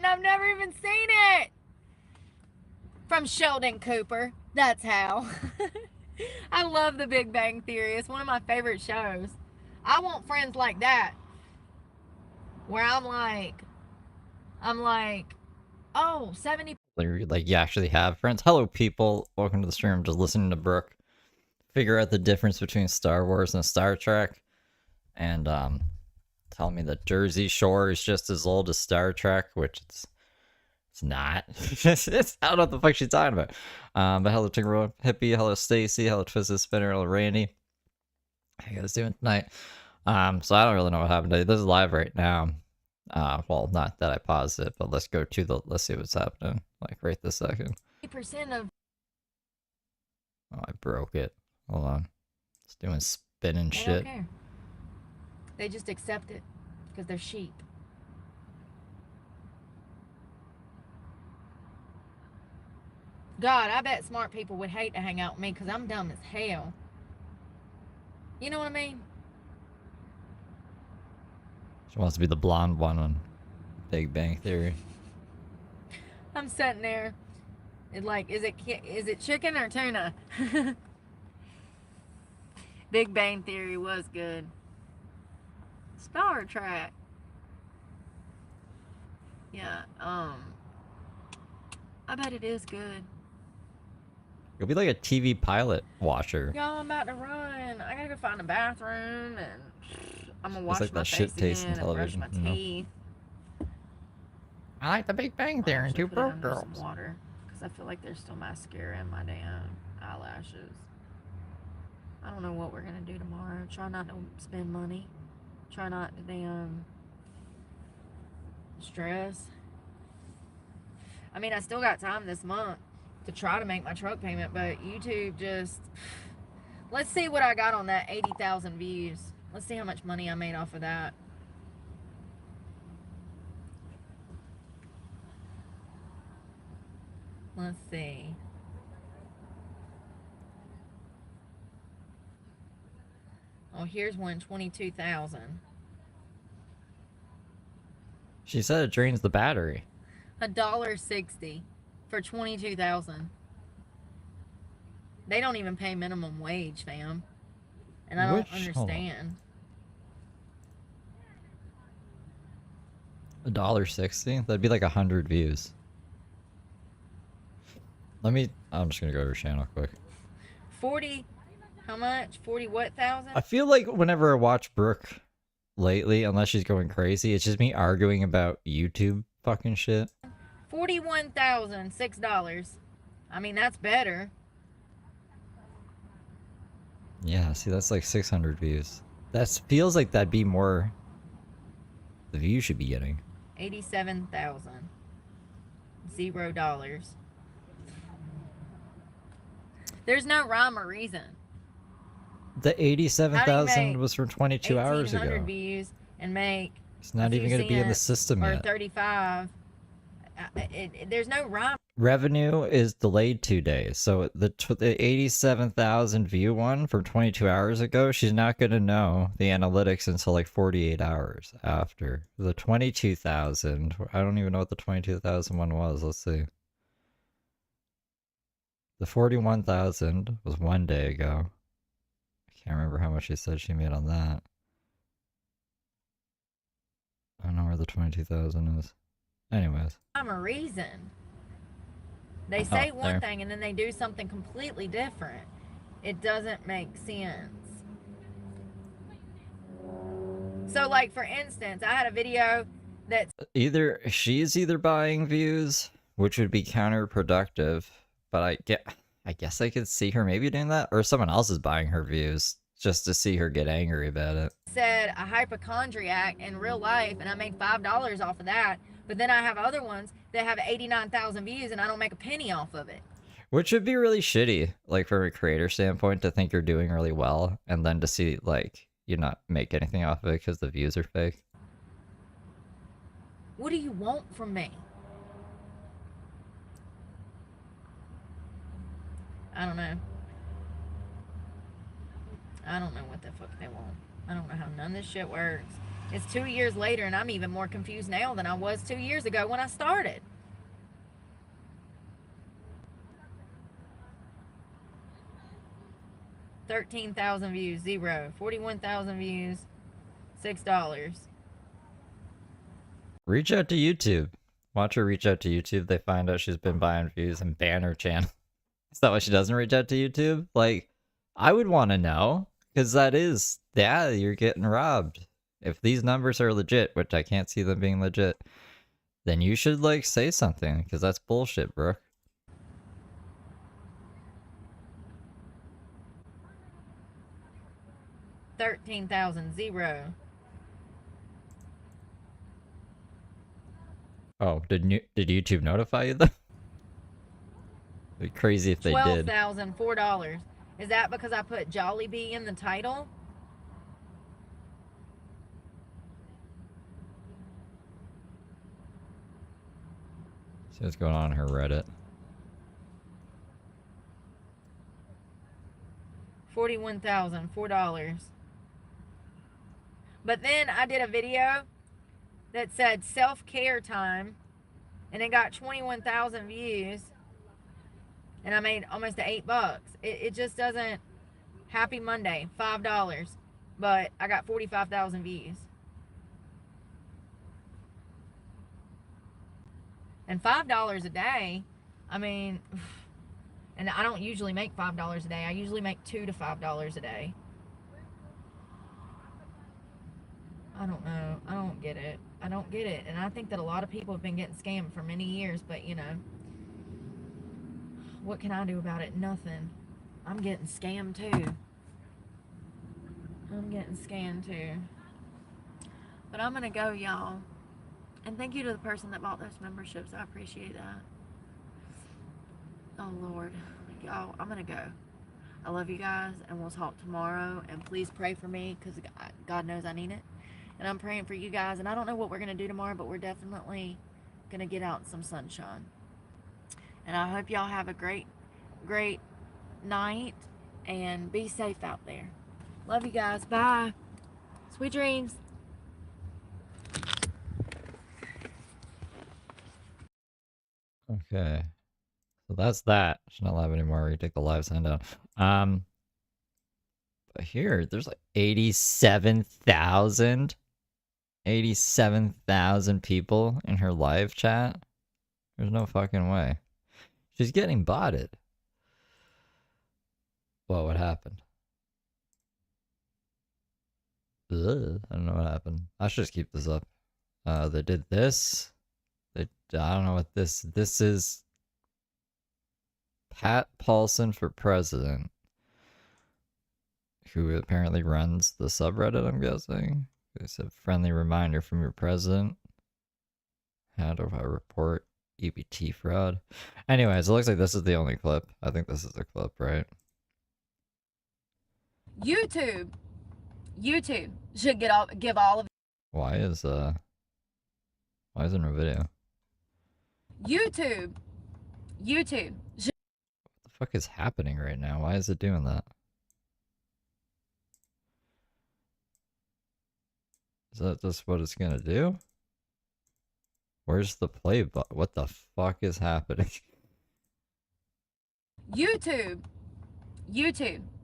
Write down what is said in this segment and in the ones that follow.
I've never even seen it. From Sheldon Cooper. That's how. I love The Big Bang Theory. It's one of my favorite shows. I want friends like that. Where I'm like, oh, 70. Like, you actually have friends. Hello, people. Welcome to the stream. Just listening to Brooke figure out the difference between Star Wars and Star Trek. And, tell me that Jersey Shore is just as old as Star Trek, which it's not. I don't know what the fuck she's talking about. But hello, Tinkerbell, Hippie, hello, Stacy, hello, Twisted Spinner, hello, Randy. How you guys doing tonight? So I don't really know what happened today. This is live right now. Well, not that I paused it, but let's see what's happening, like, right this second. Percent of. Oh, I broke it. Hold on. It's doing spinning shit. They don't care. They just accept it because they're sheep. God, I bet smart people would hate to hang out with me because I'm dumb as hell. You know what I mean? She wants to be the blonde one on Big Bang Theory. I'm sitting there. It's like, is it chicken or tuna? Big Bang Theory was good. Star Trek. Yeah, I bet it is good. You'll be like a TV pilot watcher. Y'all, I'm about to run. I gotta go find a bathroom and I'm gonna wash like my that face shit taste in again and brush television, my you know? teeth. I like the Big Bang Theory and two Put it broke under girls. some water because I feel like there's still mascara in my damn eyelashes. I don't know what we're gonna do tomorrow. Try not to spend money. Try not to damn stress. I mean, I still got time this month to try to make my truck payment, but YouTube just... Let's see what I got on that 80,000 views. Let's see how much money I made off of that. Let's see. Oh, here's one, 22,000. She said it drains the battery. $1.60 for 22,000. They don't even pay minimum wage, fam. And I don't understand. $1.60? That'd be like 100 views. I'm just gonna go to her channel quick. 40, how much? 40 what thousand? I feel like whenever I watch Brooke lately, unless she's going crazy, it's just me arguing about YouTube fucking shit. $41,006. I mean, that's better. Yeah, see, that's like 600 views. That feels like that'd be more the view should be getting. 87,000. $0. There's no rhyme or reason. The 87,000 was from 22 hours ago. 1,800 views and make... It's not even going to be in the system yet. Or 35. There's no rhyme. Revenue is delayed 2 days. So the 87,000 view one from 22 hours ago, she's not going to know the analytics until like 48 hours after. The 22,000, I don't even know what the 22,000 one was. Let's see. The 41,000 was 1 day ago. I can't remember how much she said she made on that. I don't know where the 22,000 is. Anyways. I'm a reason. They say one thing and then they do something completely different. It doesn't make sense. So, like, for instance, I had a video that's... She's either buying views, which would be counterproductive, but I guess I could see her maybe doing that, or someone else is buying her views just to see her get angry about it. Said a hypochondriac in real life, and I made $5 off of that. But then I have other ones that have 89,000 views, and I don't make a penny off of it. Which would be really shitty, like, from a creator standpoint, to think you're doing really well, and then to see, like, you not make anything off of it because the views are fake. What do you want from me? I don't know. I don't know what the fuck they want. I don't know how none of this shit works. It's 2 years later, and I'm even more confused now than I was 2 years ago when I started. $13,000 views, 0. 41,000 views, $6. Reach out to YouTube. Watch her reach out to YouTube. They find out she's been buying views and ban her channel. Is that why she doesn't reach out to YouTube? Like, I would want to know, because that is, yeah, you're getting robbed. If these numbers are legit, which I can't see them being legit, then you should, like, say something, because that's bullshit, Brooke. $13,000, 0. Oh, did YouTube notify you, though? It'd be crazy if they did. $12,004. Is that because I put Jollibee in the title? See what's going on in her Reddit. $41,004. But then I did a video that said self-care time, and it got 21,000 views, and I made almost $8. It just doesn't. Happy Monday, $5, but I got 45,000 views. And $5 a day, I mean, and I don't usually make $5 a day. I usually make $2 to $5 a day. I don't know. I don't get it. I don't get it. And I think that a lot of people have been getting scammed for many years, but you know, what can I do about it? Nothing. I'm getting scammed too. I'm getting scammed too. But I'm gonna go, y'all. And thank you to the person that bought those memberships. I appreciate that. Oh Lord. Y'all, I'm gonna go. I love you guys, and we'll talk tomorrow. And please pray for me, because God knows I need it. And I'm praying for you guys. And I don't know what we're going to do tomorrow, but we're definitely going to get out in some sunshine. And I hope y'all have a great, great night. And be safe out there. Love you guys. Bye. Sweet dreams. Okay. So that's that. She's not live anymore. You take the live sign down. But here, there's like 87,000 people in her live chat. There's no fucking way. She's getting botted. Whoa, what happened? Ugh, I don't know what happened. I should just keep this up. They did this. I don't know what this is. Pat Paulson for president, who apparently runs the subreddit, I'm guessing. It's a friendly reminder from your president. How do I report EBT fraud? Anyways, it looks like this is the only clip. I think this is the clip, right? YouTube should give all of. Why is there no video? YouTube should. What the fuck is happening right now? Why is it doing that? Is that just what it's gonna do? Where's the play button? What the fuck is happening? YouTube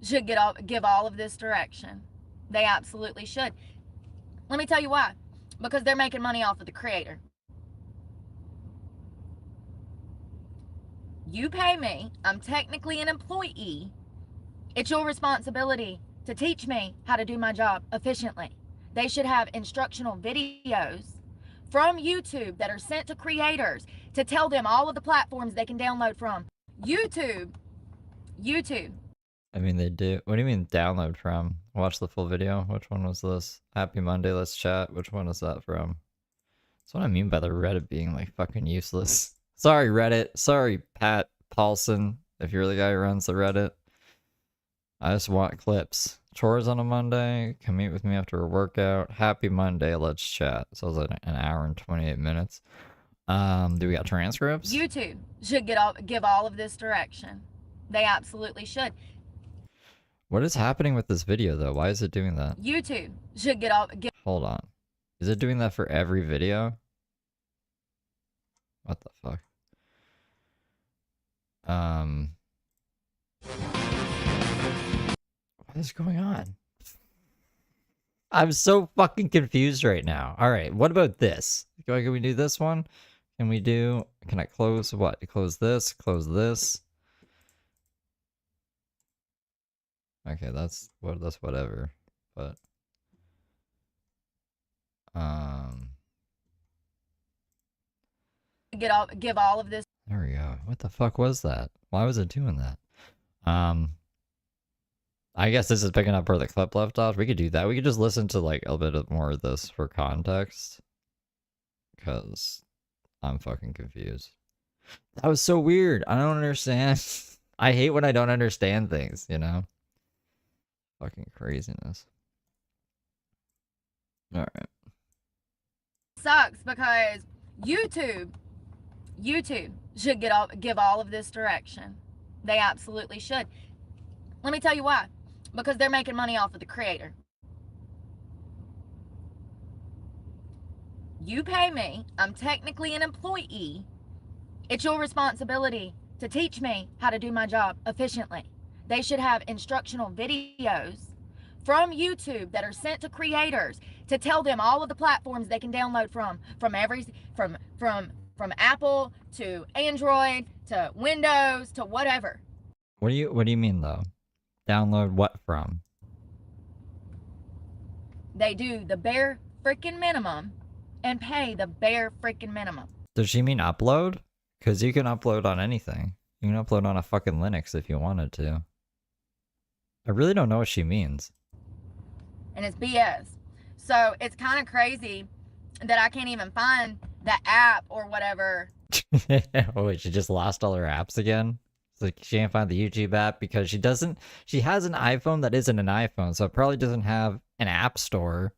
should give all of this direction. They absolutely should. Let me tell you why. Because they're making money off of the creator. You pay me. I'm technically an employee. It's your responsibility to teach me how to do my job efficiently. They should have instructional videos from YouTube that are sent to creators to tell them all of the platforms they can download from. YouTube. I mean, they do. What do you mean download from? Watch the full video? Which one was this? Happy Monday, let's chat. Which one is that from? That's what I mean by the Reddit being like fucking useless. Sorry, Reddit. Sorry, Pat Paulson, if you're the guy who runs the Reddit. I just want clips. Chores on a Monday. Come meet with me after a workout. Happy Monday, let's chat. So it was like an hour and 28 minutes. Do we got transcripts? YouTube should give all of this direction. They absolutely should. What is happening with this video though? Why is it doing that? YouTube should give. Hold on. Is it doing that for every video? What the fuck? What is going on? I'm so fucking confused right now. Alright, what about this? Can we do this one? Can I close what? Close this, close this. Okay, that's whatever. But give all of this. there we go. What the fuck was that? Why was it doing that? I guess this is picking up where the clip left off. We could do that. We could just listen to like a bit more of this for context. Because I'm fucking confused. That was so weird. I don't understand. I hate when I don't understand things, you know? Fucking craziness. Alright. Sucks because YouTube should give all of this direction. They absolutely should. Let me tell you why. Because they're making money off of the creator. You pay me. I'm technically an employee. It's your responsibility to teach me how to do my job efficiently. They should have instructional videos from YouTube that are sent to creators to tell them all of the platforms they can download from Apple to Android to Windows to whatever. What do you mean though? Download what from? They do the bare freaking minimum and pay the bare freaking minimum. Does she mean upload? Because you can upload on anything. You can upload on a fucking Linux if you wanted to. I really don't know what she means. And it's BS. So it's kind of crazy that I can't even find the app or whatever. Oh, wait, she just lost all her apps again? It's like she can't find the YouTube app because she has an iPhone that isn't an iPhone, so it probably doesn't have an app store.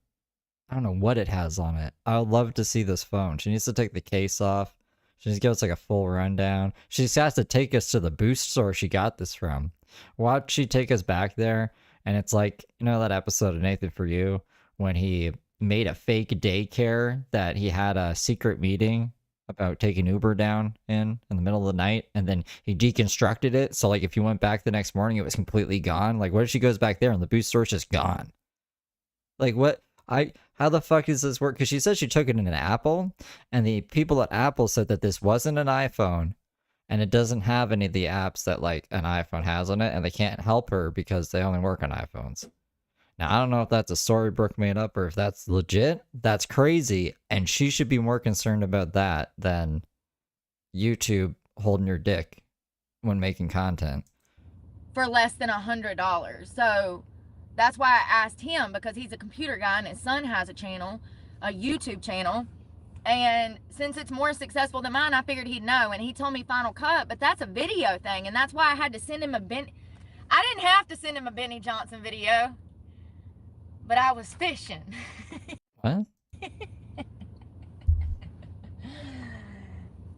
I don't know what it has on it. I would love to see this phone. She needs to take the case off. She needs to give us like a full rundown. She just has to take us to the Boost store she got this from. Watch she take us back there, and it's like, you know that episode of Nathan For You when he made a fake daycare that he had a secret meeting about taking Uber down in the middle of the night, and then he deconstructed it, so like if you went back the next morning it was completely gone. Like what if she goes back there and the Boost store's just gone? Like what? How the fuck does this work? Because she said she took it in an Apple, and the people at Apple said that this wasn't an iPhone, and it doesn't have any of the apps that like an iPhone has on it, and they can't help her because they only work on iPhones. Now, I don't know if that's a story Brooke made up or if that's legit. That's crazy, and she should be more concerned about that than YouTube holding your dick when making content. For less than $100. So that's why I asked him, because he's a computer guy and his son has a channel, a YouTube channel. And since it's more successful than mine, I figured he'd know. And he told me Final Cut, but that's a video thing. And that's why I had to send him I didn't have to send him a Benny Johnson video, but I was fishing. What?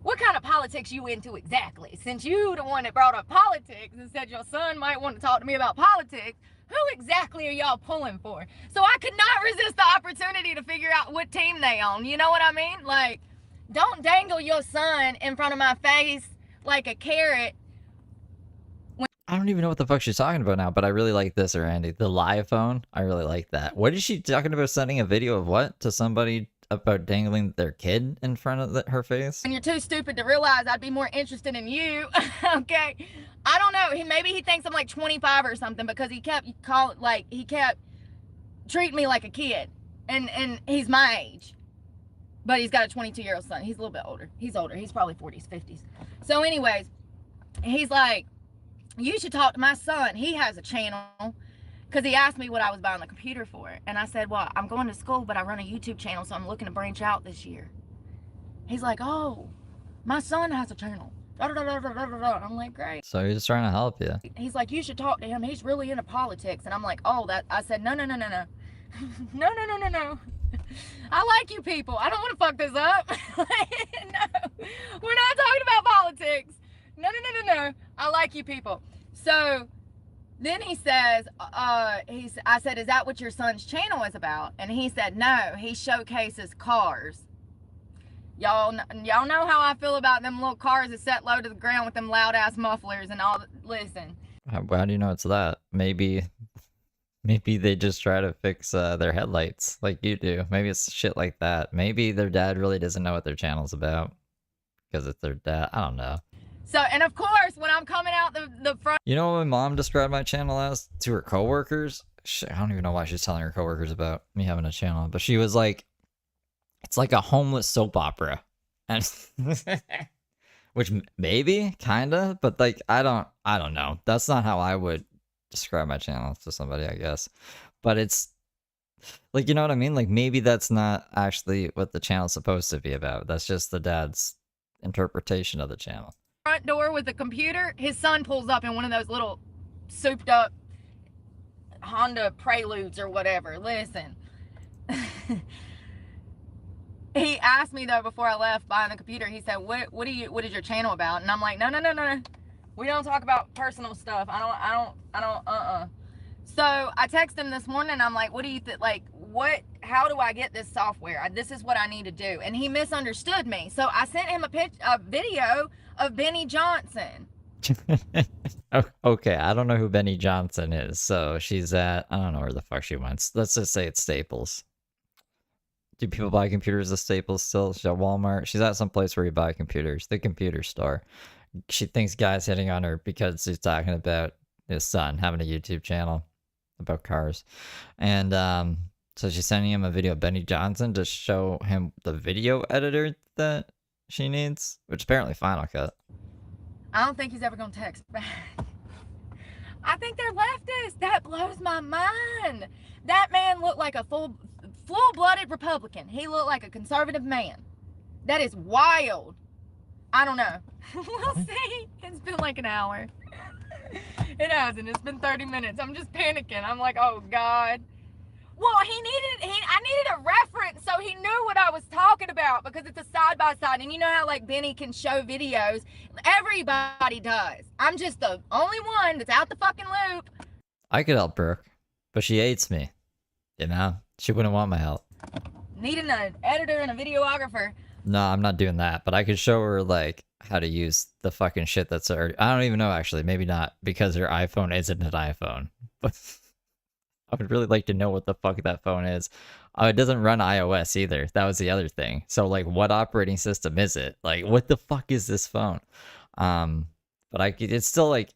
What kind of politics you into exactly? Since you the one that brought up politics and said your son might want to talk to me about politics, who exactly are y'all pulling for? So I could not resist the opportunity to figure out what team they on. You know what I mean? Like, don't dangle your son in front of my face like a carrot. I don't even know what the fuck she's talking about now, but I really like this, Randy. The live phone. I really like that. What is she talking about? Sending a video of what to somebody about dangling their kid in front of her face? And you're too stupid to realize I'd be more interested in you. Okay, I don't know. Maybe he thinks I'm like 25 or something, because he kept treating me like a kid, and he's my age, but he's got a 22-year-old son. He's a little bit older. He's older. He's probably 40s, 50s. So anyways, he's like, you should talk to my son. He has a channel. Because he asked me what I was buying the computer for. And I said, well, I'm going to school, but I run a YouTube channel, so I'm looking to branch out this year. He's like, oh, my son has a channel. I'm like, great. So he's just trying to help you. He's like, you should talk to him. He's really into politics. And I'm like, oh, that. I said, no. No. I like you people. I don't want to fuck this up. No, we're not talking about politics. No. I like you people. So Then he says, I said, is that what your son's channel is about? And he said, no, he showcases cars. Y'all know how I feel about them little cars that set low to the ground with them loud ass mufflers and all. Listen. How do you know it's that? Maybe they just try to fix their headlights like you do. Maybe it's shit like that. Maybe their dad really doesn't know what their channel's about because it's their dad. I don't know. So, and of course, when I'm coming out the front. You know what my mom described my channel as to her coworkers? Shit, I don't even know why she's telling her coworkers about me having a channel, but she was like, it's like a homeless soap opera. And which maybe, kinda, but like I don't know. That's not how I would describe my channel to somebody, I guess. But it's like, you know what I mean? Like maybe that's not actually what the channel's supposed to be about. That's just the dad's interpretation of the channel. Front door with a computer, his son pulls up in one of those little souped up Honda Preludes or whatever. Listen. He asked me though before I left behind the computer, he said, what is your channel about? And I'm like, no. We don't talk about personal stuff. I don't. So I texted him this morning. I'm like, what do you think? Like, how do I get this software? This is what I need to do. And he misunderstood me. So I sent him a video of Benny Johnson. Okay, I don't know who Benny Johnson is. So she's at, I don't know where the fuck she went. Let's just say it's Staples. Do people buy computers at Staples still? She's at Walmart. She's at some place where you buy computers, the computer store. She thinks guy's hitting on her because he's talking about his son having a YouTube channel about cars. And so she's sending him a video of Benny Johnson to show him the video editor that she needs, which apparently Final Cut. I don't think he's ever going to text back. I think they're leftists. That blows my mind. That man looked like a full-blooded Republican. He looked like a conservative man. That is wild. I don't know. We'll see. It's been like an hour. It hasn't. It's been 30 minutes. I'm just panicking. I'm like, oh God. Well, I needed a reference so he knew what I was talking about because it's a side-by-side. And you know how like Benny can show videos? Everybody does. I'm just the only one that's out the fucking loop. I could help Brooke, but she hates me. You know? She wouldn't want my help. Needing an editor and a videographer. No, I'm not doing that, but I could show her like how to use the fucking shit that's already, I don't even know actually, maybe not, because her iPhone isn't an iPhone. But I would really like to know what the fuck that phone is. It doesn't run iOS either. That was the other thing. So like what operating system is it? Like what the fuck is this phone? But it's still like,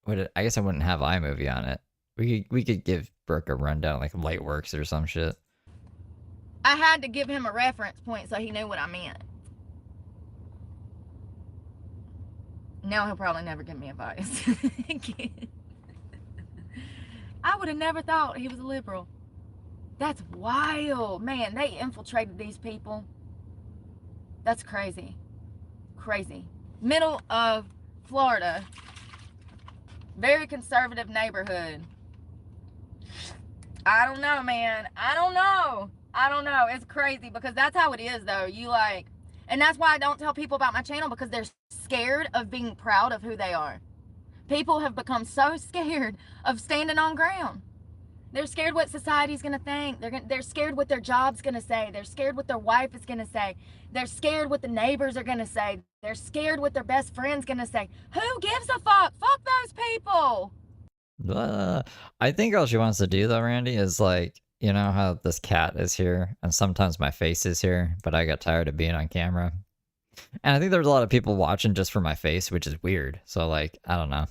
I guess I wouldn't have iMovie on it. We could give Brooke a rundown like Lightworks or some shit. I had to give him a reference point so he knew what I meant. Now he'll probably never give me advice again. I would have never thought he was a liberal. That's wild. Man, they infiltrated these people. That's crazy. Crazy. Middle of Florida. Very conservative neighborhood. I don't know, man. I don't know. It's crazy because that's how it is, though. And that's why I don't tell people about my channel because they're scared of being proud of who they are. People have become so scared of standing on ground. They're scared what society's going to think. They're scared what their job's going to say. They're scared what their wife is going to say. They're scared what the neighbors are going to say. They're scared what their best friend's going to say. Who gives a fuck? Fuck those people. I think all she wants to do, though, Randy, is like, you know how this cat is here and sometimes my face is here, but I got tired of being on camera. And I think there's a lot of people watching just for my face, which is weird. So like, I don't know.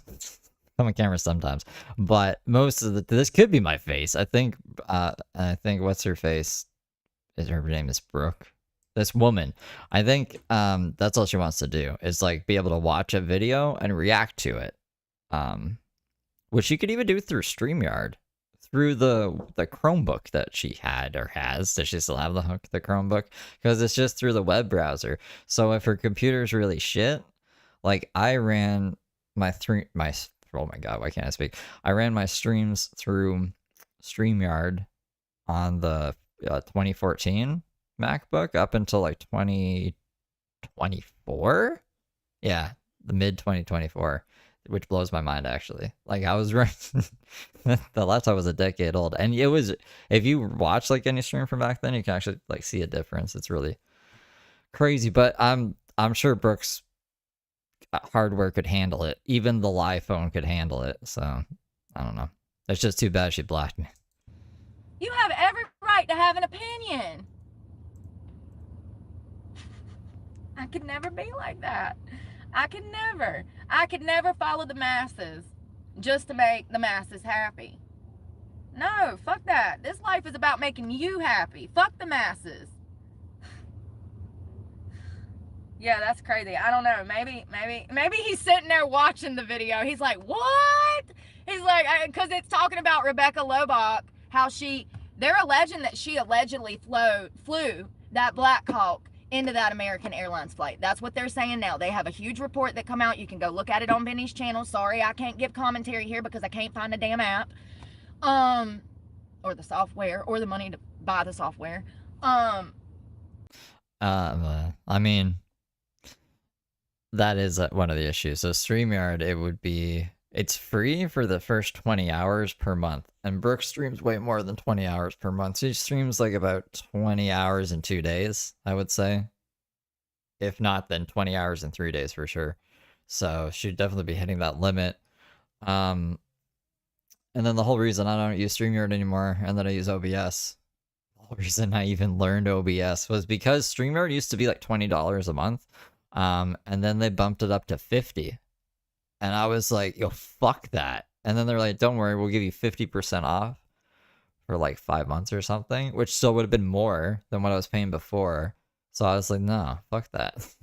I'm on camera sometimes, but most of this could be my face. I think what's her face? Her name is Brooke. This woman. I think that's all she wants to do is like be able to watch a video and react to it. Which you could even do through StreamYard. Through the Chromebook that she had or has. Does she still have the Chromebook? Because it's just through the web browser. So if her computer's really shit, like I ran oh my god, why can't I speak? I ran my streams through StreamYard on the 2014 MacBook up until like 2024. Yeah, the mid 2024. which blows my mind actually. Like I was right, the laptop was a decade old, and it was. If you watch like any stream from back then, you can actually like see a difference. It's really crazy, but I'm sure Brooke's hardware could handle it. Even the live phone could handle it. So I don't know. It's just too bad she blocked me. You have every right to have an opinion. I could never be like that. I could never follow the masses just to make the masses happy. No, fuck that. This life is about making you happy. Fuck the masses. Yeah, that's crazy. I don't know. Maybe he's sitting there watching the video. He's like, what? He's like, because it's talking about Rebecca Lobach, how they're alleging that she allegedly flew that Black Hawk into that American Airlines flight. That's what they're saying now. They have a huge report that come out. You can go look at it on Benny's channel. Sorry, I can't give commentary here because I can't find a damn app. Or the software, or the money to buy the software. I mean, that is one of the issues. So StreamYard, it's free for the first 20 hours per month. And Brooke streams way more than 20 hours per month. She streams like about 20 hours in 2 days, I would say. If not, then 20 hours in 3 days for sure. So she'd definitely be hitting that limit. And then the whole reason I don't use StreamYard anymore and that I use OBS, the whole reason I even learned OBS was because StreamYard used to be like $20 a month. And then they bumped it up to $50. And I was like, yo, fuck that. And then they're like, don't worry, we'll give you 50% off for like 5 months or something, which still would have been more than what I was paying before. So I was like, no, fuck that.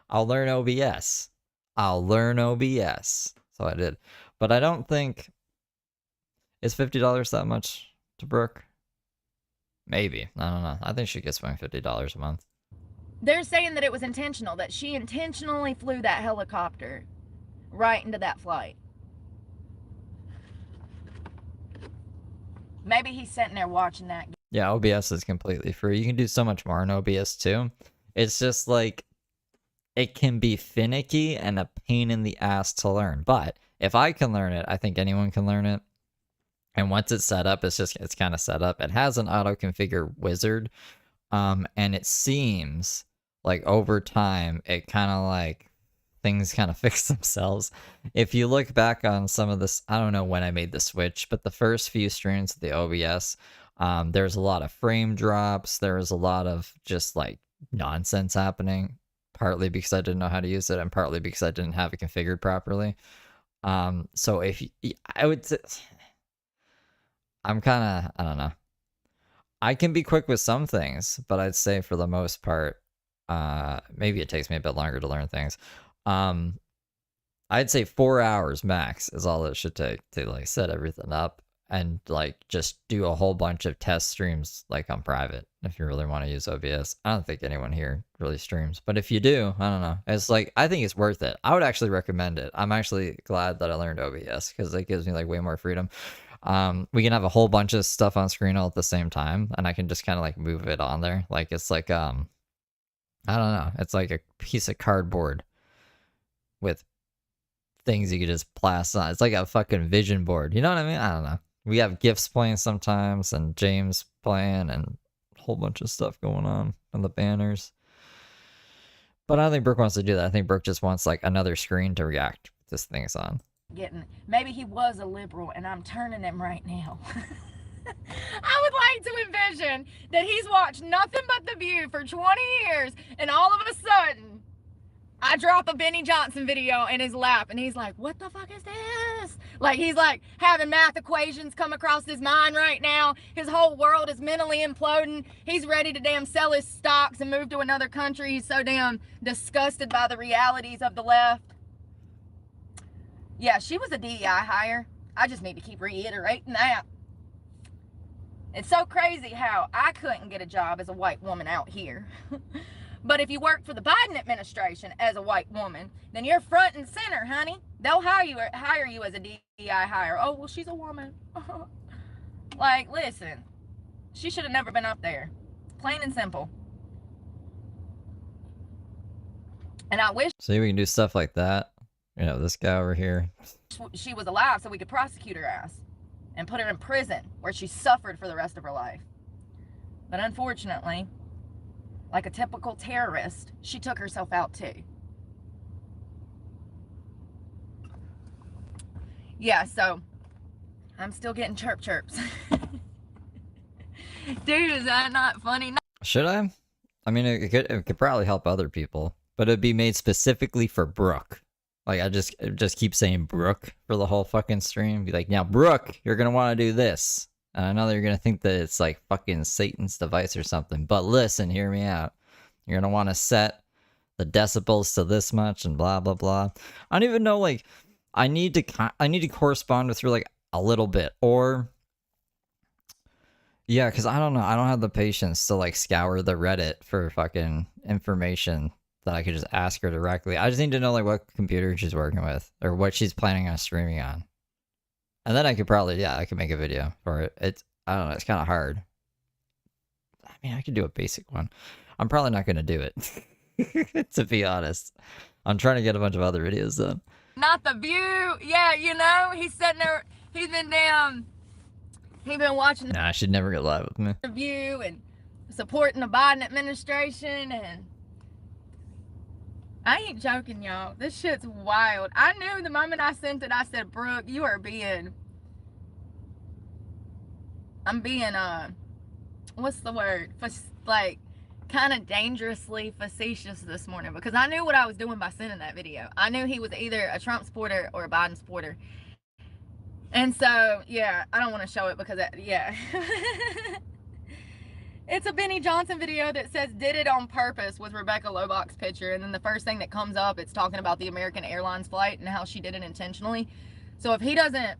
I'll learn OBS. So I did. But I don't think, is $50 that much to Brooke? Maybe. I don't know. I think she gets swing $50 a month. They're saying that it was intentional, that she intentionally flew that helicopter right into that flight. Maybe he's sitting there watching that. Yeah, OBS is completely free. You can do so much more in OBS too. It's just like, it can be finicky and a pain in the ass to learn. But if I can learn it, I think anyone can learn it. And once it's set up, it's kind of set up. It has an auto configure wizard. And it seems like over time, it kind of like things kind of fix themselves. If you look back on some of this, I don't know when I made the switch, but the first few streams of the OBS, there's a lot of frame drops. There was a lot of just like nonsense happening, partly because I didn't know how to use it and partly because I didn't have it configured properly. So I would say, I'm kind of, I don't know. I can be quick with some things, but I'd say for the most part, maybe it takes me a bit longer to learn things. I'd say 4 hours max is all it should take to like set everything up and like just do a whole bunch of test streams like on private if you really want to use OBS. I don't think anyone here really streams, but if you do, I don't know. It's like, I think it's worth it. I would actually recommend it. I'm actually glad that I learned OBS because it gives me like way more freedom. We can have a whole bunch of stuff on screen all at the same time, and I can just kind of like move it on there. Like it's like I don't know, it's like a piece of cardboard with things you could just blast on. It's like a fucking vision board. You know what I mean? I don't know. We have GIFs playing sometimes, and James playing, and a whole bunch of stuff going on the banners. But I don't think Brooke wants to do that. I think Brooke just wants like another screen to react with this thing's on. Maybe he was a liberal and I'm turning him right now. I would like to envision that he's watched nothing but The View for 20 years and all of a sudden I drop a Benny Johnson video in his lap and he's like, what the fuck is this? Like he's like having math equations come across his mind right now. His whole world is mentally imploding. He's ready to damn sell his stocks and move to another country. He's so damn disgusted by the realities of the left. Yeah, she was a DEI hire. I just need to keep reiterating that. It's so crazy how I couldn't get a job as a white woman out here. But if you work for the Biden administration as a white woman, then you're front and center, honey. They'll hire you as a DEI hire. Oh, well, she's a woman. Like, listen, she should have never been up there. Plain and simple. And I wish. So we can do stuff like that. You know, this guy over here. She was alive so we could prosecute her ass and put her in prison where she suffered for the rest of her life. But unfortunately, like a typical terrorist, she took herself out too. Yeah, so I'm still getting chirps. Dude, is that not funny? Should I? I mean, it could probably help other people, but it'd be made specifically for Brooke. Like, I just keep saying Brooke for the whole fucking stream. Be like, now, Brooke, you're gonna want to do this. And I know that you're gonna think that it's like fucking Satan's device or something, but listen, hear me out. You're gonna want to set the decibels to this much and blah blah blah. I don't even know, like, I need to correspond with her like a little bit, or yeah, because I don't know, I don't have the patience to like scour the Reddit for fucking information that I could just ask her directly. I just need to know like what computer she's working with or what she's planning on streaming on, and then I could probably, yeah, I could make a video for it. It's, I don't know, it's kind of hard. I mean, I could do a basic one. I'm probably not gonna do it. To be honest, I'm trying to get a bunch of other videos done. Not the view. Yeah, you know, he's sitting there. He's been down. He's been watching Nah, she'd never get live with me. the View and supporting the Biden administration, and I ain't joking, y'all. This shit's wild. I knew the moment I sent it. I said, Brooke, you are being. I'm being what's the word? Like, kind of dangerously facetious this morning, because I knew what I was doing by sending that video. I knew he was either a Trump supporter or a Biden supporter. And so, yeah, I don't want to show it because, yeah. It's a Benny Johnson video that says, did it on purpose, with Rebecca Loebach's picture. And then the first thing that comes up, it's talking about the American Airlines flight and how she did it intentionally. So if he doesn't,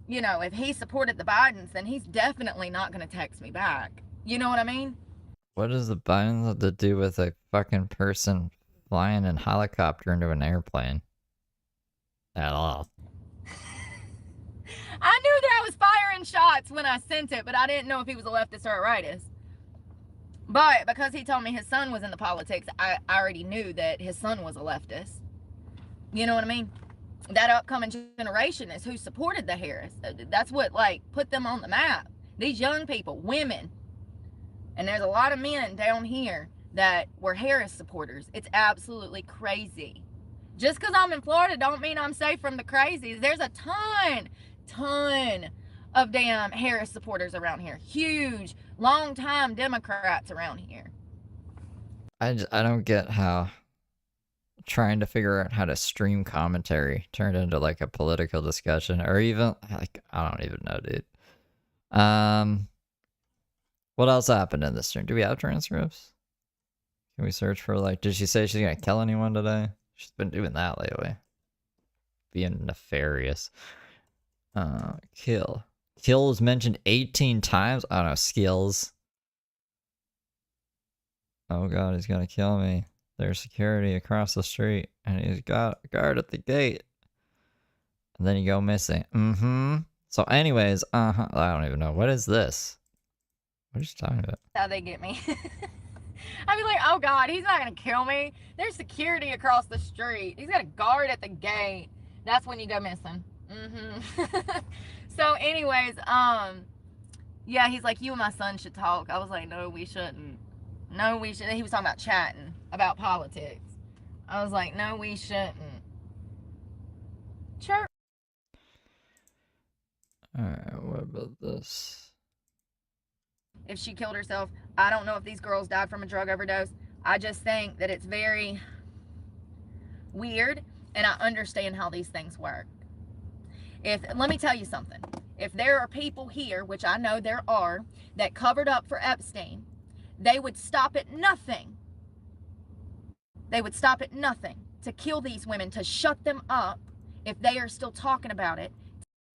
you know, if he supported the Bidens, then he's definitely not going to text me back. You know what I mean? What does the Bidens have to do with a fucking person flying in a helicopter into an airplane? At all. I knew that I was firing shots when I sent it, but I didn't know if he was a leftist or a rightist. But because he told me his son was into politics, I already knew that his son was a leftist. You know what I mean? That upcoming generation is who supported the Harris. That's what, like, put them on the map. These young people, women. And there's a lot of men down here that were Harris supporters. It's absolutely crazy. Just because I'm in Florida don't mean I'm safe from the crazies. There's a ton of damn Harris supporters around here. Huge, long-time Democrats around here. I don't get how trying to figure out how to stream commentary turned into like a political discussion, or even like, I don't even know, dude. What else happened in this stream? Do we have transcripts? Can we search for, like, did she say she's gonna kill anyone today? She's been doing that lately. Being nefarious. Kill. Kill is mentioned 18 times? I don't know, skills. Oh god, he's gonna kill me. There's security across the street, and he's got a guard at the gate. And then you go missing. So anyways, I don't even know. What is this? What are you talking about? How they get me. I'd be like, oh god, he's not gonna kill me. There's security across the street. He's got a guard at the gate. That's when you go missing. So anyways, yeah, he's like, you and my son should talk. I was like, no, we shouldn't. No, we shouldn't. He was talking about chatting about politics. I was like, no, we shouldn't. Chirp. Alright, what about this? If she killed herself, I don't know if these girls died from a drug overdose. I just think that it's very weird, and I understand how these things work. Let me tell you something. If there are people here, which I know there are, that covered up for Epstein, they would stop at nothing. They would stop at nothing to kill these women, to shut them up if they are still talking about it.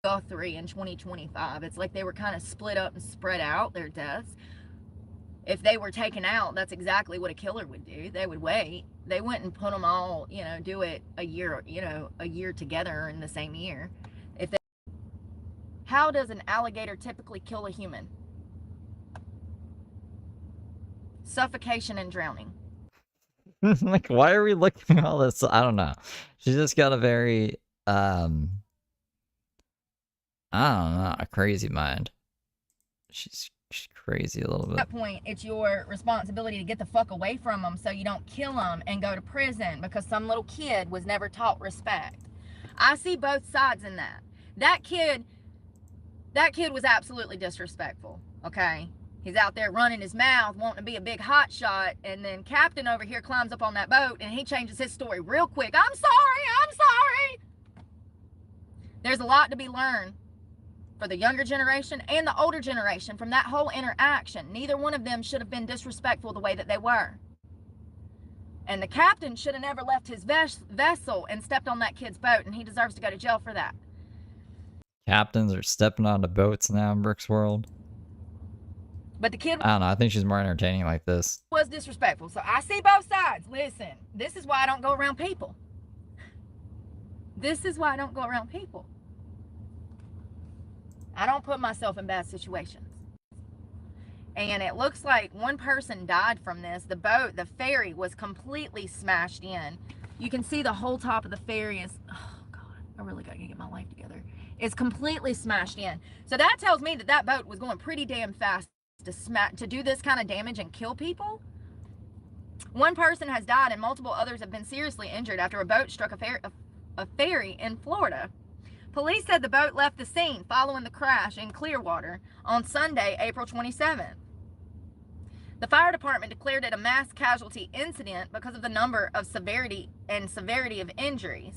Guthrie in 2025. It's like they were kind of split up and spread out, their deaths. If they were taken out, that's exactly what a killer would do. They would wait. They wouldn't put them all, you know, do it a year together in the same year. How does an alligator typically kill a human? Suffocation and drowning. Like, why are we looking at all this? I don't know. She's just got a very, I don't know, a crazy mind. She's crazy a little bit. At that point, it's your responsibility to get the fuck away from them so you don't kill them and go to prison because some little kid was never taught respect. I see both sides in that. That kid was absolutely disrespectful, okay? He's out there running his mouth, wanting to be a big hot shot, and then Captain over here climbs up on that boat and he changes his story real quick. I'm sorry. There's a lot to be learned for the younger generation and the older generation from that whole interaction. Neither one of them should have been disrespectful the way that they were. And the captain should have never left his vessel and stepped on that kid's boat, and he deserves to go to jail for that. Captains are stepping on the boats now in Brooke's world. But the kid, I don't know, I think she's more entertaining like this. Was disrespectful. So I see both sides. Listen, this is why I don't go around people. This is why I don't go around people. I don't put myself in bad situations. And it looks like one person died from this. The boat, the ferry, was completely smashed in. You can see the whole top of the ferry is, oh God, I really gotta get my life together. It's completely smashed in. So that tells me that that boat was going pretty damn fast to do this kind of damage and kill people. One person has died and multiple others have been seriously injured after a boat struck a ferry in Florida. Police said the boat left the scene following the crash in Clearwater on Sunday, April 27th. The fire department declared it a mass casualty incident because of the number of severity of injuries.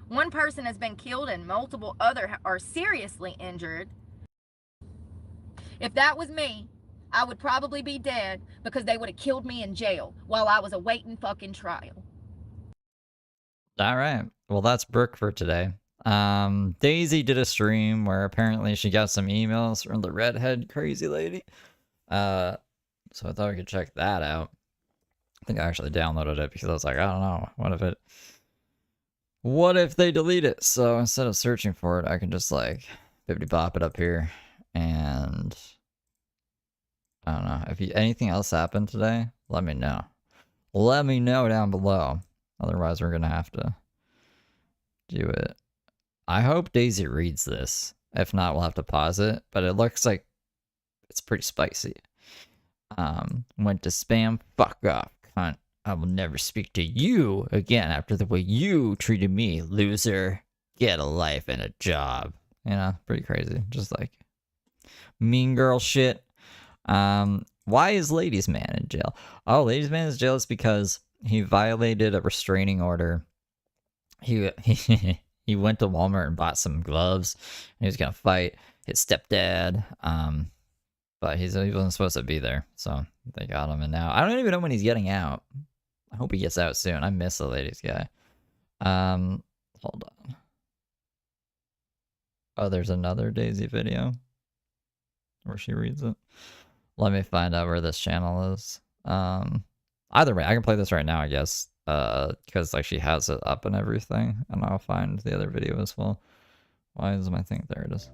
One person has been killed and multiple others are seriously injured. If that was me, I would probably be dead because they would have killed me in jail while I was awaiting fucking trial. All right. Well, that's Brooke for today. Daisy did a stream where apparently she got some emails from the redhead crazy lady. So I thought we could check that out. I think I actually downloaded it because I was like, I don't know, what if they delete it? So instead of searching for it, I can just like bippity bop it up here. And I don't know, if anything else happened today, let me know. Let me know down below. Otherwise, we're gonna have to do it. I hope Daisy reads this. If not, we'll have to pause it. But it looks like it's pretty spicy. Went to spam. Fuck off, cunt. I will never speak to you again after the way you treated me, loser. Get a life and a job. You know, pretty crazy. Just like mean girl shit. Why is Ladies Man in jail? Oh, Ladies Man is in jail is because he violated a restraining order. He went to Walmart and bought some gloves. And he was gonna fight his stepdad. But he wasn't supposed to be there, so they got him. And now I don't even know when he's getting out. I hope he gets out soon. I miss the ladies guy. Hold on. Oh, there's another Daisy video where she reads it. Let me find out where this channel is. Either way, I can play this right now, I guess. Because like she has it up and everything, and I'll find the other video as well. Why is my thing? There it is.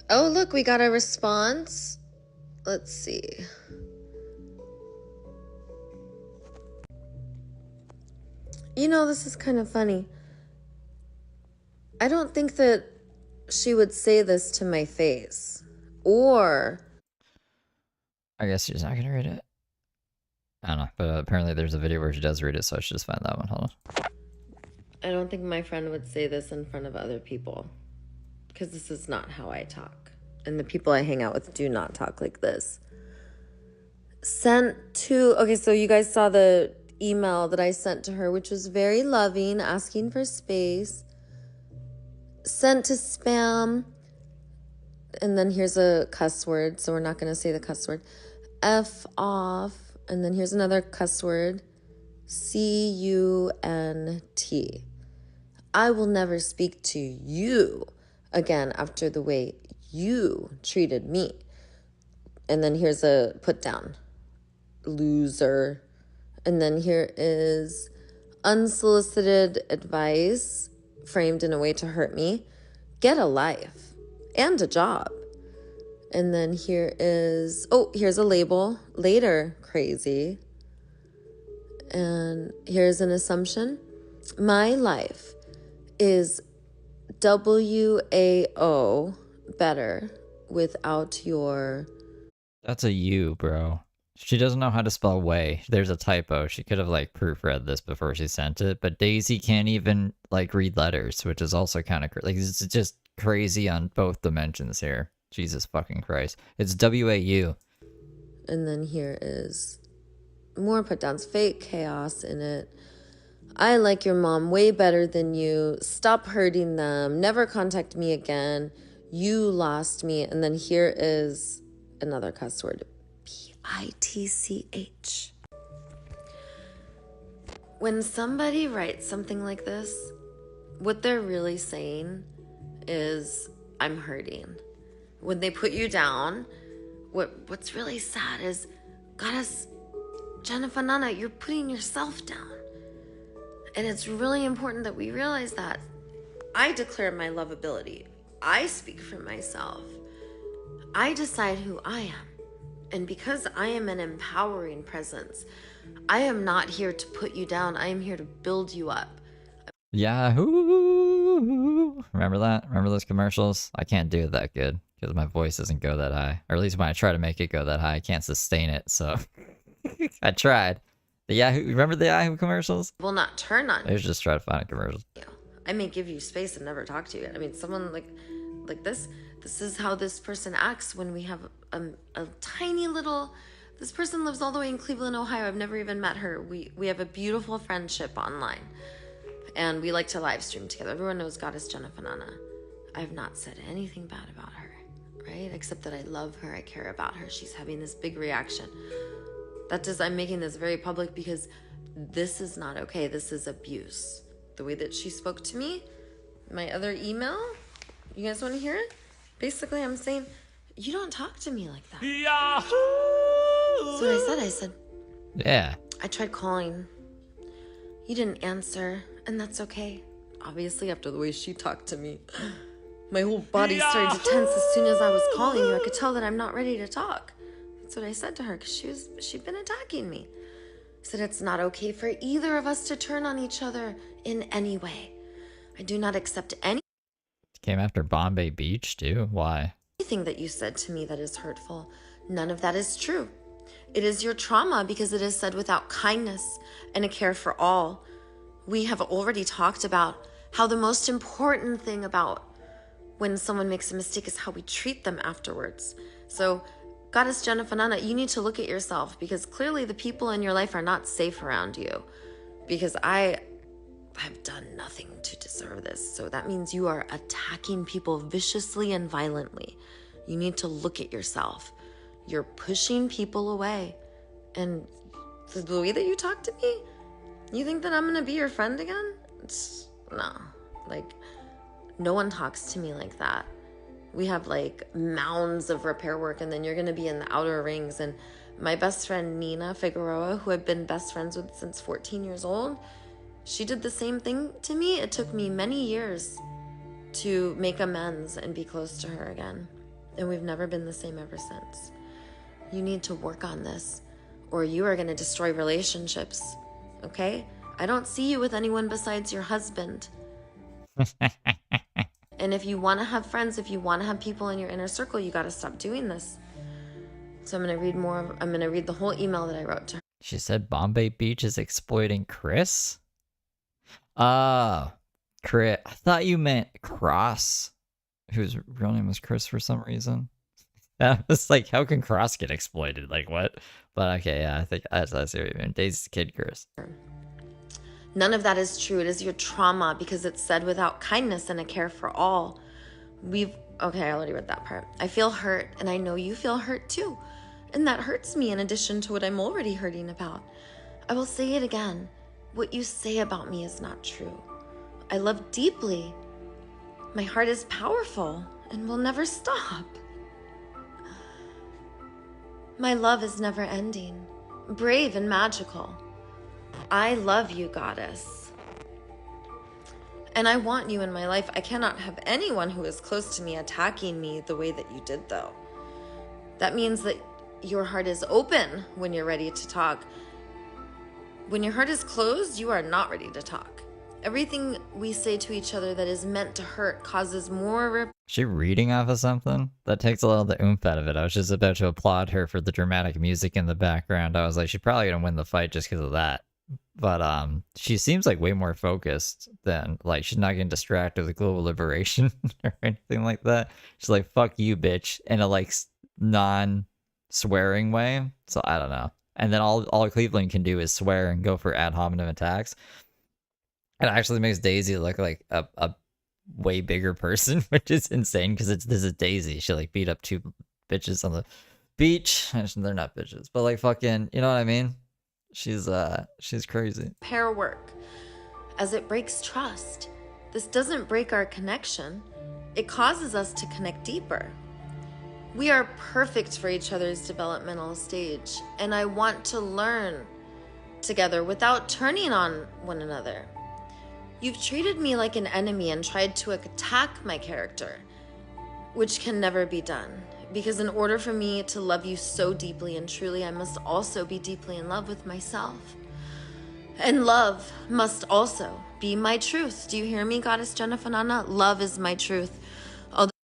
Oh, look, we got a response. Let's see. You know, this is kind of funny. I don't think that she would say this to my face. Or I guess she's not gonna read it. I don't know, but apparently there's a video where she does read it, so I should just find that one. Hold on. I don't think my friend would say this in front of other people, because this is not how I talk. And the people I hang out with do not talk like this. Sent to, okay, so you guys saw the email that I sent to her, which was very loving, asking for space. Sent to spam. And then here's a cuss word, so we're not going to say the cuss word. F off. And then here's another cuss word. C-U-N-T. I will never speak to you again after the way you treated me. And then here's a put down. Loser. And then here is unsolicited advice framed in a way to hurt me. Get a life and a job. And then here is, oh, here's a label. Later, crazy. And here's an assumption. My life is WAO better without your... That's a U, bro. She doesn't know how to spell way. There's a typo. She could have like proofread this before she sent it, but Daisy can't even like read letters, which is also kind of like it's just crazy on both dimensions here. Jesus fucking Christ. It's WAU. And then here is more put downs, fake chaos in it. I like your mom way better than you. Stop hurting them. Never contact me again. You lost me. And then here is another cuss word. BITCH. When somebody writes something like this, what they're really saying is, I'm hurting. When they put you down, what's really sad is, Goddess Jennifer Nana, you're putting yourself down. And it's really important that we realize that. I declare my lovability. I speak for myself. I decide who I am. And because I am an empowering presence, I am not here to put you down. I am here to build you up. Yahoo! Remember that? Remember those commercials? I can't do it that good because my voice doesn't go that high. Or at least when I try to make it go that high, I can't sustain it. So I tried. The Yahoo, remember the Yahoo commercials? Will not turn on I was just trying to find a commercial. you. I may give you space and never talk to you. I mean, someone like this. This is how this person acts when we have a tiny little. This person lives all the way in Cleveland, Ohio. I've never even met her. We have a beautiful friendship online, and we like to live stream together. Everyone knows Goddess Jennifer Nana. I have not said anything bad about her, right? Except that I love her. I care about her. She's having this big reaction. I'm making this very public because this is not okay. This is abuse. The way that she spoke to me, my other email, you guys want to hear it? Basically, I'm saying, you don't talk to me like that. Yahoo! So what I said, Yeah. I tried calling. You didn't answer, and that's okay. Obviously, after the way she talked to me, my whole body started to tense as soon as I was calling you. I could tell that I'm not ready to talk. That's what I said to her, because she'd been attacking me. I said, it's not okay for either of us to turn on each other in any way. I do not accept Came after Bombay Beach, too? Why? anything that you said to me that is hurtful. None of that is true. It is your trauma because it is said without kindness and a care for all. We have already talked about how the most important thing about when someone makes a mistake is how we treat them afterwards. So, Goddess Jennifer Nana, you need to look at yourself because clearly the people in your life are not safe around you. Because I have done nothing to deserve this. So that means you are attacking people viciously and violently. You need to look at yourself. You're pushing people away. And the way that you talk to me, you think that I'm going to be your friend again? No. No one talks to me like that. We have mounds of repair work, and then you're going to be in the outer rings. And my best friend, Nina Figueroa, who I've been best friends with since 14 years old, she did the same thing to me. It took me many years to make amends and be close to her again. And we've never been the same ever since. You need to work on this, or you are going to destroy relationships, okay? I don't see you with anyone besides your husband. And if you want to have friends, if you want to have people in your inner circle, you got to stop doing this. So I'm going to read I'm going to read the whole email that I wrote to her. She said Bombay Beach is exploiting Chris? Chris. I thought you meant Cross, whose real name was Chris for some reason. I was like, how can Cross get exploited? Like, what? But okay, yeah, I think I see what you mean. Daisy's kid, Chris. None of that is true. It is your trauma because it's said without kindness and a care for all. Okay, I already read that part. I feel hurt, and I know you feel hurt too. And that hurts me in addition to what I'm already hurting about. I will say it again. What you say about me is not true. I love deeply. My heart is powerful and will never stop. My love is never ending, brave and magical. I love you, Goddess. And I want you in my life. I cannot have anyone who is close to me attacking me the way that you did, though. That means that your heart is open when you're ready to talk. When your heart is closed, you are not ready to talk. Everything we say to each other that is meant to hurt causes more Is she reading off of something? That takes a lot of the oomph out of it. I was just about to applaud her for the dramatic music in the background. I was like, she's probably gonna win the fight just because of that. But she seems like way more focused than, like, she's not getting distracted with global liberation or anything like that. She's like, fuck you, bitch, in a like non-swearing way. So I don't know. And then all Cleveland can do is swear and go for ad hominem attacks. It actually makes Daisy look like a way bigger person, which is insane because this is Daisy. She like beat up 2 bitches on the beach. They're not bitches, but like fucking, you know what I mean? She's crazy. Pair work, as it breaks trust. This doesn't break our connection. It causes us to connect deeper. We are perfect for each other's developmental stage, and I want to learn together without turning on one another. You've treated me like an enemy and tried to attack my character, which can never be done. Because in order for me to love you so deeply and truly, I must also be deeply in love with myself. And love must also be my truth. Do you hear me, Goddess Jennifer Nana? Love is my truth.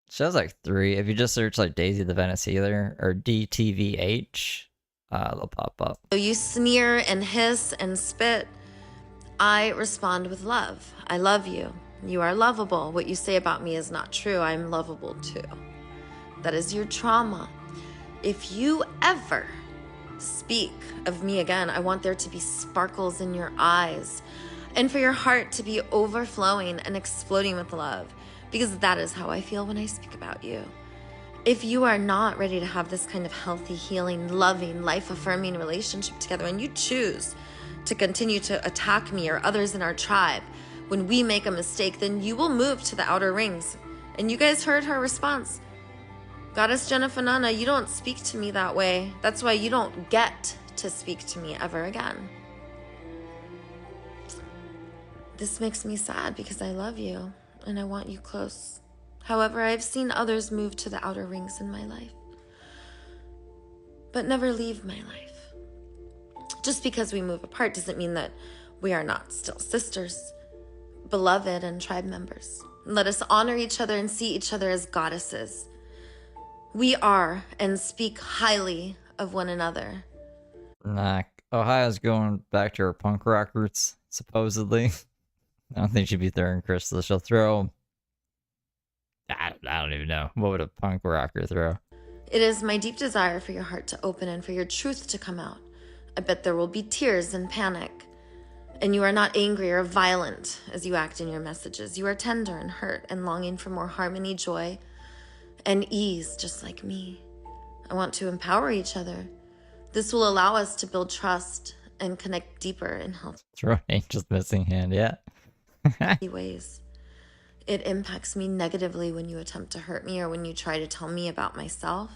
She has like 3. If you just search like Daisy the Venice Healer or DTVH, they'll pop up. So you sneer and hiss and spit. I respond with love. I love you. You are lovable. What you say about me is not true. I'm lovable too. That is your trauma. If you ever speak of me again, I want there to be sparkles in your eyes and for your heart to be overflowing and exploding with love, because that is how I feel when I speak about you. If you are not ready to have this kind of healthy, healing, loving, life-affirming relationship together, and you choose to continue to attack me or others in our tribe when we make a mistake, then you will move to the outer rings. And you guys heard her response. Goddess Jennifer Nana, you don't speak to me that way. That's why you don't get to speak to me ever again. This makes me sad because I love you and I want you close. However, I've seen others move to the outer rings in my life, but never leave my life. Just because we move apart doesn't mean that we are not still sisters, beloved, and tribe members. Let us honor each other and see each other as goddesses. We are and speak highly of one another. Nah, Ohio's going back to her punk rock roots, supposedly. I don't think she'd be throwing crystals. She'll throw... I don't even know. What would a punk rocker throw? It is my deep desire for your heart to open and for your truth to come out. I bet there will be tears and panic. And you are not angry or violent as you act in your messages. You are tender and hurt and longing for more harmony, joy, and ease, just like me. I want to empower each other. This will allow us to build trust and connect deeper in healthy Throw an angel's missing hand, yeah. ways. It impacts me negatively when you attempt to hurt me or when you try to tell me about myself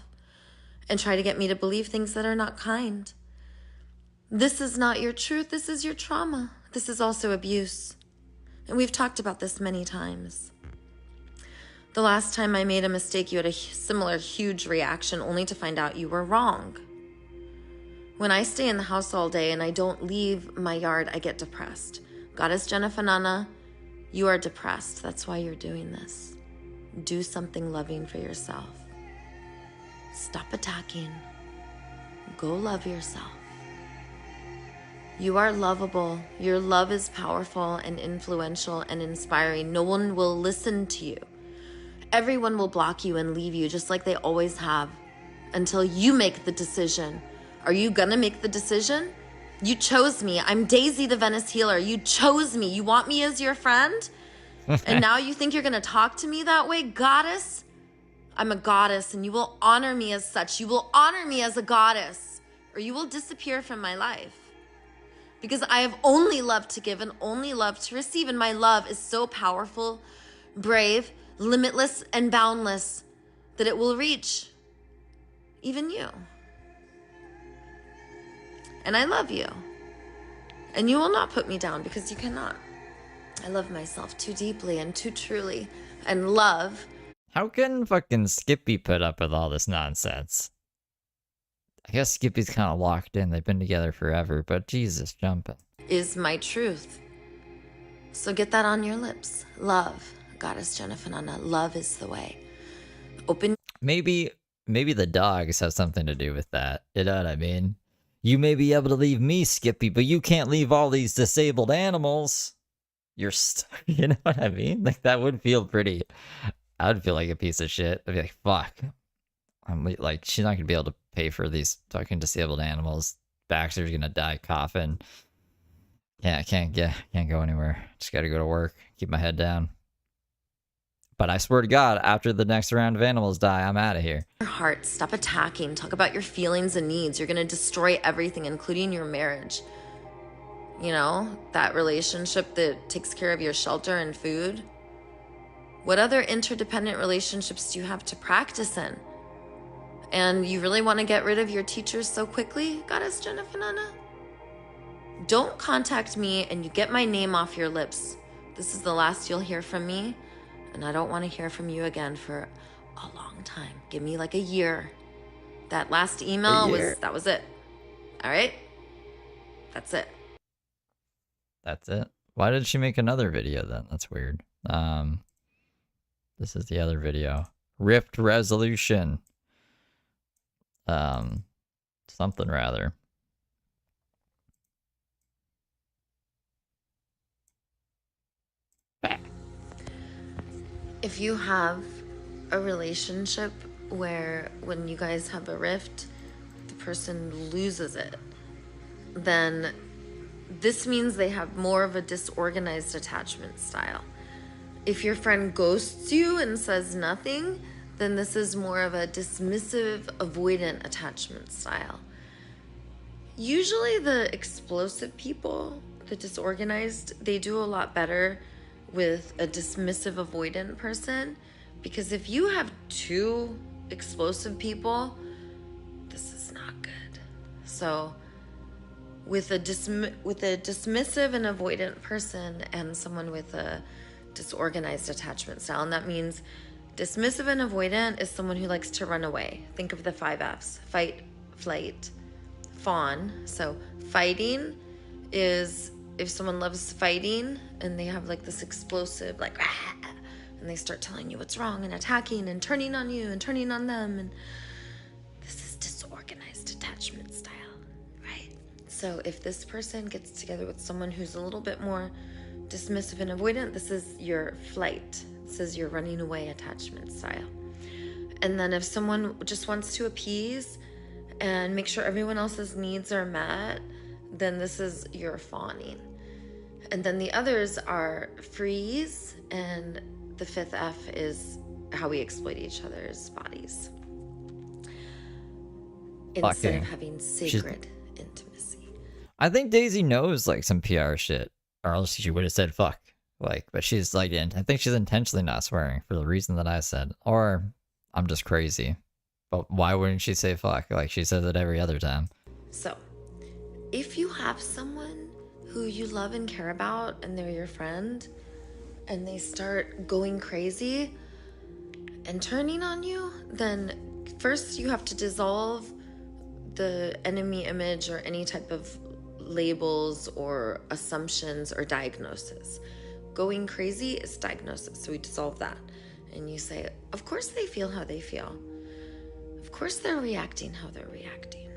and try to get me to believe things that are not kind. This is not your truth. This is your trauma. This is also abuse. And we've talked about this many times. The last time I made a mistake, you had a similar huge reaction only to find out you were wrong. When I stay in the house all day and I don't leave my yard, I get depressed. Goddess Jennifer Nana, you are depressed. That's why you're doing this. Do something loving for yourself. Stop attacking. Go love yourself. You are lovable. Your love is powerful and influential and inspiring. No one will listen to you. Everyone will block you and leave you just like they always have until you make the decision. Are you gonna make the decision? You chose me. I'm Daisy the Venice Healer. You chose me. You want me as your friend? And now you think you're gonna talk to me that way? Goddess? I'm a goddess and you will honor me as such. You will honor me as a goddess or you will disappear from my life. Because I have only love to give and only love to receive. And my love is so powerful, brave, limitless, and boundless that it will reach even you. And I love you. And you will not put me down because you cannot. I love myself too deeply and too truly. And love. How can fucking Skippy put up with all this nonsense? I guess Skippy's kind of locked in. They've been together forever, but Jesus jumping. is my truth. So get that on your lips. Love, Goddess Jennifer Nana, love is the way. Open. Maybe the dogs have something to do with that. You know what I mean? You may be able to leave me, Skippy, but you can't leave all these disabled animals. You're you know what I mean? Like, that would feel pretty... I would feel like a piece of shit. I'd be like, fuck. I'm like, she's not gonna be able to pay for these fucking disabled animals. Baxter's gonna die coughing. Yeah, I can't go anywhere. Just gotta go to work. Keep my head down. But I swear to God, after the next round of animals die, I'm out of here. Your heart, stop attacking. Talk about your feelings and needs. You're gonna destroy everything, including your marriage. You know, that relationship that takes care of your shelter and food. What other interdependent relationships do you have to practice in? And you really want to get rid of your teachers so quickly, Goddess Jennifer Nana? Don't contact me and you get my name off your lips. This is the last you'll hear from me, and I don't want to hear from you again for a long time. Give me like a year. That last email that was it. All right? That's it. That's it? Why did she make another video then? That's weird. This is the other video. Rift resolution. Something rather. If you have a relationship where when you guys have a rift, the person loses it, then this means they have more of a disorganized attachment style. If your friend ghosts you and says nothing, then this is more of a dismissive, avoidant attachment style. Usually the explosive people, the disorganized, they do a lot better with a dismissive, avoidant person, because if you have two explosive people, this is not good. So with a dismissive and avoidant person and someone with a disorganized attachment style, and that means dismissive and avoidant is someone who likes to run away. Think of the 5 F's: fight, flight, fawn. So fighting is if someone loves fighting and they have like this explosive, like, and they start telling you what's wrong and attacking and turning on you and turning on them, and this is disorganized attachment style, right? So if this person gets together with someone who's a little bit more dismissive and avoidant, this is your flight. This is your running away attachment style. And then if someone just wants to appease and make sure everyone else's needs are met, then this is your fawning. And then the others are freeze, and the 5th F is how we exploit each other's bodies instead of having sacred intimacy. I think Daisy knows like some PR shit, or else she would have said fuck. Like, but she's like, I think she's intentionally not swearing for the reason that I said, or I'm just crazy. But why wouldn't she say fuck? Like, she says it every other time. So, if you have someone who you love and care about and they're your friend, and they start going crazy and turning on you, then first you have to dissolve the enemy image or any type of labels or assumptions or diagnosis. Going crazy is diagnosis, so we dissolve that. And you say, of course they feel how they feel. Of course they're reacting how they're reacting.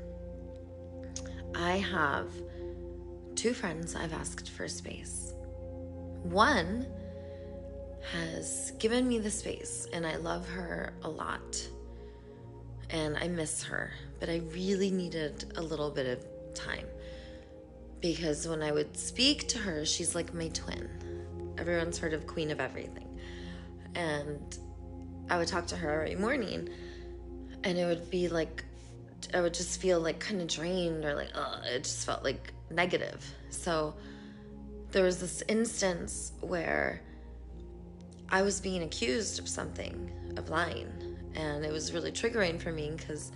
I have 2 friends I've asked for space. One has given me the space, and I love her a lot. And I miss her, but I really needed a little bit of time. Because when I would speak to her, she's like my twin. Everyone's heard of Queen of Everything. And I would talk to her every morning, and it would be like, I would just feel like kind of drained, or like, it just felt like negative. So there was this instance where I was being accused of something, of lying. And it was really triggering for me, because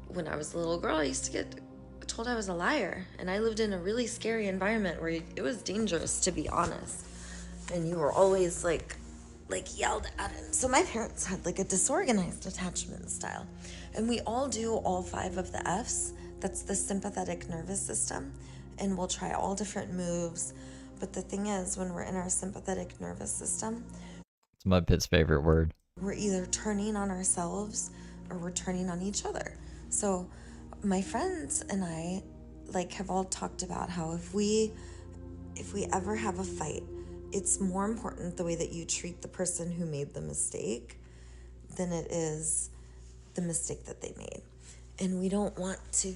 when I was a little girl, I used to get told I was a liar. And I lived in a really scary environment where it was dangerous, to be honest. And you were always like yelled at. And so my parents had like a disorganized attachment style. And we all do all 5 of the F's. That's the sympathetic nervous system. and we'll try all different moves. But the thing is, when we're in our sympathetic nervous system, It's Mud Pit's favorite word. we're either turning on ourselves or we're turning on each other. So my friends and I have all talked about how if we ever have a fight, it's more important the way that you treat the person who made the mistake than it is the mistake that they made. And we don't want to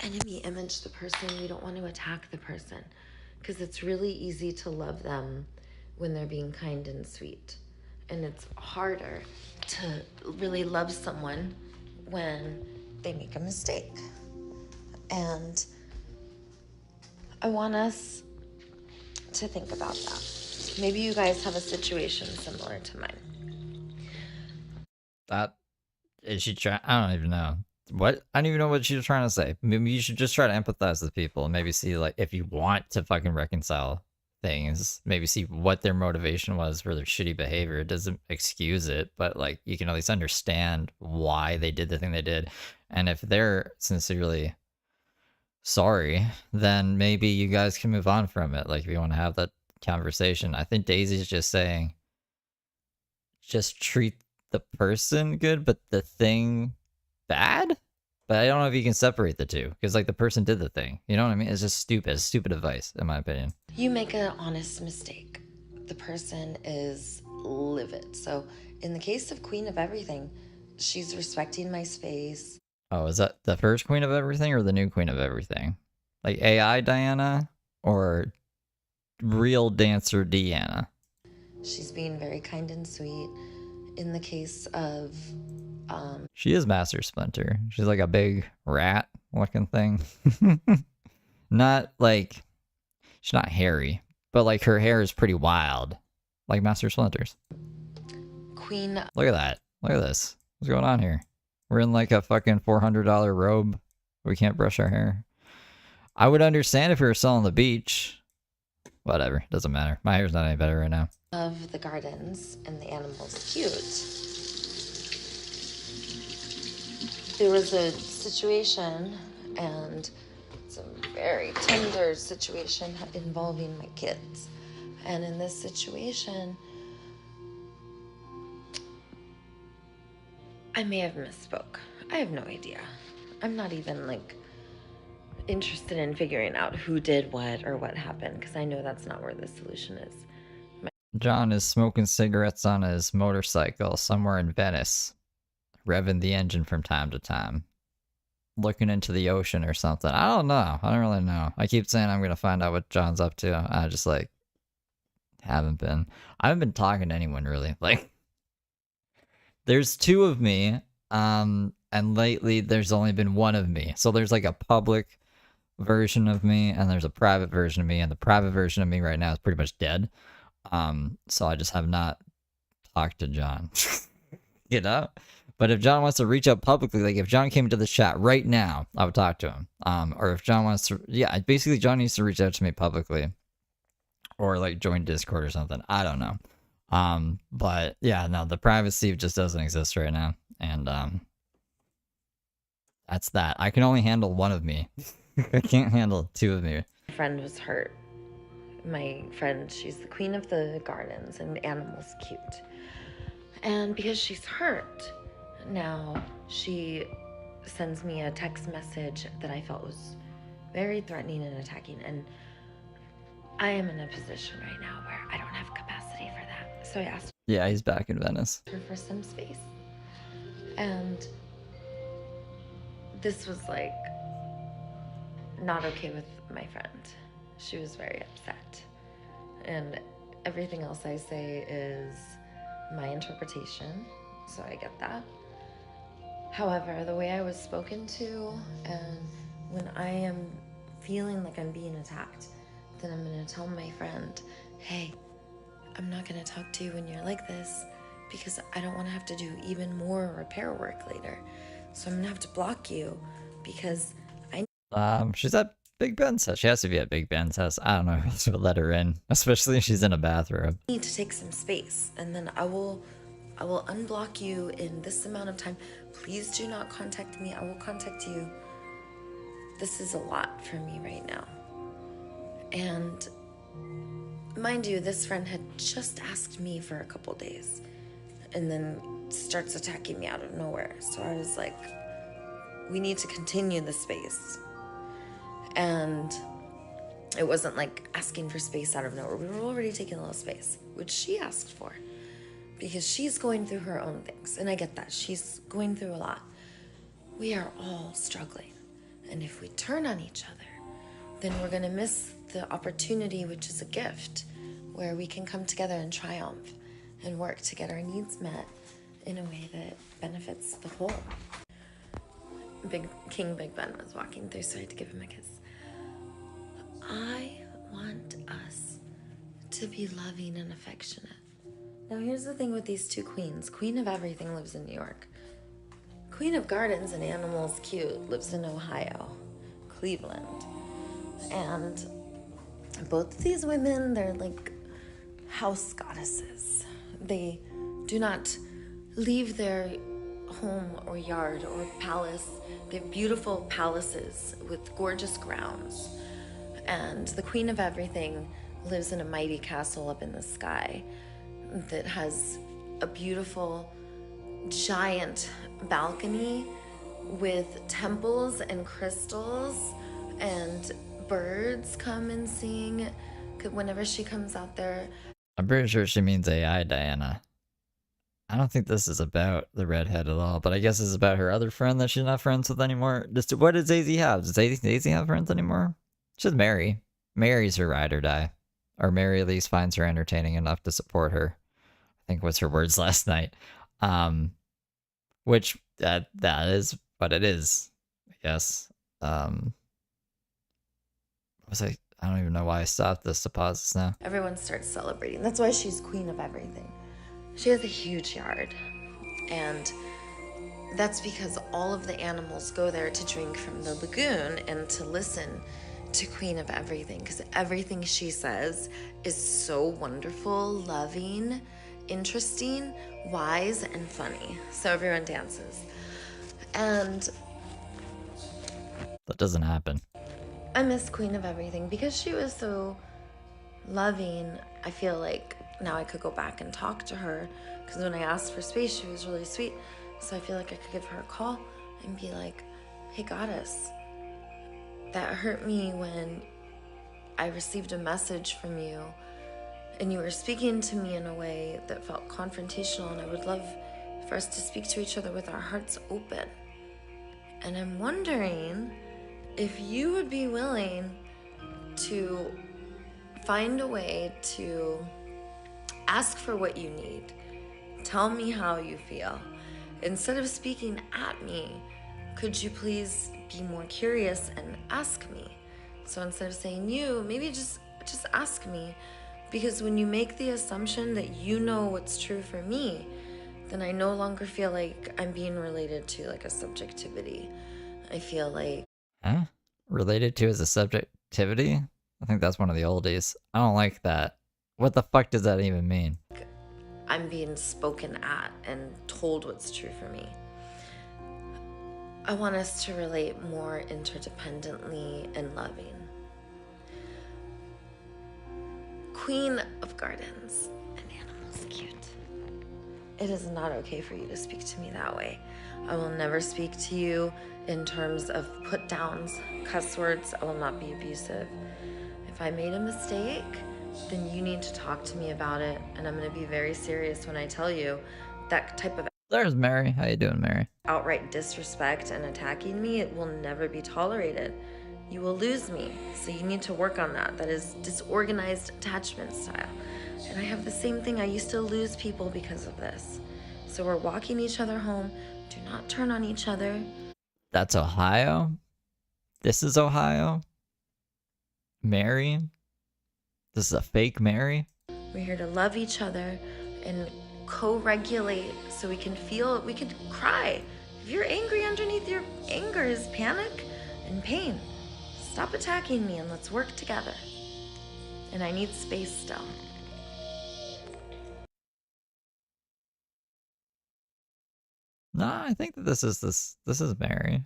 enemy image the person. We don't want to attack the person, because it's really easy to love them when they're being kind and sweet. And it's harder to really love someone when they make a mistake. And I want us to think about that. Maybe you guys have a situation similar to mine. That is she trying? I don't even know. What? I don't even know what she's trying to say. Maybe you should just try to empathize with people and maybe see, like, if you want to fucking reconcile things, maybe see what their motivation was for their shitty behavior. It doesn't excuse it, but, like, you can at least understand why they did the thing they did. And if they're sincerely sorry, then maybe you guys can move on from it. Like, if you want to have that conversation. I think Daisy's just saying, just treat the person good, but the thing bad. But I don't know if you can separate the two, because, like, the person did the thing. You know what I mean? It's just stupid. It's stupid advice, in my opinion. You make an honest mistake. The person is livid. So in the case of Queen of Everything, she's respecting my space. Oh, is that the first Queen of Everything or the new Queen of Everything? Like AI Diana or real dancer Deanna? She's being very kind and sweet. In the case of she is Master Splinter. She's like a big rat looking thing. Not like, she's not hairy, but like her hair is pretty wild, like Master Splinter's. Queen. Look at that. Look at this. What's going on here? We're in like a fucking $400 robe. We can't brush our hair. I would understand if we were still on the beach. Whatever. Doesn't matter. My hair's not any better right now. Of the gardens and the animals cute. There was a situation, and it's a very tender situation involving my kids. And in this situation, I may have misspoke. I have no idea. I'm not even like interested in figuring out who did what or what happened, because I know that's not where the solution is. John is smoking cigarettes on his motorcycle somewhere in Venice, revving the engine from time to time, looking into the ocean or something. I don't know. I don't really know. I keep saying I'm gonna find out what John's up to. I just like haven't been. I haven't been talking to anyone really. Like, there's two of me, and lately there's only been one of me. So there's like a public version of me and there's a private version of me, and the private version of me right now is pretty much dead. So I just have not talked to John. You know? But if John wants to reach out publicly, like if John came into the chat right now, I would talk to him. Or if John wants to, yeah, basically John needs to reach out to me publicly, or like join Discord or something. I don't know. But yeah, no, the privacy just doesn't exist right now, and that's that. I can only handle one of me. I can't handle two of me. My friend was hurt. My friend, she's the queen of the gardens and the animals cute. And because she's hurt, now she sends me a text message that I felt was very threatening and attacking. And I am in a position right now where I don't have capacity for that. So I asked Yeah, he's back in Venice. her for some space. And this was like not okay with my friend. She was very upset. And everything else I say is my interpretation, so I get that. However, the way I was spoken to, and when I am feeling like I'm being attacked, then I'm gonna tell my friend, hey, I'm not gonna talk to you when you're like this, because I don't wanna have to do even more repair work later. So I'm gonna have to block you, because She's at Big Ben's house. She has to be at Big Ben's house. I don't know if we'll let her in, especially if she's in a bathrobe. need to take some space, and then I will unblock you in this amount of time. Please do not contact me. I will contact you this is a lot for me right now. And mind you, this friend had just asked me for a couple days and then starts attacking me out of nowhere. So I was like, we need to continue the space. And it wasn't like asking for space out of nowhere. We were already taking a little space, which she asked for, because she's going through her own things. And I get that. She's going through a lot. We are all struggling. And if we turn on each other, then we're going to miss the opportunity, which is a gift, where we can come together and triumph and work to get our needs met in a way that benefits the whole. King Big Ben was walking through, so I had to give him a kiss. I want us to be loving and affectionate. Now here's the thing with these two queens. Queen of Everything lives in New York. Queen of Gardens and Animals Cute lives in Ohio, Cleveland. And both of these women, they're like house goddesses. They do not leave their home or yard or palace. They have beautiful palaces with gorgeous grounds. And the Queen of Everything lives in a mighty castle up in the sky that has a beautiful, giant balcony with temples and crystals, and birds come and sing whenever she comes out there. I'm pretty sure she means AI Diana. I don't think this is about the redhead at all, but I guess it's about her other friend that she's not friends with anymore. What does Daisy have? Does Daisy have friends anymore? She's Mary. Mary's her ride or die. Or Mary at least finds her entertaining enough to support her. I think was her words last night. Which that is what it is, I guess. I don't even know why I stopped this to pause this now. Everyone starts celebrating. That's why she's Queen of Everything. She has a huge yard, and that's because all of the animals go there to drink from the lagoon and to listen to Queen of Everything, because everything she says is so wonderful, loving, interesting, wise, and funny. So everyone dances. And that doesn't happen. I miss Queen of Everything because she was so loving. I feel like now I could go back and talk to her, because when I asked for space, she was really sweet. So I feel like I could give her a call and be like, hey, goddess, that hurt me when I received a message from you and you were speaking to me in a way that felt confrontational, and I would love for us to speak to each other with our hearts open. And I'm wondering if you would be willing to find a way to ask for what you need. Tell me how you feel. Instead of speaking at me, could you please be more curious and ask me? So instead of saying you, maybe just ask me. Because when you make the assumption that you know what's true for me, then I no longer feel like I'm being related to like a subjectivity. I feel like... Huh? Related to as a subjectivity? I think that's one of the oldies. I don't like that. What the fuck does that even mean? I'm being spoken at and told what's true for me. I want us to relate more interdependently and loving. Queen of Gardens and Animals Cute. It is not okay for you to speak to me that way. I will never speak to you in terms of put downs, cuss words. I will not be abusive. If I made a mistake, then you need to talk to me about it, and I'm going to be very serious when I tell you that type of... There's Mary. How you doing, Mary? Outright disrespect and attacking me, it will never be tolerated. You will lose me, so you need to work on that. That is disorganized attachment style. And I have the same thing. I used to lose people because of this. So we're walking each other home. Do not turn on each other. That's Ohio? This is Ohio? Mary? This is a fake Mary? We're here to love each other and co-regulate so we can feel, we can cry. If you're angry, underneath your anger is panic and pain. Stop attacking me and let's work together. And I need space still. No, I think that this is Mary.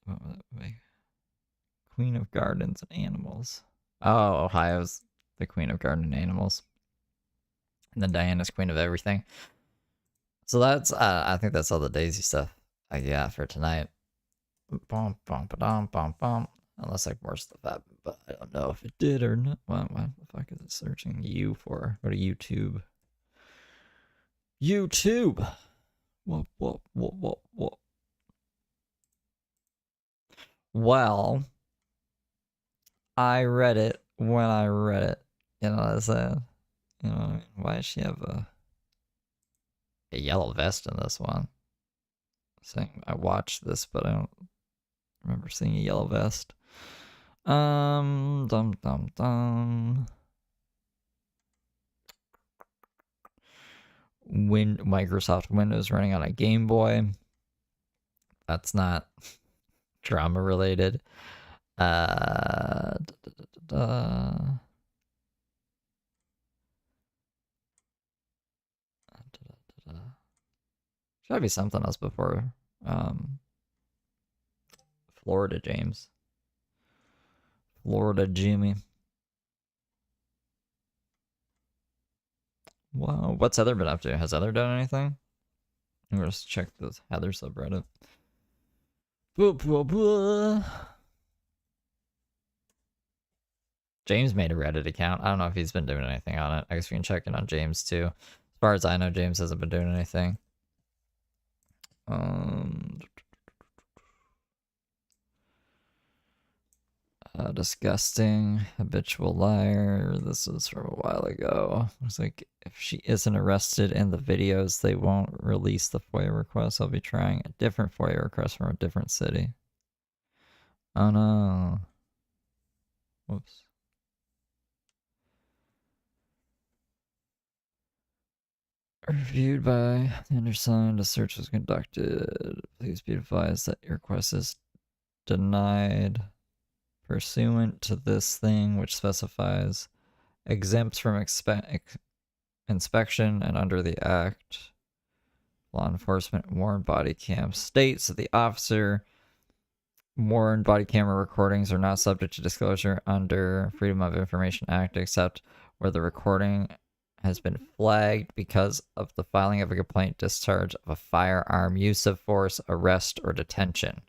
What would that be? Queen of Gardens and Animals. Oh, Ohio's the Queen of Garden and Animals. And then Diana's Queen of Everything. So that's, I think that's all the Daisy stuff I got for tonight. Bum, bum, ba-dum, bum, bum. Unless like more stuff happened, but I don't know if it did or not. What the fuck is it searching you for? Go to YouTube. YouTube! What? Well, I read it when I read it. You know what I'm saying? You know what I mean? Why does she have a yellow vest in this one? Saying I watched this, but I don't remember seeing a yellow vest. Dum. Microsoft Windows running on a Game Boy. That's not drama related. Should be something else before Florida James. Florida Jimmy. Wow, what's Heather been up to? Has Heather done anything? I'm gonna just check the Heather subreddit. James made a Reddit account. I don't know if he's been doing anything on it. I guess we can check in on James too. As far as I know, James hasn't been doing anything. Disgusting, habitual liar. This is from a while ago. It's like, if she isn't arrested in the videos, they won't release the FOIA request. I'll be trying a different FOIA request from a different city. Oh no. Whoops. Reviewed by the undersigned, a search was conducted. Please be advised that your request is denied pursuant to this thing, which specifies exempt from inspection and under the act. Law enforcement warned body cam states that the officer warned body camera recordings are not subject to disclosure under Freedom of Information Act, except where the recording has been flagged because of the filing of a complaint, discharge of a firearm, use of force, arrest, or detention.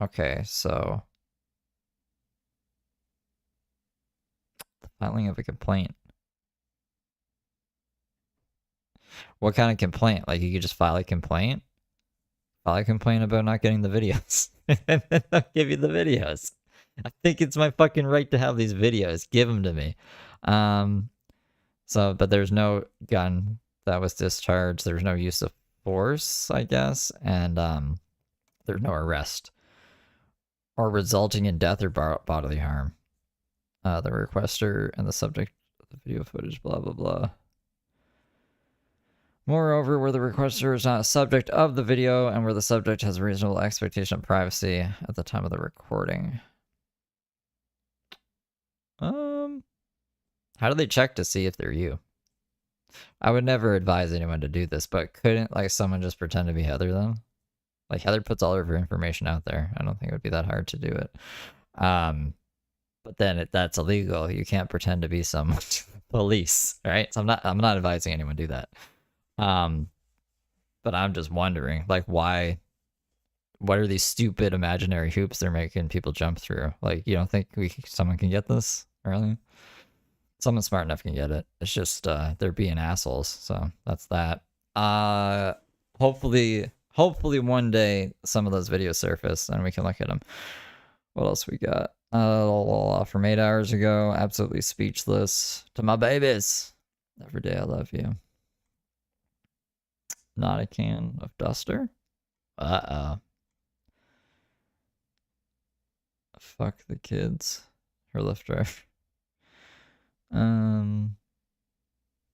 Okay, so the filing of a complaint. What kind of complaint? Like, you could just file a complaint? File a complaint about not getting the videos. And then I'll give you the videos. I think it's my fucking right to have these videos. Give them to me. But there's no gun that was discharged. There's no use of force, I guess. And there's no arrest or resulting in death or bodily harm. The requester and the subject of the video footage, blah, blah, blah. Moreover, where the requester is not a subject of the video and where the subject has a reasonable expectation of privacy at the time of the recording. How do they check to see if they're you? I would never advise anyone to do this, but couldn't like someone just pretend to be Heather then? Like, Heather puts all of her information out there. I don't think it would be that hard to do it. But then that's illegal. You can't pretend to be some police, right? So I'm not advising anyone to do that. But I'm just wondering, like, what are these stupid imaginary hoops they're making people jump through? Like, you don't think someone can get this, really? Someone smart enough can get it. It's just they're being assholes. So that's that. Hopefully one day some of those videos surface and we can look at them. What else we got? From 8 hours ago, absolutely speechless. To my babies, every day I love you. Not a can of duster. Fuck the kids. Her Lyft driver. No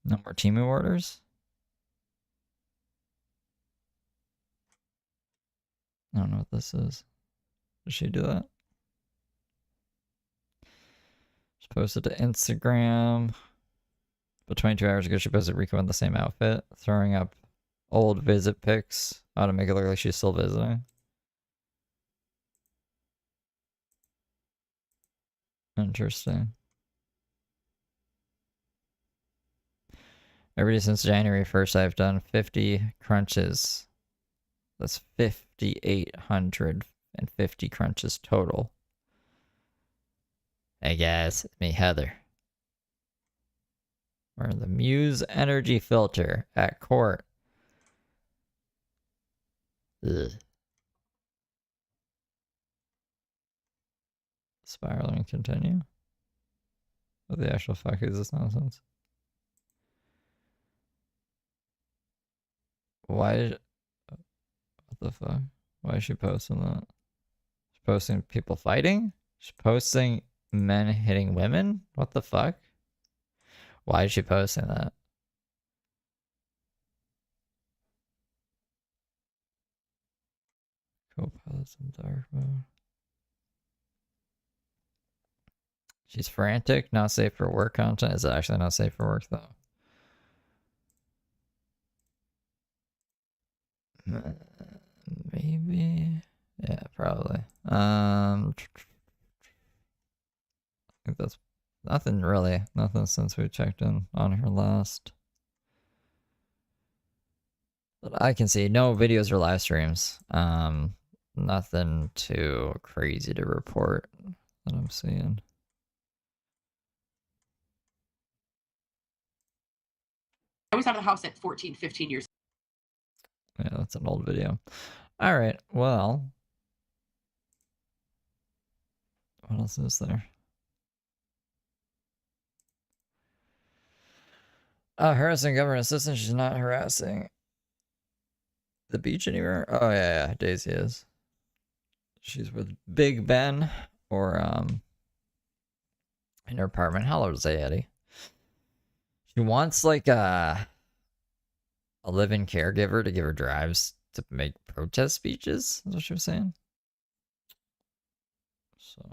more Temu orders? I don't know what this is. Did she do that? She posted to Instagram. But 22 hours ago, she posted Rico in the same outfit, throwing up old visit pics. To make it look like she's still visiting. Interesting. Every day since January 1st, I've done 50 crunches. That's 5,850 crunches total. Hey guys, it's me, Heather. We're in the Muse Energy Filter at court. Ugh. Spiraling continue. What the actual fuck is this nonsense? Why? What the fuck? Why is she posting that? She's posting people fighting? She's posting men hitting women? What the fuck? Why is she posting that? Co-pilots in dark mode. She's frantic, not safe for work content. Is it actually not safe for work though? Maybe. Yeah, probably. I think that's nothing really. Nothing since we checked in on her last. But I can see no videos or live streams. Nothing too crazy to report that I'm seeing. I was out of the house at 14, 15 years. Yeah, that's an old video. All right, well. What else is there? Harassing government assistant. She's not harassing the beach anywhere. Oh, yeah, Daisy is. She's with Big Ben or, in her apartment. Hello, Zayeti. She wants, like, a live-in caregiver to give her drives to make protest speeches. That's what she was saying. So,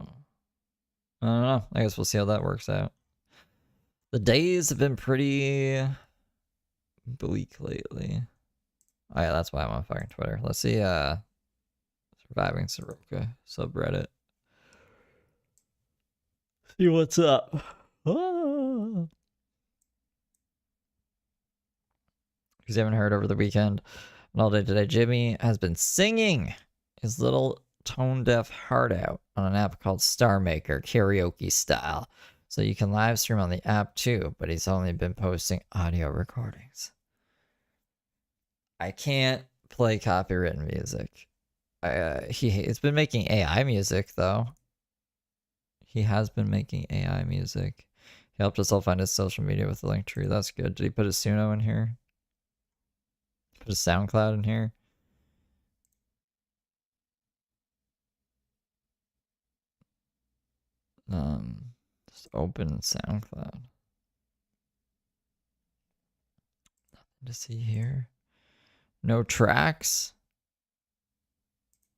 I don't know. I guess we'll see how that works out. The days have been pretty bleak lately. Oh yeah, that's why I'm on fucking Twitter. Let's see, Surviving Saroka subreddit. See what's up. Ah. Because you haven't heard over the weekend and all day today, Jimmy has been singing his little tone-deaf heart out on an app called Star Maker, karaoke style. So you can live stream on the app too, but he's only been posting audio recordings. I can't play copywritten music. He's been making AI music though. He has been making AI music. He helped us all find his social media with the link tree. That's good. Did he put his Suno in here? Put his SoundCloud in here? Just open SoundCloud. Nothing to see here. No tracks?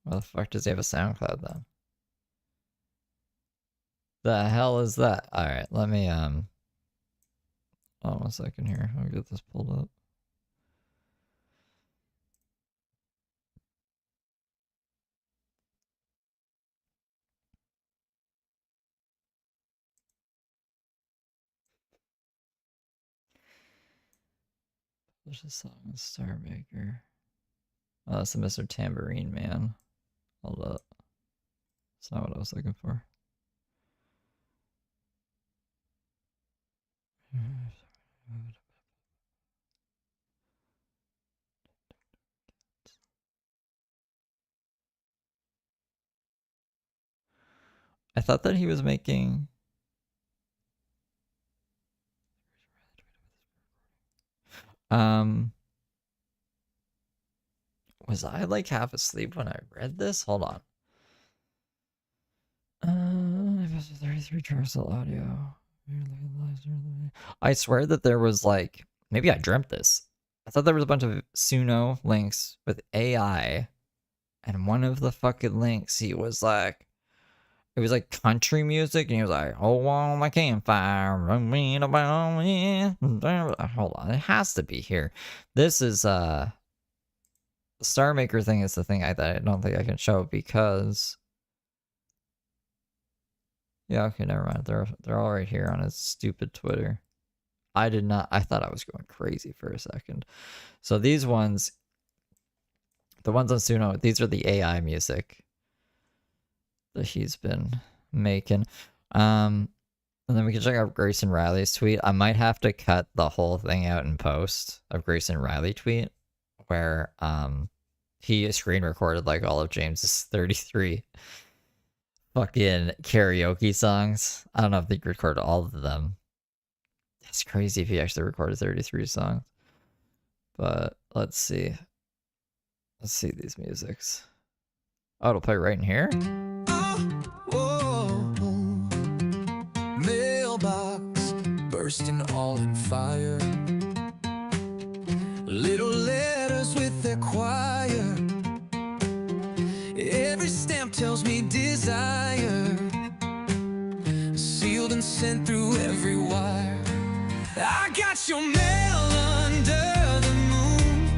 Why the fuck does he have a SoundCloud then? The hell is that? Alright, let me, hold on 1 second here. I'll get this pulled up. There's a song, Star Maker. Oh, that's the Mr. Tambourine Man. Hold up. That's not what I was looking for. I thought that he was making... Was I like half asleep when I read this? Hold on. 33 Charcel audio. I swear that there was like, maybe I dreamt this. I thought there was a bunch of Suno links with AI, and one of the fucking links he was like, it was like country music, and he was like, "Oh, on my campfire, run me about me." Hold on, it has to be here. This is the Star Maker thing is the thing that I don't think I can show because Yeah, okay, never mind. They're all right here on his stupid Twitter. I did not. I thought I was going crazy for a second. So these ones, the ones on Suno, these are the AI music that he's been making. And then we can check out Grayson Riley's tweet. I might have to cut the whole thing out in post of Grayson Riley tweet where he screen recorded like all of James's 33 fucking karaoke songs. I don't know if they recorded all of them. It's crazy if he actually recorded 33 songs. But let's see. Let's see these musics. Oh, it'll play right in here? Mailbox bursting all in fire. Little letters with their choir. Every stamp tells me desire. Sealed and sent through every wire. I got your mail under the moon.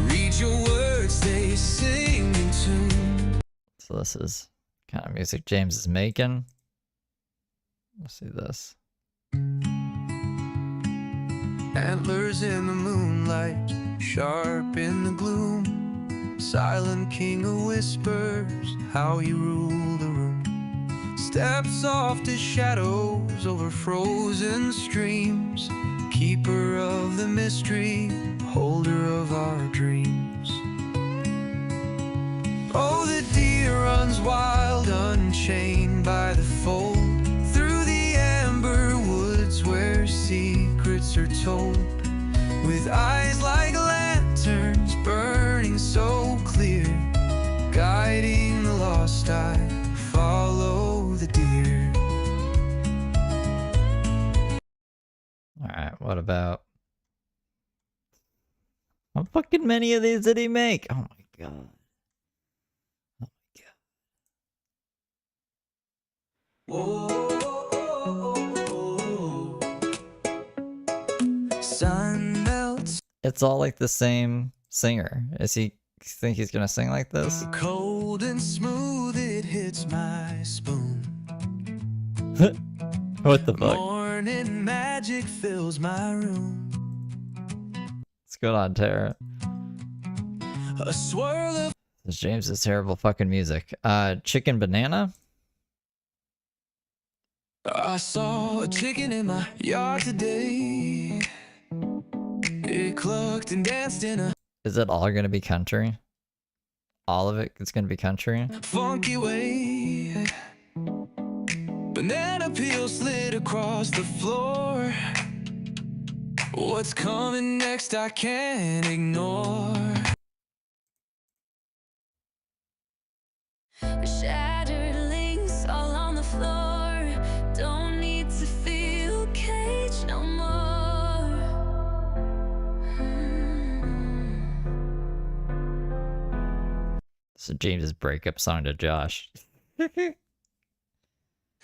Read your words, they sing in tune. So this is kind of music James is making. Let's see this. Antlers in the moonlight, sharp in the gloom. Silent king of whispers, how you rule the room. Steps soft as shadows over frozen streams. Keeper of the mystery, holder of our dreams. Oh, the deer runs wild, unchained by the fold. Through the amber woods where secrets are told. With eyes like lanterns burning so clear. Guiding the lost, I follow the deer. Alright, what about... How fucking many of these did he make? Oh my god. Oh my god. Sun melts. It's all like the same singer. Is he think he's gonna sing like this? Cold and smooth, it hits my spoon. What the fuck? Morning magic fills my room. What's going on, Tara? A swirl of This is James's terrible fucking music. Chicken banana? I saw a chicken in my yard today. It clucked and danced in a Is it all gonna be country? All of it is gonna be country? funky way. Banana peel slid across the floor. What's coming next I can't ignore. Shattered links all on the floor. Don't need to feel caged no more. This is James's breakup song to Josh.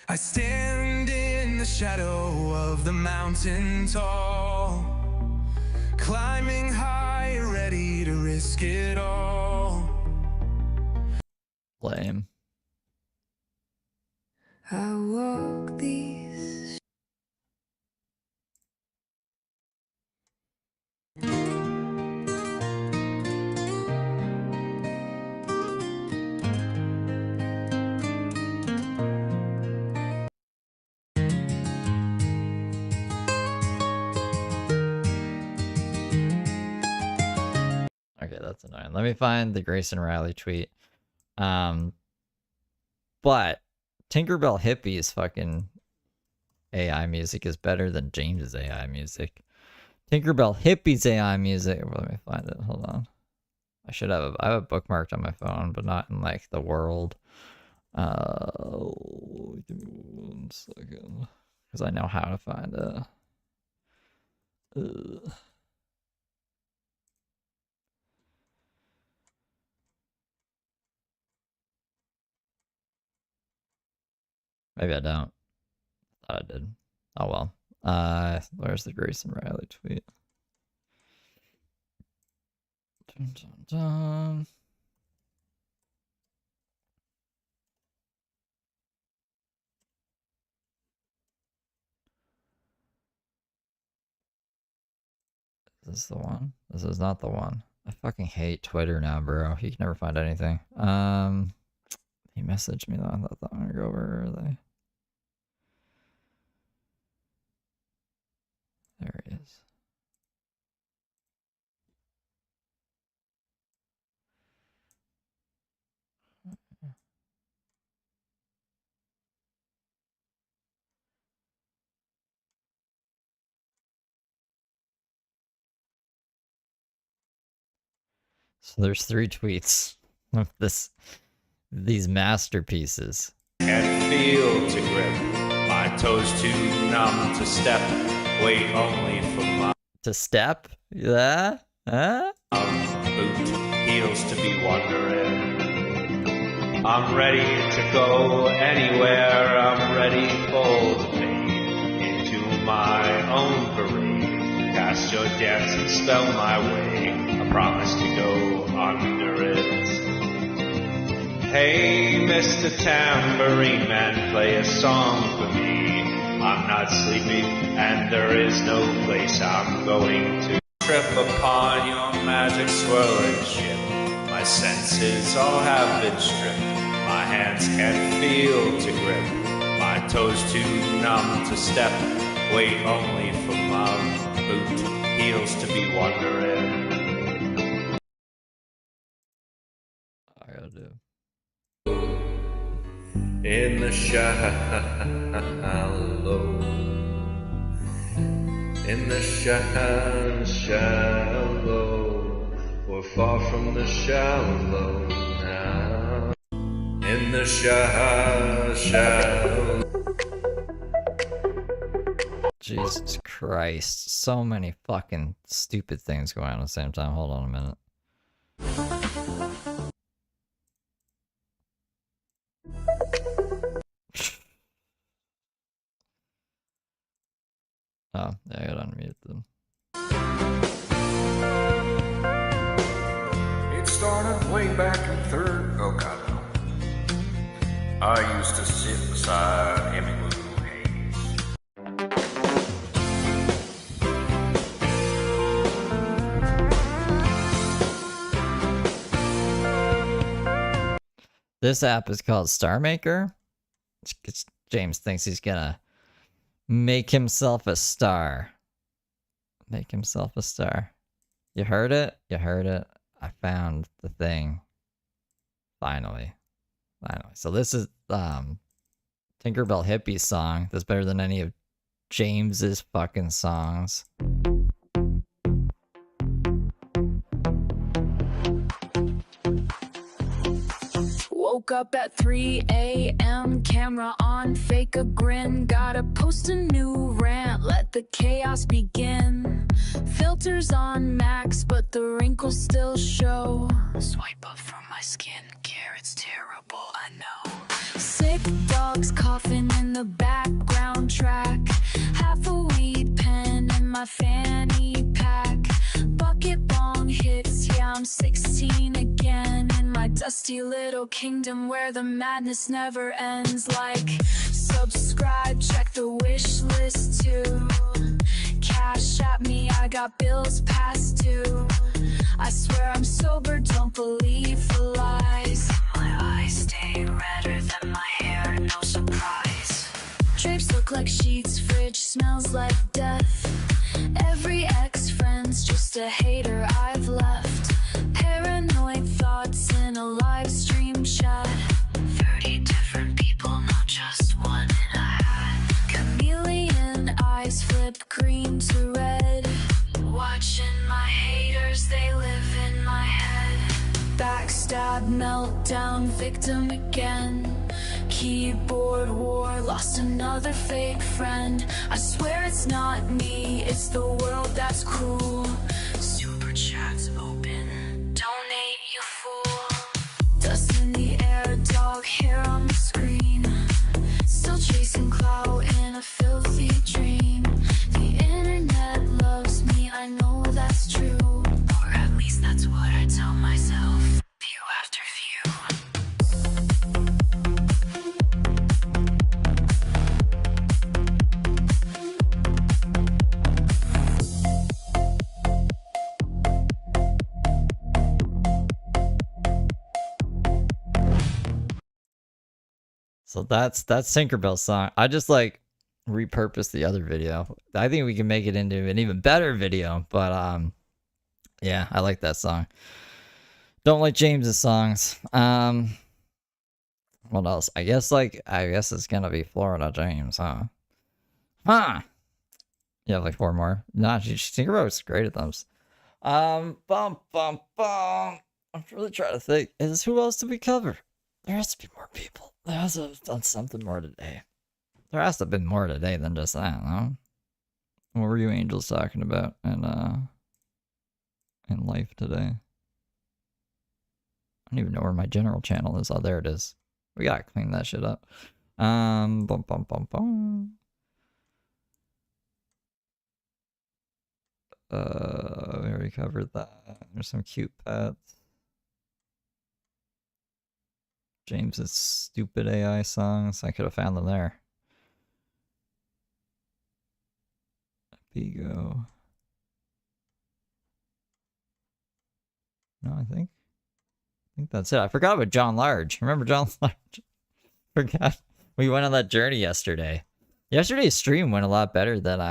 I stand in the shadow of the mountain tall, climbing high, ready to risk it all. Lame. I walk these. Okay, that's annoying. Let me find the Grayson Riley tweet. But Tinkerbell Hippie's fucking AI music is better than James's AI music. Tinkerbell Hippie's AI music. Well, let me find it. Hold on. I should have. I have it bookmarked on my phone, but not in like the world. Give me 1 second, because I know how to find it. Maybe I don't. Thought I did. Oh well. Where's the Grayson Riley tweet? Dun, dun, dun. this the one? This is not the one. I fucking hate Twitter now, bro. You can never find anything. He messaged me though. I thought that one would go over early. There he is. So there's 3 tweets of these masterpieces. Can't feel to grip, my toes too numb to step, wait only for my To step? Yeah? Huh? boot heels to be wandering. I'm ready to go anywhere, I'm ready for the fade into my own parade. Cast your dancing spell my way, I promise to go under it. Hey, Mr. Tambourine Man, play a song for me. I'm not sleepy, and there is no place I'm going to. Trip upon your magic swirling ship. My senses all have been stripped. My hands can't feel to grip. My toes too numb to step. Wait only for my boot heels to be wandering. I gotta do. In the shallow, in the shallow, we're far from the shallow now. In the shallow. Jesus Christ. So many fucking stupid things going on at the same time. Hold on a minute. Oh, yeah, I gotta unmute them. It started way back in third. Oh God, no. I used to sit beside Hemingway Hayes. This app is called Star Maker. James thinks he's gonna make himself a star. Make himself a star. You heard it? You heard it. I found the thing. Finally. Finally. So this is Tinkerbell Hippie's song. That's better than any of James's fucking songs. Woke up at 3 a.m. Camera on, fake a grin. Gotta post a new rant, let the chaos begin. Filters on max, but the wrinkles still show. Swipe up from my skincare, it's terrible, I know. Sick dogs coughing in the background track. Half a weed pen in my fanny pack. Bucket bong hits, yeah, I'm 16 again. In my dusty little kingdom where the madness never ends. Like, subscribe, check the wish list too. Cash at me, I got bills past due. I swear I'm sober, don't believe the lies. My eyes stay redder than my hair, no surprise. Drapes look like sheets, fridge smells like death. Every ex-friend's just a hater I've left. Paranoid thoughts in a live stream chat. 30 different people, not just one in a hat. Chameleon eyes flip green to red. Watching my haters, they live in my head. Backstab, meltdown, victim again. Keyboard war, lost another fake friend. I swear it's not me, it's the world that's cruel. Super chat's open, donate you fool. Dust in the air, dog hair on the screen. Still chasing clout in a filthy dream. The internet loves me, I know that's true. Or at least that's what I tell myself. View after view. So that's Tinkerbell's song. I just like repurposed the other video. I think we can make it into an even better video, but yeah, I like that song. Don't like James's songs. What else? I guess it's gonna be Florida James, huh? Huh. You have like 4 more. Nah, Tinkerbell's great at those. I'm really trying to think. Who else did we cover? There has to be more people. There has to have done something more today. There has to have been more today than just that, no? What were you angels talking about in life today? I don't even know where my general channel is. Oh, there it is. We gotta clean that shit up. We already covered that. There's some cute pets. James's stupid AI songs. I could have found them there. Vigo. No, I think that's it. I forgot about John Large. Remember John Large? Forgot. We went on that journey yesterday. Yesterday's stream went a lot better than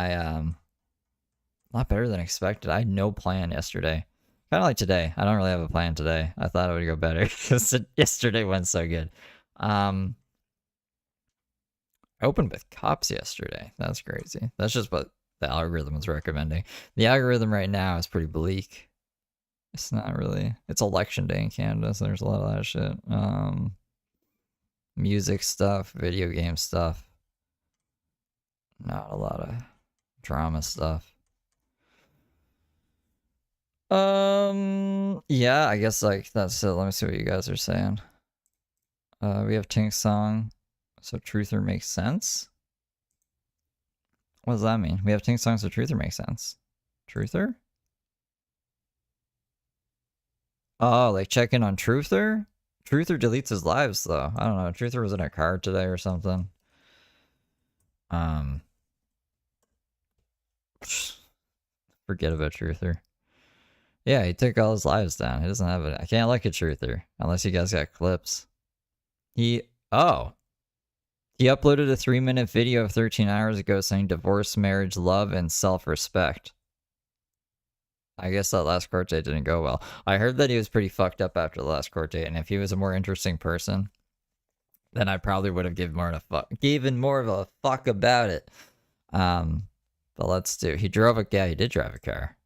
expected. I had no plan yesterday. Kind of like today. I don't really have a plan today. I thought it would go better because yesterday went so good. I opened with cops yesterday. That's crazy. That's just what the algorithm was recommending. The algorithm right now is pretty bleak. It's not really. It's election day in Canada, so there's a lot of that shit. Music stuff, video game stuff. Not a lot of drama stuff. Yeah, I guess like that's it. Let me see what you guys are saying. We have Tink's song, so Truther makes sense. What does that mean? We have Tink's song, so Truther makes sense. Truther? Oh, like check in on Truther? Truther deletes his lives though. I don't know. Truther was in a car today or something. Forget about Truther. Yeah, he took all his lives down. He doesn't have it. I can't look at Truther unless you guys got clips. He uploaded a 3-minute video 13 hours ago saying divorce, marriage, love, and self-respect. I guess that last court date didn't go well. I heard that he was pretty fucked up after the last court date, and if he was a more interesting person, then I probably would have given more of a fuck about it. But let's do. He did drive a car.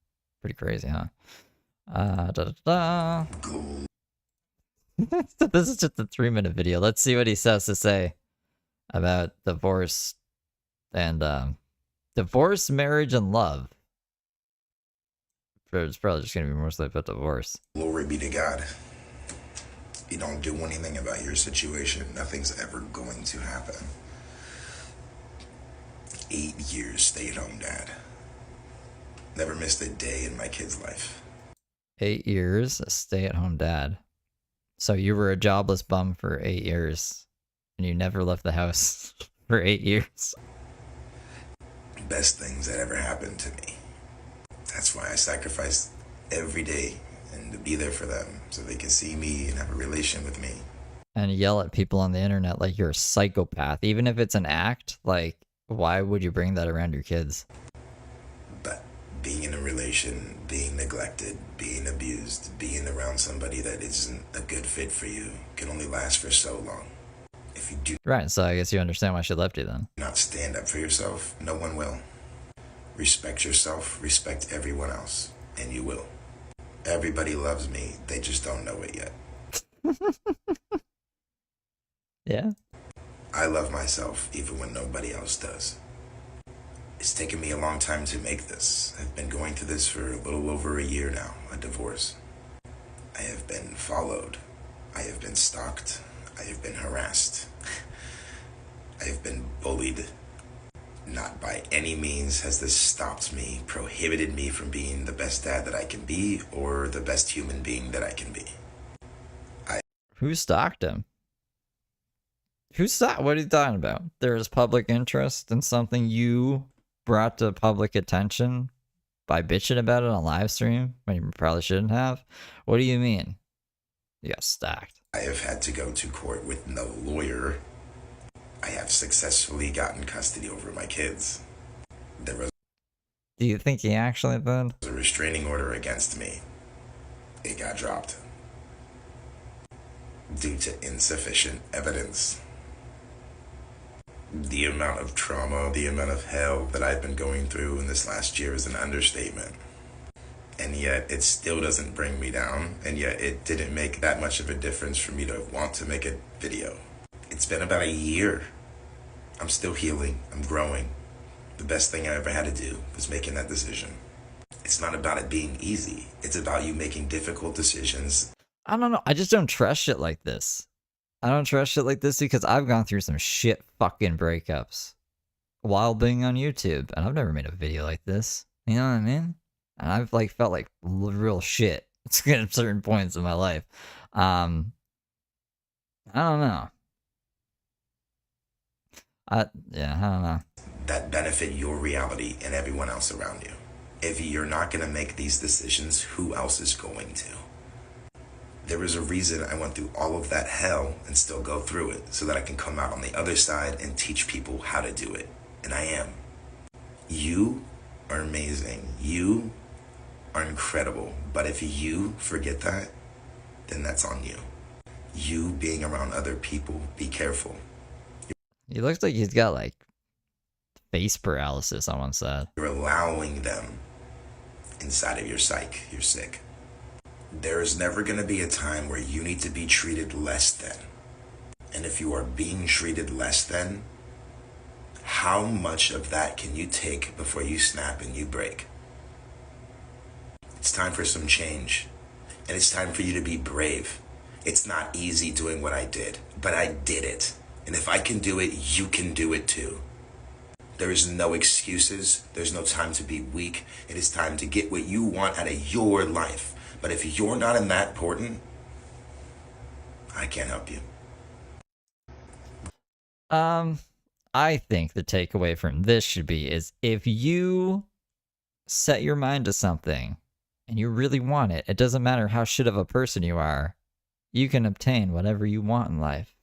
Pretty crazy, huh? This is just a 3-minute video. Let's see what he says to say about divorce and divorce, marriage, and love. It's probably just gonna be mostly about divorce. Glory be to God. You don't do anything about your situation, nothing's ever going to happen. 8 years stay-at-home dad. Never missed a day in my kid's life. 8 years, a stay-at-home dad. So you were a jobless bum for 8 years, and you never left the house for 8 years. Best things that ever happened to me. That's why I sacrifice every day and to be there for them so they can see me and have a relation with me. And yell at people on the internet like you're a psychopath. Even if it's an act, like, why would you bring that around your kids? But being in a relation, being neglected, being abused, being around somebody that isn't a good fit for you can only last for so long. If you do right, so I guess you understand why she left you then. Not stand up for yourself, no one will. Respect yourself, respect everyone else, and you will. Everybody loves me, they just don't know it yet. Yeah. I love myself even when nobody else does. It's taken me a long time to make this. I've been going through this for a little over a year now, a divorce. I have been followed. I have been stalked. I have been harassed. I have been bullied. Not by any means has this stopped me, prohibited me from being the best dad that I can be or the best human being that I can be. Who stalked him? What are you talking about? There is public interest in something you brought to public attention by bitching about it on live stream when you probably shouldn't have? What do you mean? You got stalked. I have had to go to court with no lawyer I have successfully gotten custody over my kids. There was Do you think he actually did? a restraining order against me. It got dropped due to insufficient evidence. The amount of trauma, the amount of hell that I've been going through in this last year is an understatement. And yet it still doesn't bring me down, and yet it didn't make that much of a difference for me to want to make a video. It's been about a year. I'm still healing, I'm growing. The best thing I ever had to do was making that decision. It's not about it being easy, it's about you making difficult decisions. I don't know. I just don't trust shit like this. I don't trust shit like this because I've gone through some shit fucking breakups while being on YouTube, and I've never made a video like this. You know what I mean? And I've like felt like real shit at certain points in my life. I don't know. I don't know. That benefit your reality and everyone else around you. If you're not going to make these decisions, who else is going to? There is a reason I went through all of that hell and still go through it, so that I can come out on the other side and teach people how to do it. And I am. You are amazing. You are incredible. But if you forget that, then that's on you. You being around other people, be careful. He looks like he's got like face paralysis, someone said. You're allowing them inside of your psyche. You're sick. There is never going to be a time where you need to be treated less than. And if you are being treated less than, how much of that can you take before you snap and you break? It's time for some change. And it's time for you to be brave. It's not easy doing what I did, but I did it. And if I can do it, you can do it too. There is no excuses. There's no time to be weak. It is time to get what you want out of your life. But if you're not in that important, I can't help you. I think the takeaway from this should be is if you set your mind to something and you really want it, it doesn't matter how shit of a person you are, you can obtain whatever you want in life.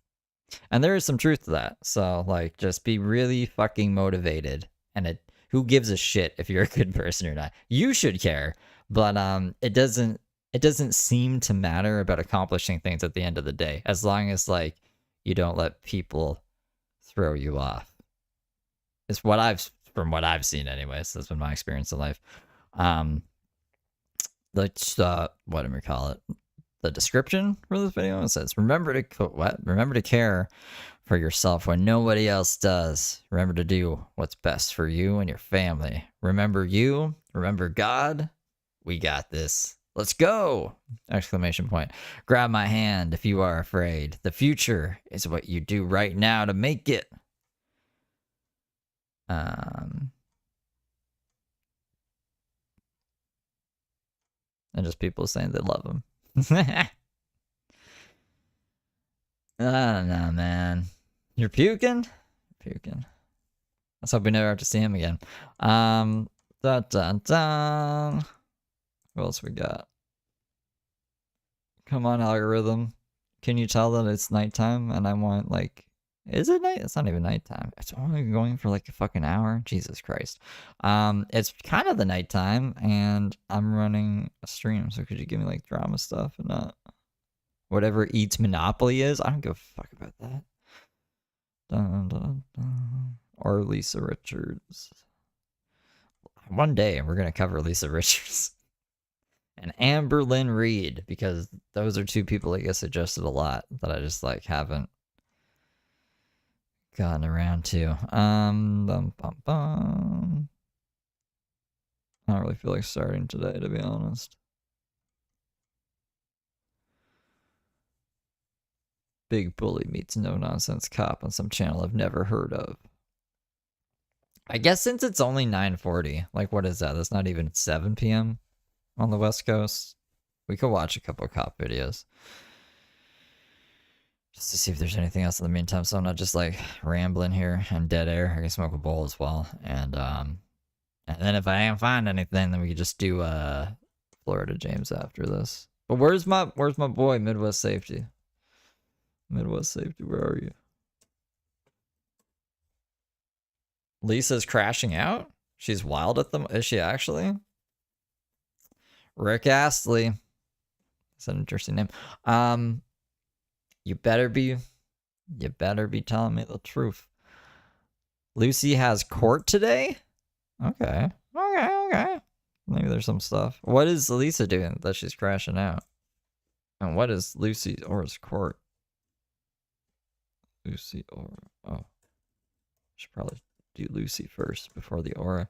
And there is some truth to that. So, like, just be really fucking motivated. And who gives a shit if you're a good person or not? You should care, but it doesn't seem to matter about accomplishing things at the end of the day, as long as like you don't let people throw you off. It's from what I've seen anyways. That's been my experience in life. Let's what do we call it? The description for this video, it says, remember to care for yourself when nobody else does. Remember to do what's best for you and your family. Remember you, remember God. We got this. Let's go! Exclamation point. Grab my hand if you are afraid. The future is what you do right now to make it. And just people saying they love him. I don't know, man. You're puking? Puking. Let's hope we never have to see him again. Dun dun dun. What else we got? Come on, algorithm. Can you tell that it's nighttime and I want, like... Is it night? It's not even nighttime. It's only going for like a fucking hour. Jesus Christ. It's kind of the nighttime and I'm running a stream. So could you give me like drama stuff and not whatever Eats Monopoly is? I don't give a fuck about that. Dun, dun, dun. Or Lisa Richards. One day we're going to cover Lisa Richards. And Amber Lynn Reed, because those are two people I get suggested a lot that I just like haven't gotten around to. Bum, bum, bum. I don't really feel like starting today, to be honest. Big bully meets no nonsense cop on some channel I've never heard of. I guess since it's only 9:40, like what is that? That's not even 7 p.m. on the West Coast. We could watch a couple of cop videos. Just to see if there's anything else in the meantime, so I'm not just like rambling here and dead air. I can smoke a bowl as well. And then if I can't find anything, then we could just do Florida James after this. But where's my boy, Midwest Safety? Midwest Safety, where are you? Lisa's crashing out? She's wild at them? Is she actually? Rick Astley. That's an interesting name. You better be telling me the truth. Lucy has court today? Okay. Maybe there's some stuff. What is Lisa doing that she's crashing out? And what is Lucy Aura's court? Lucy Aura. Oh. Should probably do Lucy first before the Aura.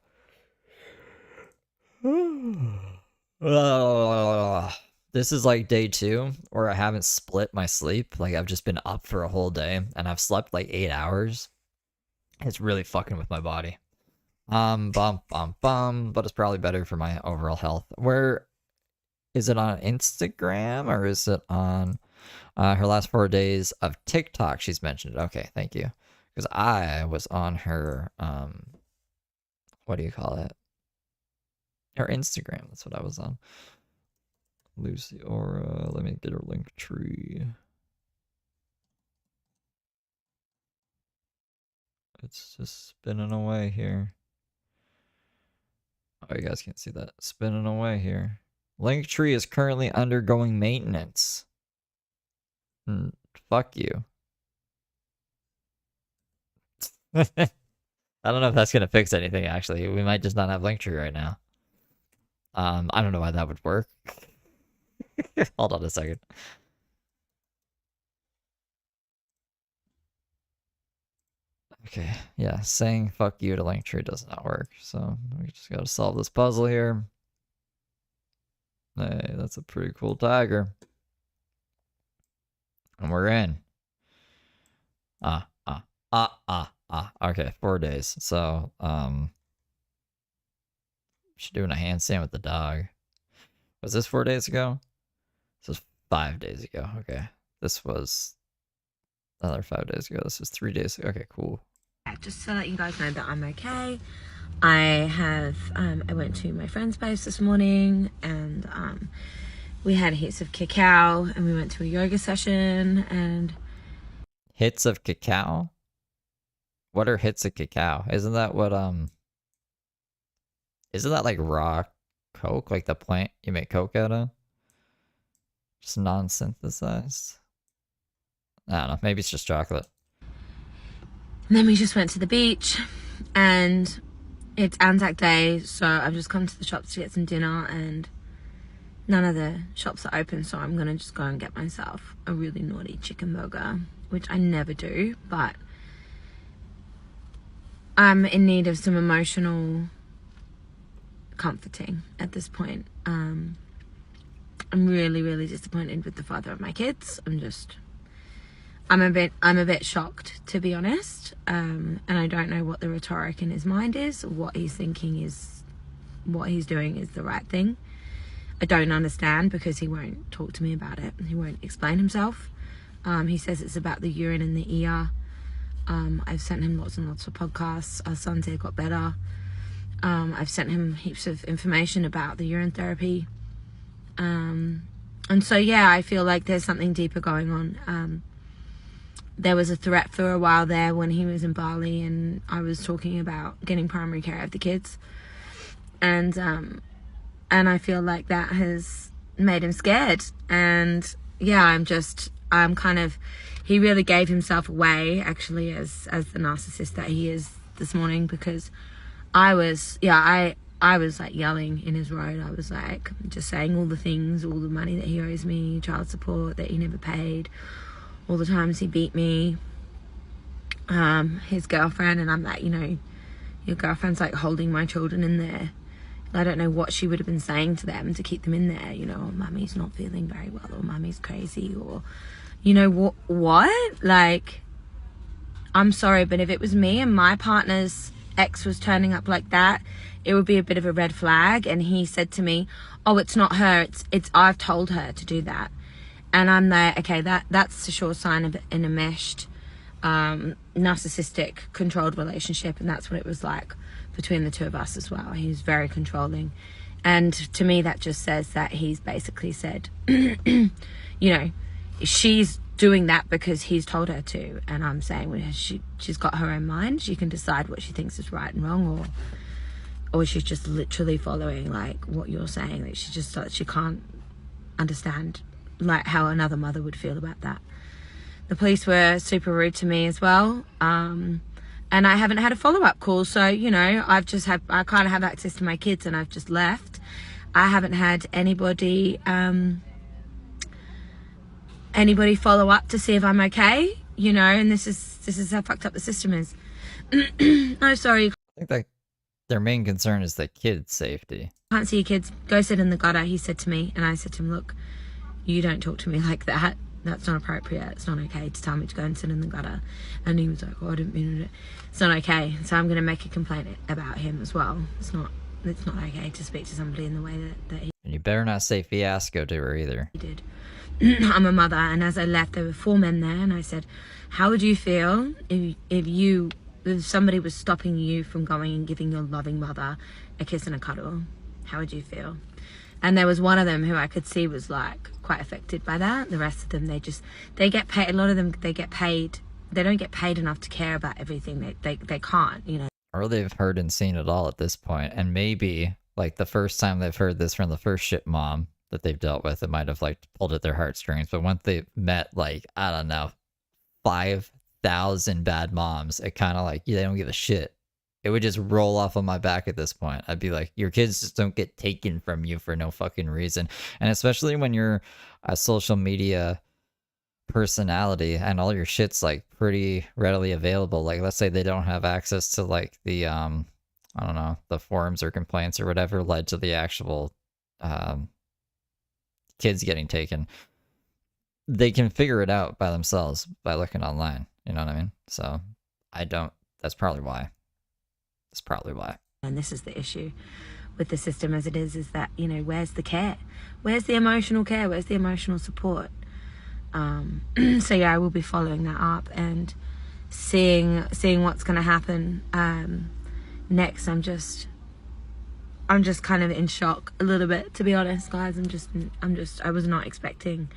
This is like day 2 where I haven't split my sleep. Like I've just been up for a whole day and I've slept like 8 hours. It's really fucking with my body. But it's probably better for my overall health. Where is it on Instagram or is it on her last 4 days of TikTok? She's mentioned it. Okay, thank you. Because I was on her, what do you call it? Her Instagram. That's what I was on. Lucy Aura. Let me get her link tree. It's just spinning away here. Oh, you guys can't see that. Spinning away here. Linktree is currently undergoing maintenance. Fuck you. I don't know if that's gonna fix anything, actually. We might just not have Linktree right now. I don't know why that would work. Hold on a second. Okay, yeah, saying fuck you to Linktree does not work, so we just gotta solve this puzzle here. Hey, that's a pretty cool tiger. And we're in. Okay, 4 days. So, she's doing a handstand with the dog. Was this 4 days ago? This was 5 days ago. Okay. This was another 5 days ago. This was 3 days ago. Okay, cool. Just to let you guys know that I'm okay. I went to my friend's place this morning and we had heaps of cacao and we went to a yoga session and... Hits of cacao? What are hits of cacao? Isn't that what, isn't that like raw coke? Like the plant you make coke out of? Just non-synthesized? I don't know. Maybe it's just chocolate. And then we just went to the beach and it's Anzac Day, so I've just come to the shops to get some dinner and none of the shops are open, so I'm gonna just go and get myself a really naughty chicken burger, which I never do, but I'm in need of some emotional comforting at this point. I'm really, really disappointed with the father of my kids. I'm a bit shocked, to be honest, and I don't know what the rhetoric in his mind is, or what he's thinking is, what he's doing is the right thing. I don't understand because he won't talk to me about it. He won't explain himself. He says it's about the urine in the ear. I've sent him lots and lots of podcasts. Our son's ear got better. I've sent him heaps of information about the urine therapy. And so, yeah, I feel like there's something deeper going on. There was a threat for a while there when he was in Bali and I was talking about getting primary care of the kids. And I feel like that has made him scared. And yeah, he really gave himself away, actually, as the narcissist that he is this morning, because I was like yelling in his road. I was like just saying all the things, all the money that he owes me, child support that he never paid, all the times he beat me, his girlfriend, and I'm like, your girlfriend's like holding my children in there. I don't know what she would have been saying to them to keep them in there, mummy's not feeling very well, or mummy's crazy, or what? Like, I'm sorry, but if it was me and my partner's ex was turning up like that, it would be a bit of a red flag. And he said to me, oh, it's not her, it's I've told her to do that. And I'm like, okay, that's a sure sign of an enmeshed, narcissistic, controlled relationship. And that's what it was like between the two of us as well. He was very controlling. And to me, that just says that he's basically said, she's doing that because he's told her to. And I'm saying, well, she's got her own mind. She can decide what she thinks is right and wrong, or she's just literally following like what you're saying, that she just she can't understand like how another mother would feel about that. The police were super rude to me as well, and I haven't had a follow-up call. So, you know, I kind of have access to my kids, and I've just left. I haven't had anybody follow up to see if I'm okay, you know, and this is how fucked up the system is. No, sorry. I think that their main concern is the kids' safety. Can't see your kids, go sit in the gutter, he said to me. And I said to him, look, you don't talk to me like that. That's not appropriate. It's not okay to tell me to go and sit in the gutter. And he was like, oh, I didn't mean it. It's not okay. So I'm going to make a complaint about him as well. It's not okay to speak to somebody in the way that he... And you better not say fiasco to her either. He did. I'm a mother, and as I left, there were 4 men there, and I said, how would you feel if somebody was stopping you from going and giving your loving mother a kiss and a cuddle? How would you feel? And there was one of them who I could see was like quite affected by that. The rest of them, they get paid. A lot of them, they get paid. They don't get paid enough to care about everything. They can't, you know. Or they've heard and seen it all at this point, and maybe like the first time they've heard this from the first shit mom that they've dealt with, it might have like pulled at their heartstrings. But once they met, like, I don't know, 5,000 bad moms, it kind of like, yeah, they don't give a shit. It would just roll off on my back at this point. I'd be like, your kids just don't get taken from you for no fucking reason. And especially when you're a social media personality and all your shit's like pretty readily available. Like, let's say they don't have access to like the I don't know, the forums or complaints or whatever led to the actual kids getting taken. They can figure it out by themselves by looking online. You know what I mean? So that's probably why. And this is the issue with the system as it is that, you know, where's the care? Where's the emotional care? Where's the emotional support? So yeah, I will be following that up and seeing what's going to happen next. I'm just kind of in shock a little bit, to be honest, guys. I was not expecting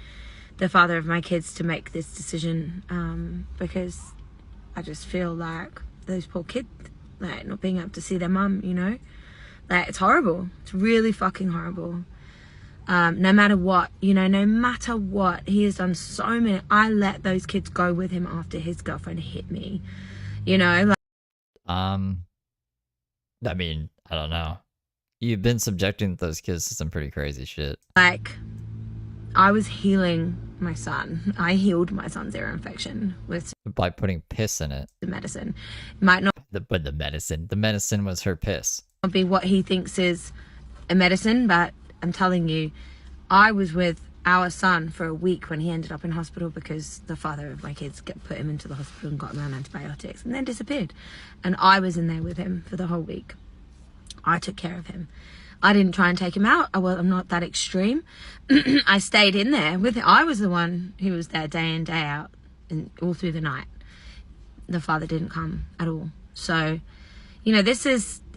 the father of my kids to make this decision, because I just feel like those poor kids, like, not being able to see their mum, you know, like, it's horrible. It's really fucking horrible. No matter what, you know, no matter what, he has done so many. I let those kids go with him after his girlfriend hit me, you know, like, I mean, I don't know. You've been subjecting those kids to some pretty crazy shit. Like, I was healing my son. I healed my son's ear infection by putting piss in it. The medicine. It might not the medicine was her piss. Be what he thinks is a medicine, but I'm telling you, I was with our son for a week when he ended up in hospital because the father of my kids put him into the hospital and got him on antibiotics and then disappeared. And I was in there with him for the whole week. I took care of him. I didn't try and take him out. I'm not that extreme. I stayed in there with him. I was the one who was there day in, day out, and all through the night. The father didn't come at all. So, you know,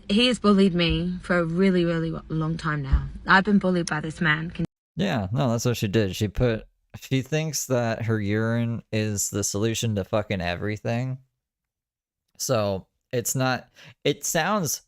he has bullied me for a really, really long time now. I've been bullied by this man. Yeah, no, that's what she did. She thinks that her urine is the solution to fucking everything. So it sounds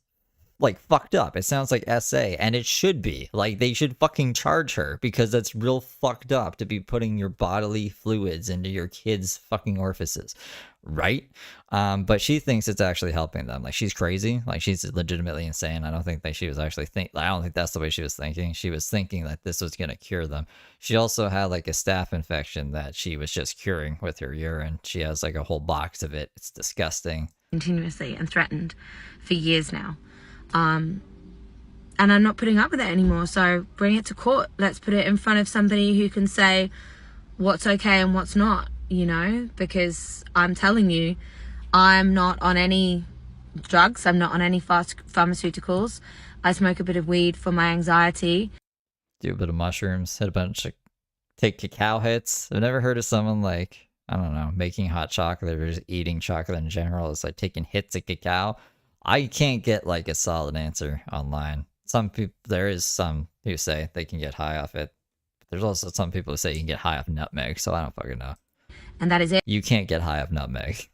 like fucked up. It sounds like SA, and it should be. Like, they should fucking charge her, because that's real fucked up to be putting your bodily fluids into your kids' fucking orifices, right? But she thinks it's actually helping them. Like, she's crazy. Like, she's legitimately insane. I don't think that she was actually I don't think that's the way she was thinking. She was thinking that this was gonna cure them. She also had like a staph infection that she was just curing with her urine. She has like a whole box of it. It's disgusting. Continuously and threatened for years now. And I'm not putting up with it anymore. So bring it to court. Let's put it in front of somebody who can say what's okay and what's not, you know, because I'm telling you, I'm not on any drugs. I'm not on any pharmaceuticals. I smoke a bit of weed for my anxiety. Do a bit of mushrooms, take cacao hits. I've never heard of someone like, I don't know, making hot chocolate or just eating chocolate in general. It's like taking hits of cacao. I can't get like a solid answer online. There is some who say they can get high off it. But there's also some people who say you can get high off nutmeg, so I don't fucking know. and that is it. You can't get high off nutmeg.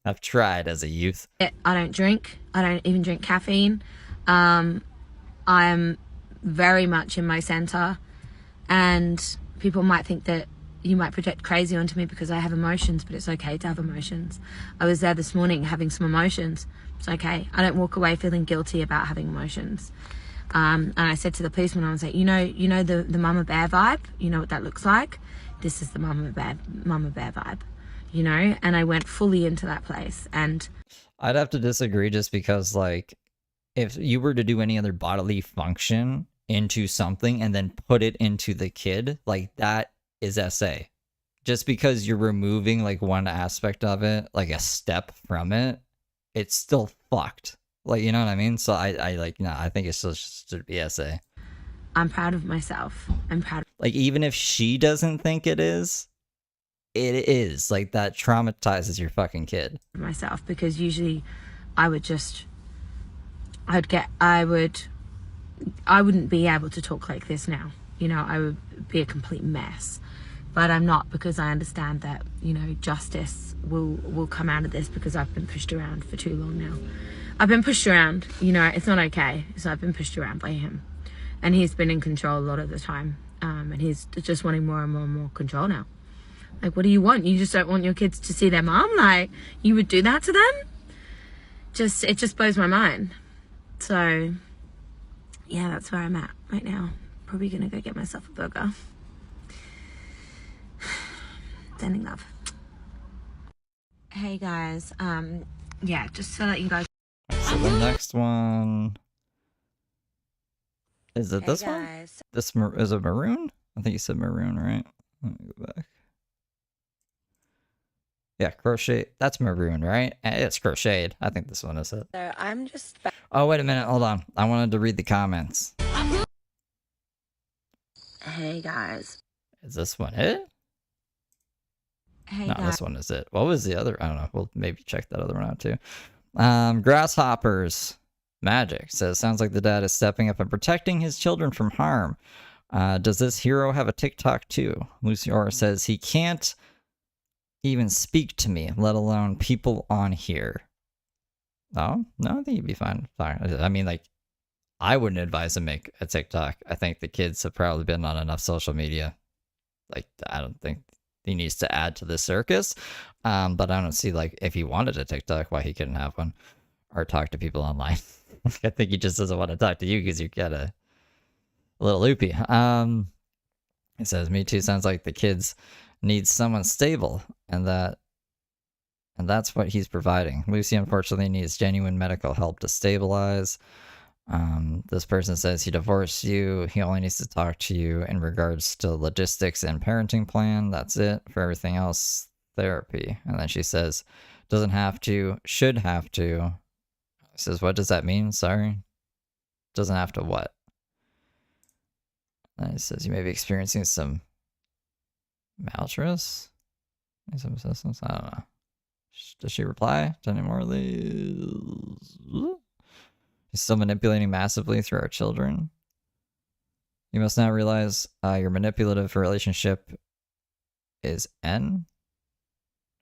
I've tried as a youth. I don't drink. I don't even drink caffeine. I'm very much in my center, and people might think that you might project crazy onto me because I have emotions, but it's okay to have emotions. I was there this morning having some emotions. It's okay. I don't walk away feeling guilty about having emotions. And I said to the policeman, I was like, you know the mama bear vibe? You know what that looks like? This is the mama bear vibe, you know? And I went fully into that place. And I'd have to disagree just because, like, if you were to do any other bodily function into something and then put it into the kid, like, that is SA. Just because you're removing, like, one aspect of it, like a step from it, it's still fucked. Like, you know what I mean? So I like, no, I think it's still should be SA. I'm proud of myself. I'm proud. Like, even if she doesn't think it is. Like, that traumatizes your fucking kid. Myself, because usually I wouldn't be able to talk like this now. You know, I would be a complete mess. But I'm not, because I understand that, you know, justice will come out of this, because I've been pushed around for too long now. I've been pushed around, you know, it's not okay. So I've been pushed around by him. And he's been in control a lot of the time. And he's just wanting more and more and more control now. Like, what do you want? You just don't want your kids to see their mom? Like, you would do that to them? It just blows my mind. So, yeah, that's where I'm at right now. Probably gonna go get myself a burger. Sending love. Hey guys, yeah, just so that you guys. So the next one is it this one? This is it maroon? I think you said maroon, right? Let me go back. Yeah, crochet. That's maroon, right? It's crocheted. I think this one is it. So I'm just. Oh, wait a minute. Hold on. I wanted to read the comments. Hey guys. Is this one it? Hey No, guys. this one is it. What was the other? I don't know. We'll maybe check that other one out too. Grasshoppers Magic says, sounds like the dad is stepping up and protecting his children from harm. Does this hero have a TikTok too? Lucior says he can't even speak to me, let alone people on here. Oh, no, I think he'd be fine. I mean, like, I wouldn't advise him make a TikTok. I think the kids have probably been on enough social media. Like, I don't think he needs to add to the circus. But I don't see, like, if he wanted a TikTok, why he couldn't have one or talk to people online. I think he just doesn't want to talk to you because you get a little loopy. He says, me too, sounds like the kids need someone stable, and that's what he's providing. Lucy unfortunately needs genuine medical help to stabilize. This person says he divorced you. He only needs to talk to you in regards to logistics and parenting plan. That's it. For everything else, therapy. And then she says, doesn't have to, should have to. Says, what does that mean? Sorry. Doesn't have to what? And it says you may be experiencing some maltrous. Some assistance. I don't know. Does she reply to any more of these? He's still manipulating massively through our children. You must now realize your manipulative relationship is N.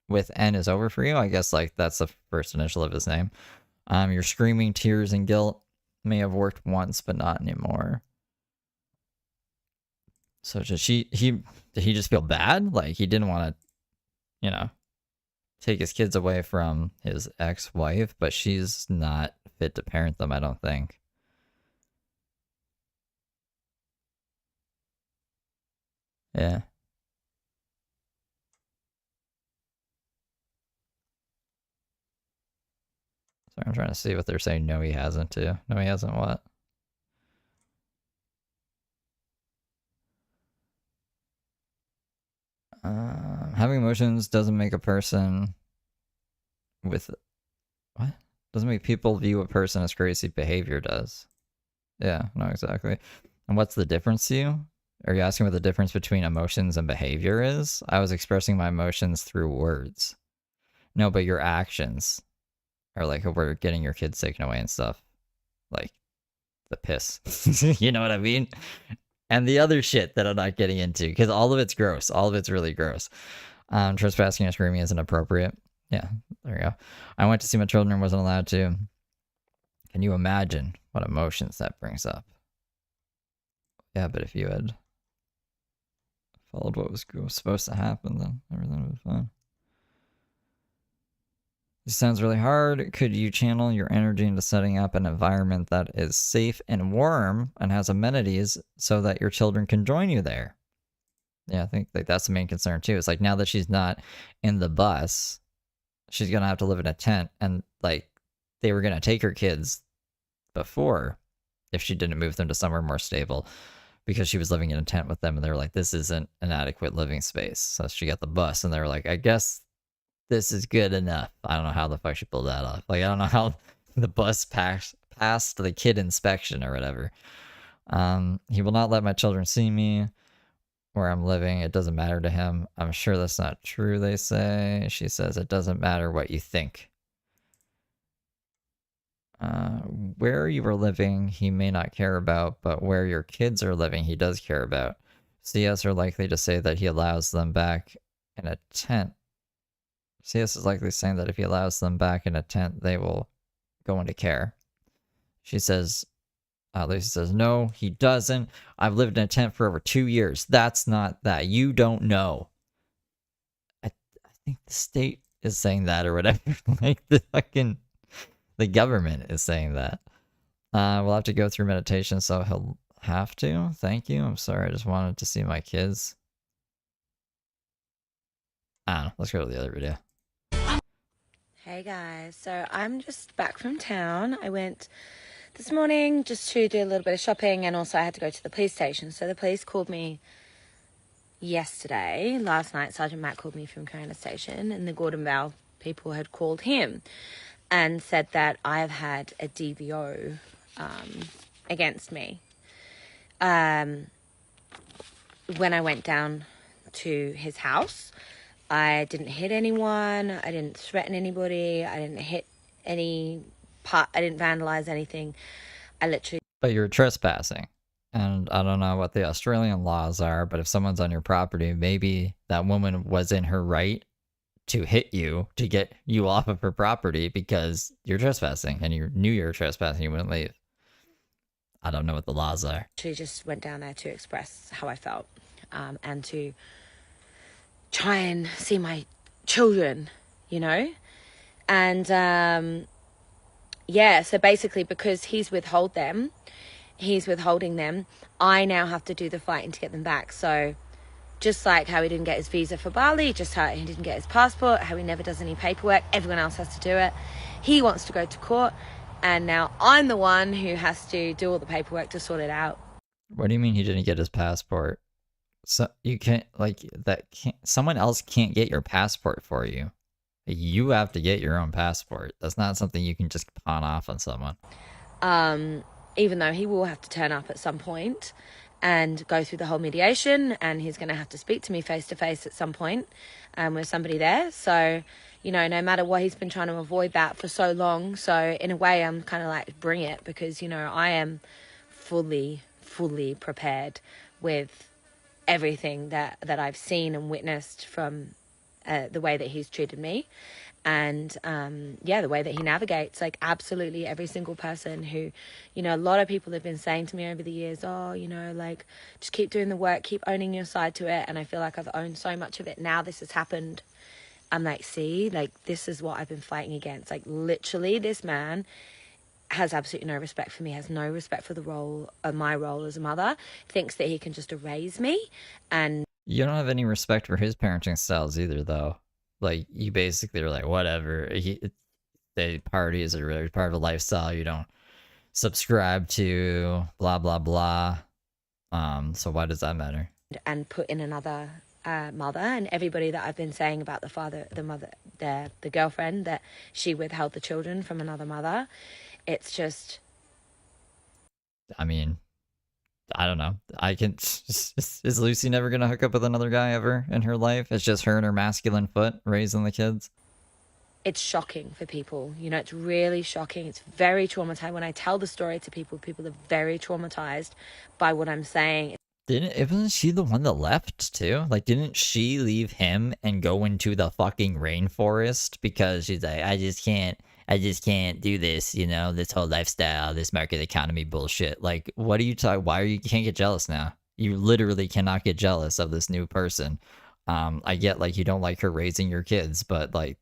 With N is over for you. I guess like that's the first initial of his name. Your screaming tears and guilt may have worked once, but not anymore. So did he just feel bad? Like he didn't want to, you know, take his kids away from his ex-wife, but she's not fit to parent them, I don't think. Yeah. Sorry, I'm trying to see what they're saying. No, he hasn't too. No, he hasn't what? Having emotions doesn't make a person with... What? Doesn't make people view a person as crazy. Behavior does. Yeah, no, exactly. And what's the difference to you? Are you asking what the difference between emotions and behavior is? I was expressing my emotions through words. No, but your actions are like we're getting your kids taken away and stuff. Like the piss. You know what I mean? And the other shit that I'm not getting into, because all of it's gross. All of it's really gross. Trespassing and screaming isn't appropriate. Yeah, there you go. I went to see my children and wasn't allowed to. Can you imagine what emotions that brings up? Yeah, but if you had followed what was supposed to happen, then everything would be fine. This sounds really hard. Could you channel your energy into setting up an environment that is safe and warm and has amenities so that your children can join you there? Yeah, I think like that's the main concern too. It's like now that she's not in the bus, she's gonna have to live in a tent, and like they were gonna take her kids before if she didn't move them to somewhere more stable, because she was living in a tent with them, and they were like, this isn't an adequate living space. So she got the bus, and they were like, I guess this is good enough. I don't know how the fuck she pulled that off. Like, I don't know how the bus passed the kid inspection or whatever. He will not let my children see me where I'm living. It doesn't matter to him. I'm sure that's not true, they say. She says, it doesn't matter what you think. Where you are living, he may not care about, but where your kids are living, he does care about. CS are likely to say that he allows them back in a tent. CS is likely saying that if he allows them back in a tent, they will go into care. She says, Lucy says, no, he doesn't. I've lived in a tent for over 2 years. That's not that. You don't know. I think the state is saying that or whatever. Like the government is saying that. We'll have to go through meditation, so he'll have to. Thank you. I'm sorry. I just wanted to see my kids. I don't know. Let's go to the other video. Hey guys, so I'm just back from town. I went this morning just to do a little bit of shopping, and also I had to go to the police station. So the police called me yesterday. Last night, Sergeant Matt called me from Corona Station, and the Gordon Vale people had called him and said that I've had a DVO against me. When I went down to his house, I didn't hit anyone, I didn't threaten anybody, I didn't hit any part, I didn't vandalize anything. I literally... But you're trespassing. And I don't know what the Australian laws are, but if someone's on your property, maybe that woman was in her right to hit you, to get you off of her property because you're trespassing, and you knew you were trespassing, you wouldn't leave. I don't know what the laws are. She just went down there to express how I felt, and to try and see my children, you know? And, yeah, so basically because he's withholding them, I now have to do the fighting to get them back. So just like how he didn't get his visa for Bali, just how he didn't get his passport, how he never does any paperwork, everyone else has to do it. He wants to go to court, and now I'm the one who has to do all the paperwork to sort it out. What do you mean he didn't get his passport? So you can't, like, someone else can't get your passport for you. You have to get your own passport. That's not something you can just pawn off on someone. Even though he will have to turn up at some point and go through the whole mediation, and he's going to have to speak to me face to face at some point with somebody there. So, you know, no matter what, he's been trying to avoid that for so long. So in a way, I'm kind of like, bring it, because, you know, I am fully prepared with everything that I've seen and witnessed from the way that he's treated me, and yeah, the way that he navigates. Like, absolutely every single person who, you know, a lot of people have been saying to me over the years, oh, you know, like, just keep doing the work, keep owning your side to it. And I feel like I've owned so much of it. Now this has happened, I'm like, see, like, this is what I've been fighting against. Like, literally, this man has absolutely no respect for me, has no respect for my role as a mother, thinks that he can just erase me. And you don't have any respect for his parenting styles either, though. Like, you basically are like, whatever. They parties are really part of a lifestyle you don't subscribe to, blah, blah, blah. So why does that matter? And put in another mother, and everybody that I've been saying about the girlfriend, that she withheld the children from another mother. It's just... I mean, I don't know. Is Lucy never going to hook up with another guy ever in her life? It's just her and her masculine foot raising the kids? It's shocking for people. You know, it's really shocking. It's very traumatizing. When I tell the story to people, people are very traumatized by what I'm saying. Wasn't she the one that left too? Like, didn't she leave him and go into the fucking rainforest because she's like, I just can't do this, you know, this whole lifestyle, this market economy bullshit. Like, what are you talking? Why are you can't get jealous now? You literally cannot get jealous of this new person. I get like you don't like her raising your kids, but like,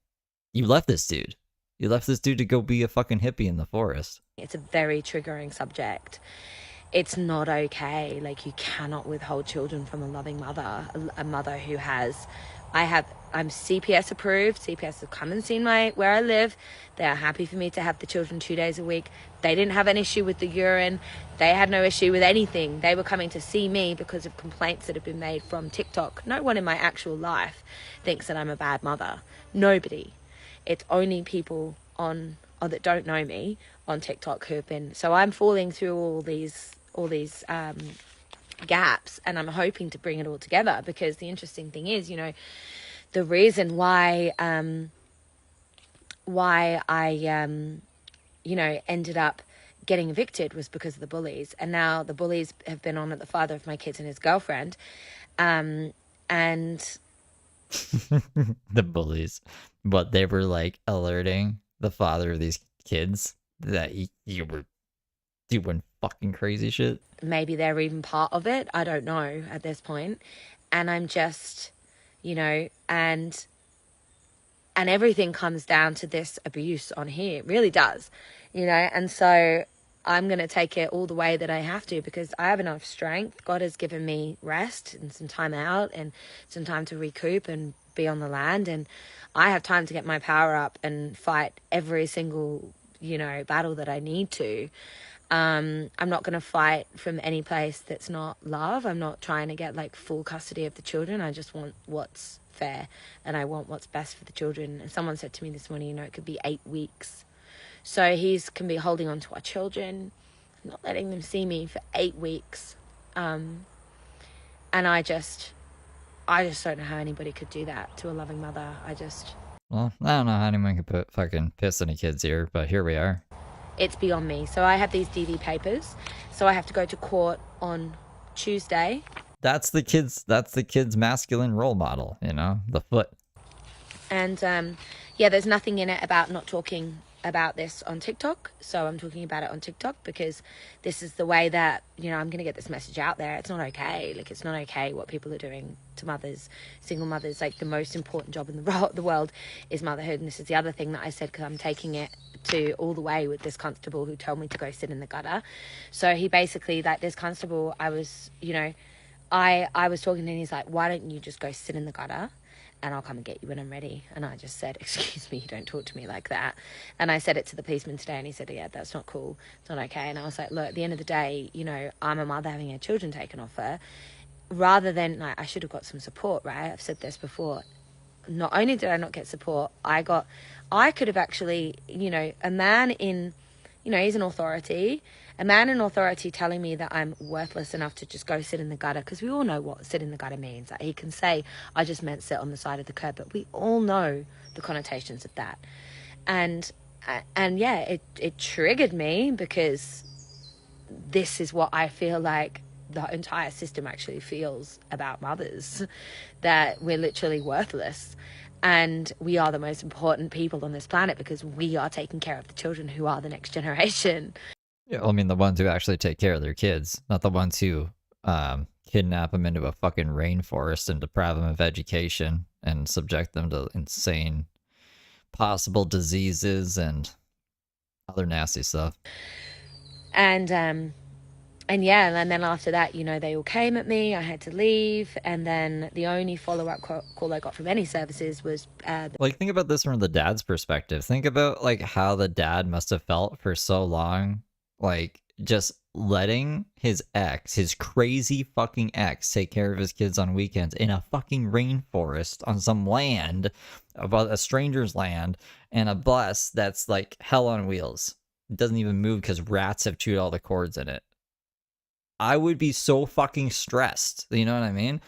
you left this dude. You left this dude to go be a fucking hippie in the forest. It's a very triggering subject. It's not okay. Like, you cannot withhold children from a loving mother, a mother who has, I'm CPS approved. CPS have come and seen where I live. They are happy for me to have the children 2 days a week. They didn't have an issue with the urine. They had no issue with anything. They were coming to see me because of complaints that have been made from TikTok. No one in my actual life thinks that I'm a bad mother. Nobody. It's only people that don't know me on TikTok who have been. So I'm falling through all these gaps, and I'm hoping to bring it all together, because the interesting thing is, you know, the reason why I you know, ended up getting evicted was because of the bullies. And now the bullies have been on at the father of my kids and his girlfriend, and The bullies, but they were like alerting the father of these kids that you were doing fucking crazy shit. maybe they're even part of it. I don't know at this point. And I'm just, you know, and everything comes down to this abuse on here. It really does, you know. And so I'm going to take it all the way that I have to, because I have enough strength. God has given me rest and some time out and some time to recoup and be on the land. And I have time to get my power up and fight every single, you know, battle that I need to. I'm not going to fight from any place that's not love. I'm not trying to get like full custody of the children. I just want what's fair, and I want what's best for the children. And someone said to me this morning, you know, it could be 8 weeks. So can be holding on to our children, not letting them see me for 8 weeks. And I just don't know how anybody could do that to a loving mother. Well, I don't know how anyone could put fucking piss in a kid's ear, but here we are. It's beyond me. So I have these DV papers. So I have to go to court on Tuesday. That's the kid's masculine role model, you know, the foot. And yeah, there's nothing in it about not talking about this on TikTok. So I'm talking about it on TikTok because this is the way that, you know, I'm going to get this message out there. It's not okay. Like, it's not okay what people are doing to mothers, single mothers. Like, the most important job in the world is motherhood. And this is the other thing that I said, because I'm taking it to all the way with this constable who told me to go sit in the gutter. So he basically, like, this constable, I was, you know, I was talking to him, and he's like, why don't you just go sit in the gutter and I'll come and get you when I'm ready? And I just said, excuse me, you don't talk to me like that. And I said it to the policeman today, and he said, yeah, that's not cool. It's not okay. And I was like, look, at the end of the day, you know, I'm a mother having her children taken off her. Rather than, like, I should have got some support, right? I've said this before. Not only did I not get support, I could have actually, you know, a man in, you know, he's an authority. A man in authority telling me that I'm worthless enough to just go sit in the gutter, because we all know what sit in the gutter means. Like, he can say, I just meant sit on the side of the curb, but we all know the connotations of that. And yeah, it triggered me, because this is what I feel like the entire system actually feels about mothers, that we're literally worthless. And we are the most important people on this planet, because we are taking care of the children who are the next generation. Yeah, well, I mean, the ones who actually take care of their kids, not the ones who kidnap them into a fucking rainforest and deprive them of education and subject them to insane possible diseases and other nasty stuff. And yeah, and then after that, you know, they all came at me. I had to leave, and then the only follow-up call I got from any services was like, think about this from the dad's perspective. Think about like how the dad must have felt for so long, like just letting his ex, his crazy fucking ex, take care of his kids on weekends in a fucking rainforest on some land, about a stranger's land, and a bus that's like hell on wheels. It doesn't even move because rats have chewed all the cords in it. I would be so fucking stressed. You know what I mean?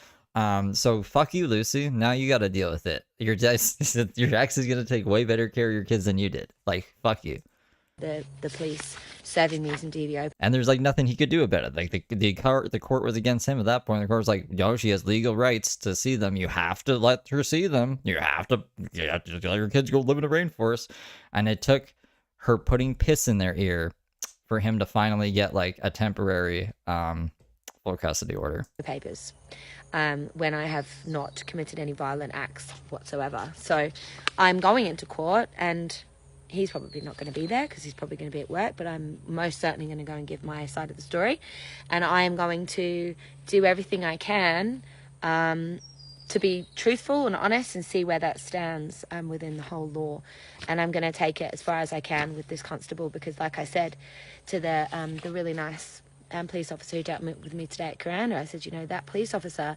So fuck you, Lucy. Now you got to deal with it. Your ex is going to take way better care of your kids than you did. Like, fuck you. the police serving me some DVO. And there's like nothing he could do about it. Like the court was against him at that point. The court was like, yo, she has legal rights to see them. You have to let her see them. You have to let your kids go live in the rainforest. And it took her putting piss in their ear for him to finally get like a temporary full custody order. Papers. When I have not committed any violent acts whatsoever. So I'm going into court, and he's probably not going to be there because he's probably going to be at work, but I'm most certainly going to go and give my side of the story. And I am going to do everything I can to be truthful and honest and see where that stands within the whole law. And I'm going to take it as far as I can with this constable, because like I said to the really nice police officer who dealt with me today at Kuranda, I said, you know, that police officer,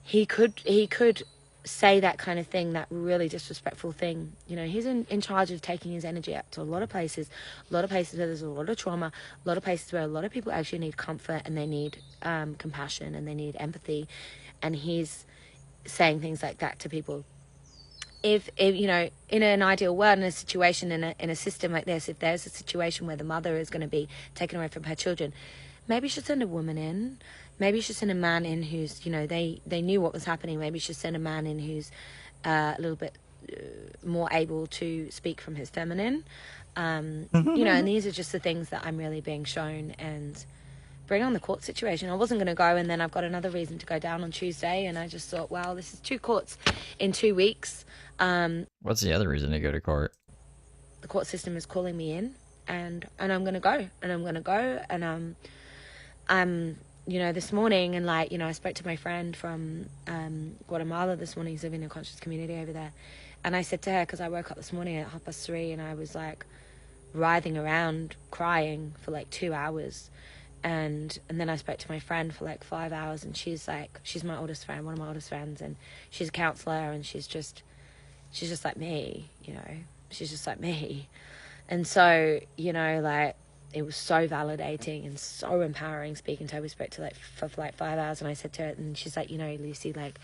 he could say that kind of thing, that really disrespectful thing. You know, he's in charge of taking his energy out to a lot of places where there's a lot of trauma, a lot of places where a lot of people actually need comfort and they need compassion and they need empathy, and he's saying things like that to people. If you know, in an ideal world, in a situation, in a system like this, if there's a situation where the mother is going to be taken away from her children, maybe you should send a woman in. Maybe you should send a man in who's, you know, they knew what was happening. Maybe you should send a man in who's a little bit more able to speak from his feminine. You know, and these are just the things that I'm really being shown. And bring on the court situation. I wasn't going to go, and then I've got another reason to go down on Tuesday, and I just thought, wow, this is 2 courts in 2 weeks. What's the other reason to go to court? The court system is calling me in, and I'm going to go, and I'm you know, this morning, and like, you know, I spoke to my friend from Guatemala this morning. He's living in a conscious community over there, and I said to her, because I woke up this morning at 3:30 and I was like writhing around crying for like 2 hours, and then I spoke to my friend for like 5 hours, and she's my oldest friend, one of my oldest friends, and she's a counselor, and she's just like me, you know, she's just like me. And so, you know, like, it was so validating and so empowering speaking to her. We spoke to for 5 hours, and I said to her, and she's like, you know, Lucy, like,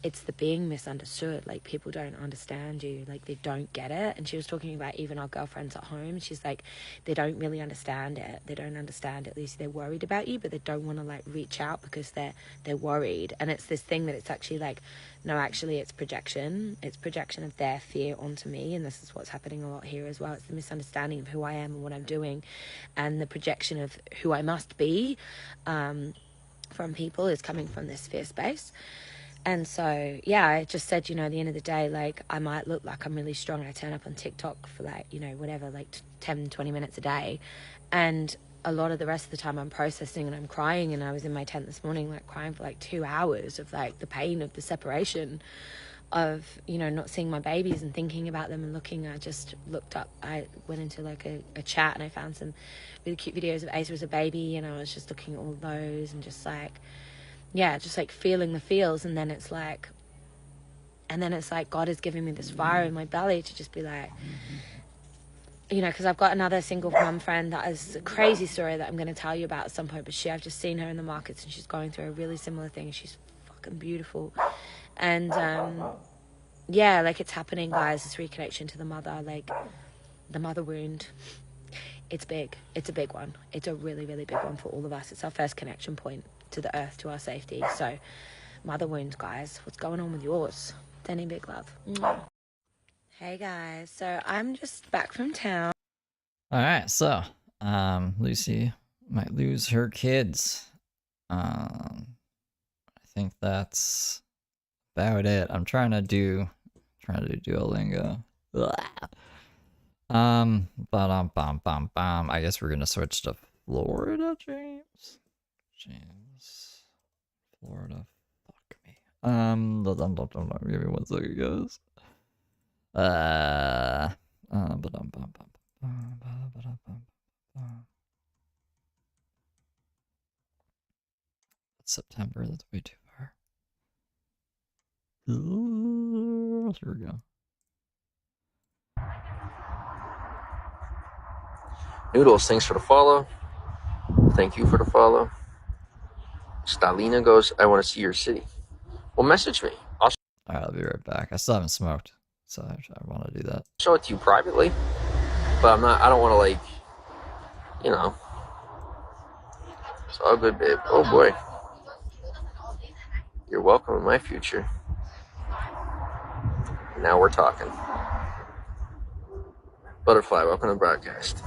it's the being misunderstood. Like, people don't understand you. Like, they don't get it. And she was talking about even our girlfriends at home. She's like, they don't really understand it. They don't understand it. Lucy, they're worried about you, but they don't want to like reach out because they're worried. And it's this thing that it's actually like, no, actually it's projection. It's projection of their fear onto me. And this is what's happening a lot here as well. It's the misunderstanding of who I am and what I'm doing, and the projection of who I must be from people is coming from this fear space. And so, yeah, I just said, you know, at the end of the day, like, I might look like I'm really strong. I turn up on TikTok for like, you know, whatever, like 10, 20 minutes a day. And a lot of the rest of the time I'm processing and I'm crying. And I was in my tent this morning, like crying for like 2 hours of like the pain of the separation of, you know, not seeing my babies and thinking about them and looking. I just looked up, I went into like a chat, and I found some really cute videos of Asa as a baby. And I was just looking at all those and just like, yeah, just like feeling the feels. And then it's like God is giving me this fire in my belly to just be like, you know, because I've got another single mum friend that is a crazy story that I'm going to tell you about at some point, but I've just seen her in the markets, and she's going through a really similar thing. She's fucking beautiful. And yeah, like, it's happening, guys, this reconnection to the mother, like the mother wound. It's big. It's a big one. It's a really, really big one for all of us. It's our first connection point to the earth, to our safety. So, mother wounds, guys. What's going on with yours? Sending big love. Mwah. Hey, guys. So, I'm just back from town. All right. So, Lucy might lose her kids. I think that's about it. I'm trying to do Duolingo. I guess we're gonna switch to Florida, James. Florida, fuck me. Give me 1 second, guys. That's September. That's way too far. Here we go. Noodles, thanks for the follow. Thank you for the follow. Stalina goes, I want to see your city. Well, message me. Alright, I'll be right back. I still haven't smoked, so I want to do that. Show it to you privately. But I don't want to, like, you know. It's all good, babe. Oh, boy. You're welcome in my future. Now we're talking. Butterfly, welcome to the broadcast.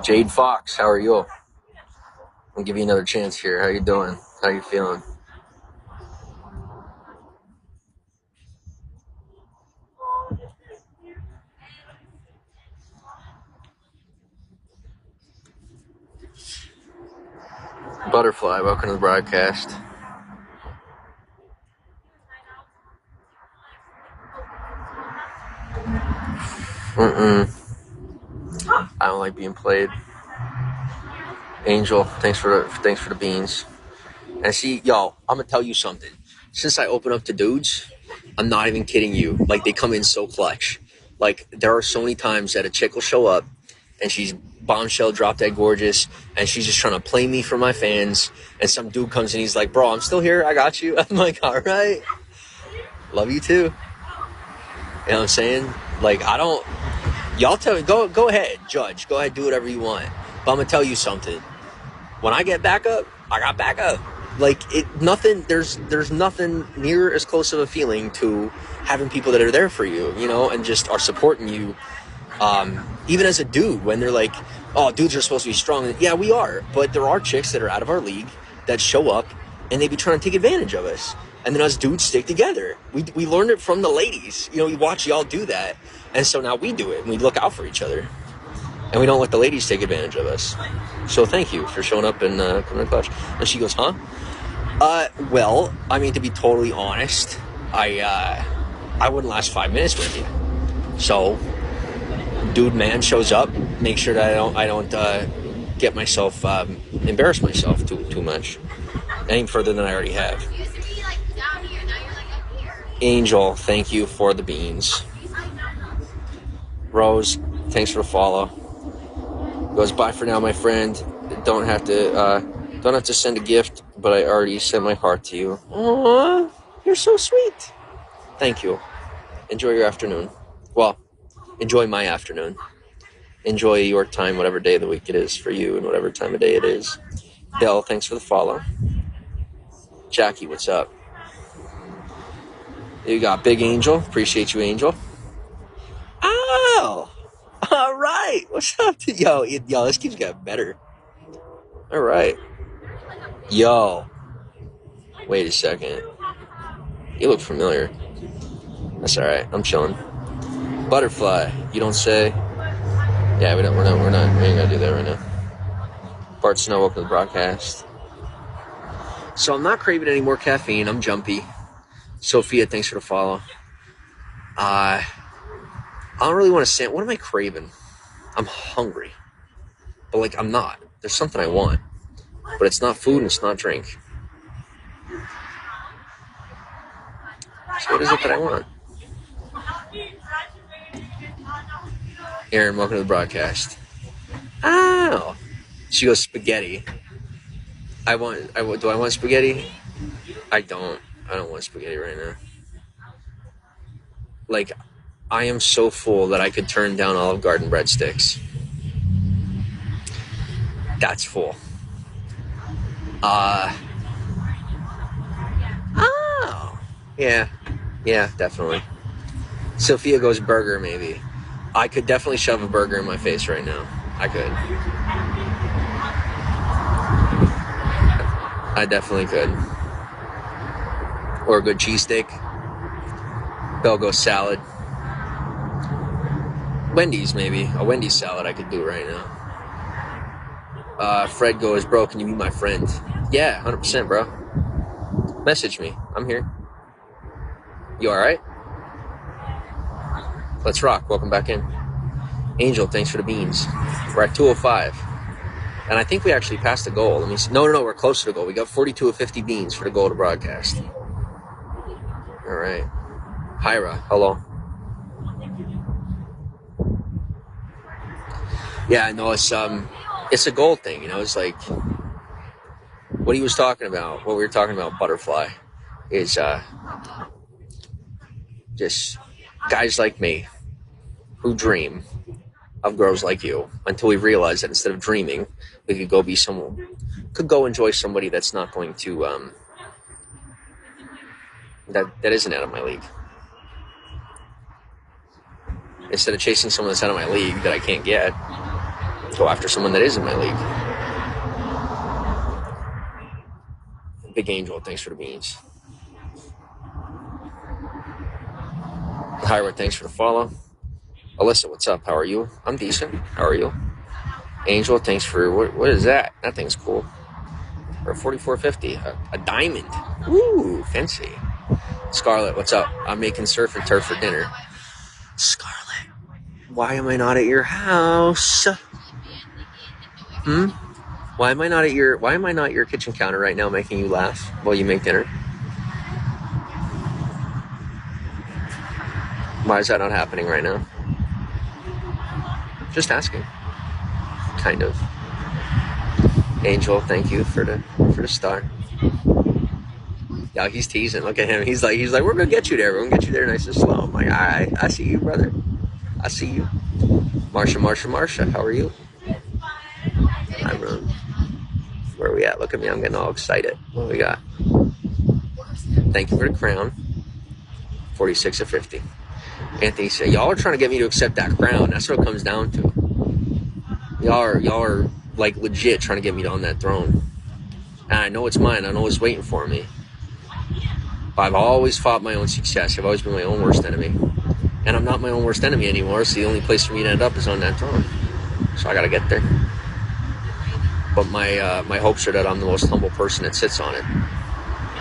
Jade Fox, how are you? I'll give you another chance here. How you doing? How you feeling? Butterfly, welcome to the broadcast. I don't like being played. Angel, thanks for the beans. And see, yo, I'm gonna tell you something. Since I open up to dudes, I'm not even kidding you. Like, they come in so clutch. Like, there are so many times that a chick will show up and she's bombshell, drop dead gorgeous, and she's just trying to play me for my fans. And some dude comes in, he's like, bro, I'm still here. I got you. I'm like, all right. Love you too. You know what I'm saying? Like, I don't. Y'all tell me. Go ahead, judge. Go ahead, do whatever you want. But I'm gonna tell you something. When I get back up, I got back up. Like, there's nothing near as close of a feeling to having people that are there for you, you know, and just are supporting you. Even as a dude, when they're like, oh, dudes are supposed to be strong. Yeah, we are. But there are chicks that are out of our league that show up and they be trying to take advantage of us. And then us dudes stick together. We learned it from the ladies. You know, we watch y'all do that. And so now we do it and we look out for each other. And we don't let the ladies take advantage of us. So thank you for showing up and coming to clutch. And she goes, huh? Well, I mean, to be totally honest, I wouldn't last 5 minutes with you. So, dude man shows up, make sure that I don't get myself, embarrass myself too much. Any further than I already have. Angel, thank you for the beans. Rose, thanks for the follow. Goes, bye for now, my friend. Don't have to send a gift, but I already sent my heart to you. Aww, you're so sweet. Thank you. Enjoy your afternoon. Well, enjoy my afternoon. Enjoy your time, whatever day of the week it is for you, and whatever time of day it is. Bill, thanks for the follow. Jackie, what's up? You got Big Angel. Appreciate you, Angel. Oh, all right. What's up? Yo, this keeps getting better. All right. Yo. Wait a second. You look familiar. That's all right. I'm chilling. Butterfly. You don't say. Yeah, we ain't gonna do that right now. Bart Snow, welcome to the broadcast. So I'm not craving any more caffeine. I'm jumpy. Sophia, thanks for the follow. I don't really want to say. What am I craving? I'm hungry. But, like, I'm not. There's something I want. But it's not food and it's not drink. So what is it that I want? Aaron, welcome to the broadcast. Oh. She goes, spaghetti. Do I want spaghetti? I don't want spaghetti right now. Like, I am so full that I could turn down Olive Garden breadsticks. That's full. Oh. Yeah, definitely. Sophia goes burger, maybe. I could definitely shove a burger in my face right now. I could. I definitely could. Or a good cheesesteak. Bell goes salad. Wendy's, maybe. A Wendy's salad I could do right now. Fred goes, bro, can you be my friend? Yeah, 100%, bro. Message me. I'm here. You alright? Let's rock. Welcome back in. Angel, thanks for the beans. We're at 205. And I think we actually passed the goal. Let me see. No, we're close to the goal. We got 42 of 50 beans for the goal to broadcast. Alright. Hyra, hello. Yeah, no, it's a goal thing, you know. It's like what he was talking about, what we were talking about, butterfly, is just guys like me who dream of girls like you until we realize that instead of dreaming, we could go be someone, could go enjoy somebody that's not going to that isn't out of my league. Instead of chasing someone that's out of my league that I can't get, go after someone that is in my league. Big Angel, thanks for the beans. Howard, thanks for the follow. Alyssa, what's up? How are you? I'm decent. How are you? Angel, thanks for what is that? That thing's cool. For $44.50, a diamond. Ooh, fancy. Scarlett, what's up? I'm making surf and turf for dinner. Scarlett, why am I not at your house? Why am I not at your kitchen counter right now making you laugh while you make dinner? Why is that not happening right now? Just asking. Kind of. Angel, thank you for the star. Yeah, he's teasing. Look at him. He's like, we're gonna get you there. We're gonna get you there nice and slow. I'm like, all right, I see you, brother. I see you. Marsha, how are you? I'm where are we at? Look at me, I'm getting all excited. What do we got? Thank you for the crown. 46 of 50. Anthony said, y'all are trying to get me to accept that crown. That's what it comes down to. Y'all are like legit trying to get me on that throne. And I know it's mine. I know it's waiting for me. But I've always fought my own success. I've always been my own worst enemy. And I'm not my own worst enemy anymore, so the only place for me to end up is on that throne. So I gotta get there. But my hopes are that I'm the most humble person that sits on it.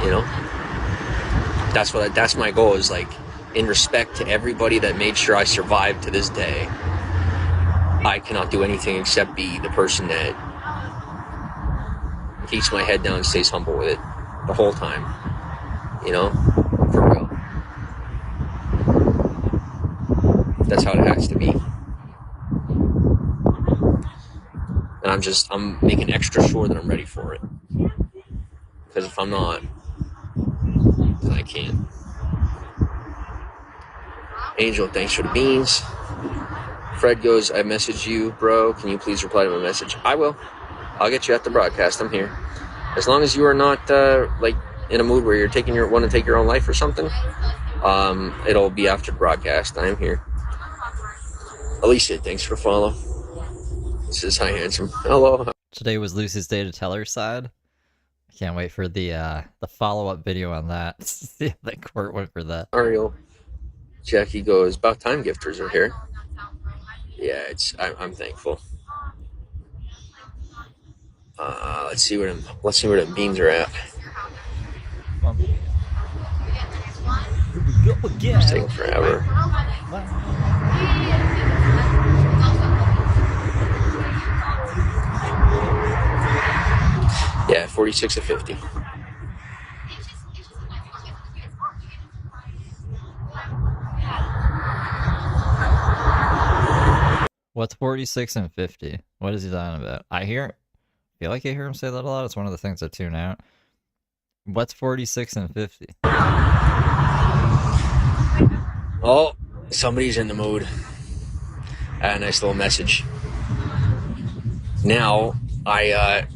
You know? That's my goal, is like, in respect to everybody that made sure I survived to this day, I cannot do anything except be the person that keeps my head down and stays humble with it the whole time. You know? For real. That's how it has to be. And I'm making extra sure that I'm ready for it. Because if I'm not, then I can't. Angel, thanks for the beans. Fred goes, I messaged you, bro. Can you please reply to my message? I will. I'll get you at the broadcast. I'm here. As long as you are not like in a mood where you're want to take your own life or something, it'll be after the broadcast. I am here. Alicia, thanks for the follow. Says hi, handsome. Hello. Today was Lucy's day to tell her side. I can't wait for the follow-up video on that. See how the court went for that. Ariel. Jackie goes, about time gifters are here. Yeah, I'm thankful. Let's see where them beans are at. It's taking forever. Yeah, 46 of 50. What's 46 and 50? What is he talking about? I feel like I hear him say that a lot. It's one of the things I tune out. What's 46 and 50? Oh, somebody's in the mood. A nice little message. Now, I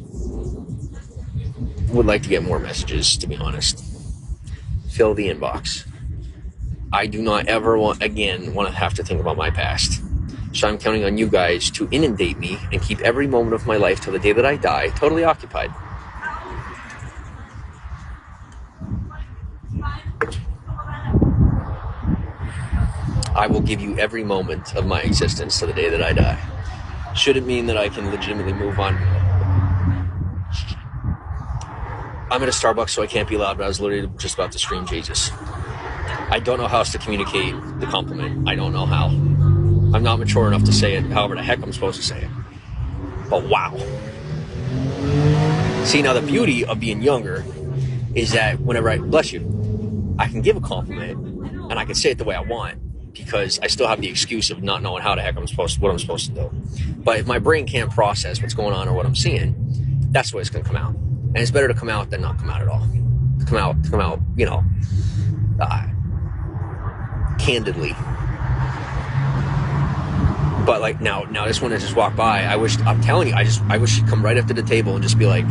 would like to get more messages, to be honest. Fill the inbox. I do not ever want to have to think about my past. So I'm counting on you guys to inundate me and keep every moment of my life till the day that I die totally occupied. I will give you every moment of my existence to the day that I die. Should it mean that I can legitimately move on? I'm at a Starbucks, so I can't be loud, but I was literally just about to scream Jesus. I don't know how else to communicate the compliment. I don't know how. I'm not mature enough to say it however the heck I'm supposed to say it. But wow. See, now the beauty of being younger is that whenever bless you, I can give a compliment and I can say it the way I want. because I still have the excuse of not knowing how the heck what I'm supposed to do. But if my brain can't process what's going on or what I'm seeing, that's the way it's going to come out. And it's better to come out than not come out at all. To come out, you know, candidly. But like now this one has just walked by. I'm telling you, I wish she'd come right up to the table and just be like,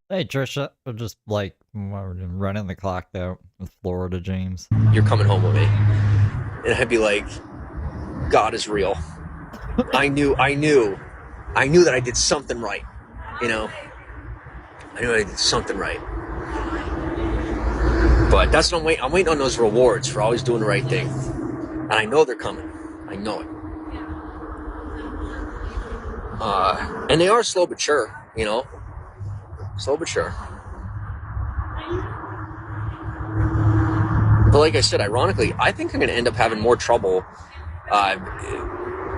hey Trisha, we're just like running the clock out with Florida James. You're coming home with me. And I'd be like, God is real. I knew that I did something right. You know? I knew I did something right. But that's what I'm waiting on those rewards for always doing the right thing. And I know they're coming. I know it. And they are slow but sure, you know? Slow but sure. But like I said, ironically, I think I'm going to end up having more trouble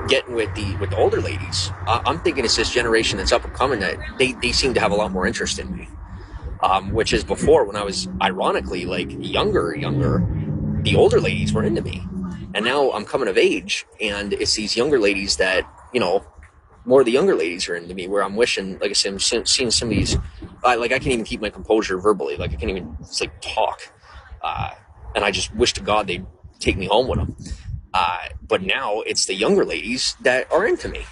getting with the older ladies. I'm thinking it's this generation that's up and coming that they seem to have a lot more interest in me. Which is before, when I was ironically like younger, the older ladies were into me. And now I'm coming of age, and it's these younger ladies that, you know, more of the younger ladies are into me, where I'm wishing, like I said, I'm seeing some of these, like I can't even keep my composure verbally. Like I can't even talk. And I just wish to God they'd take me home with them. But now it's the younger ladies that are into me.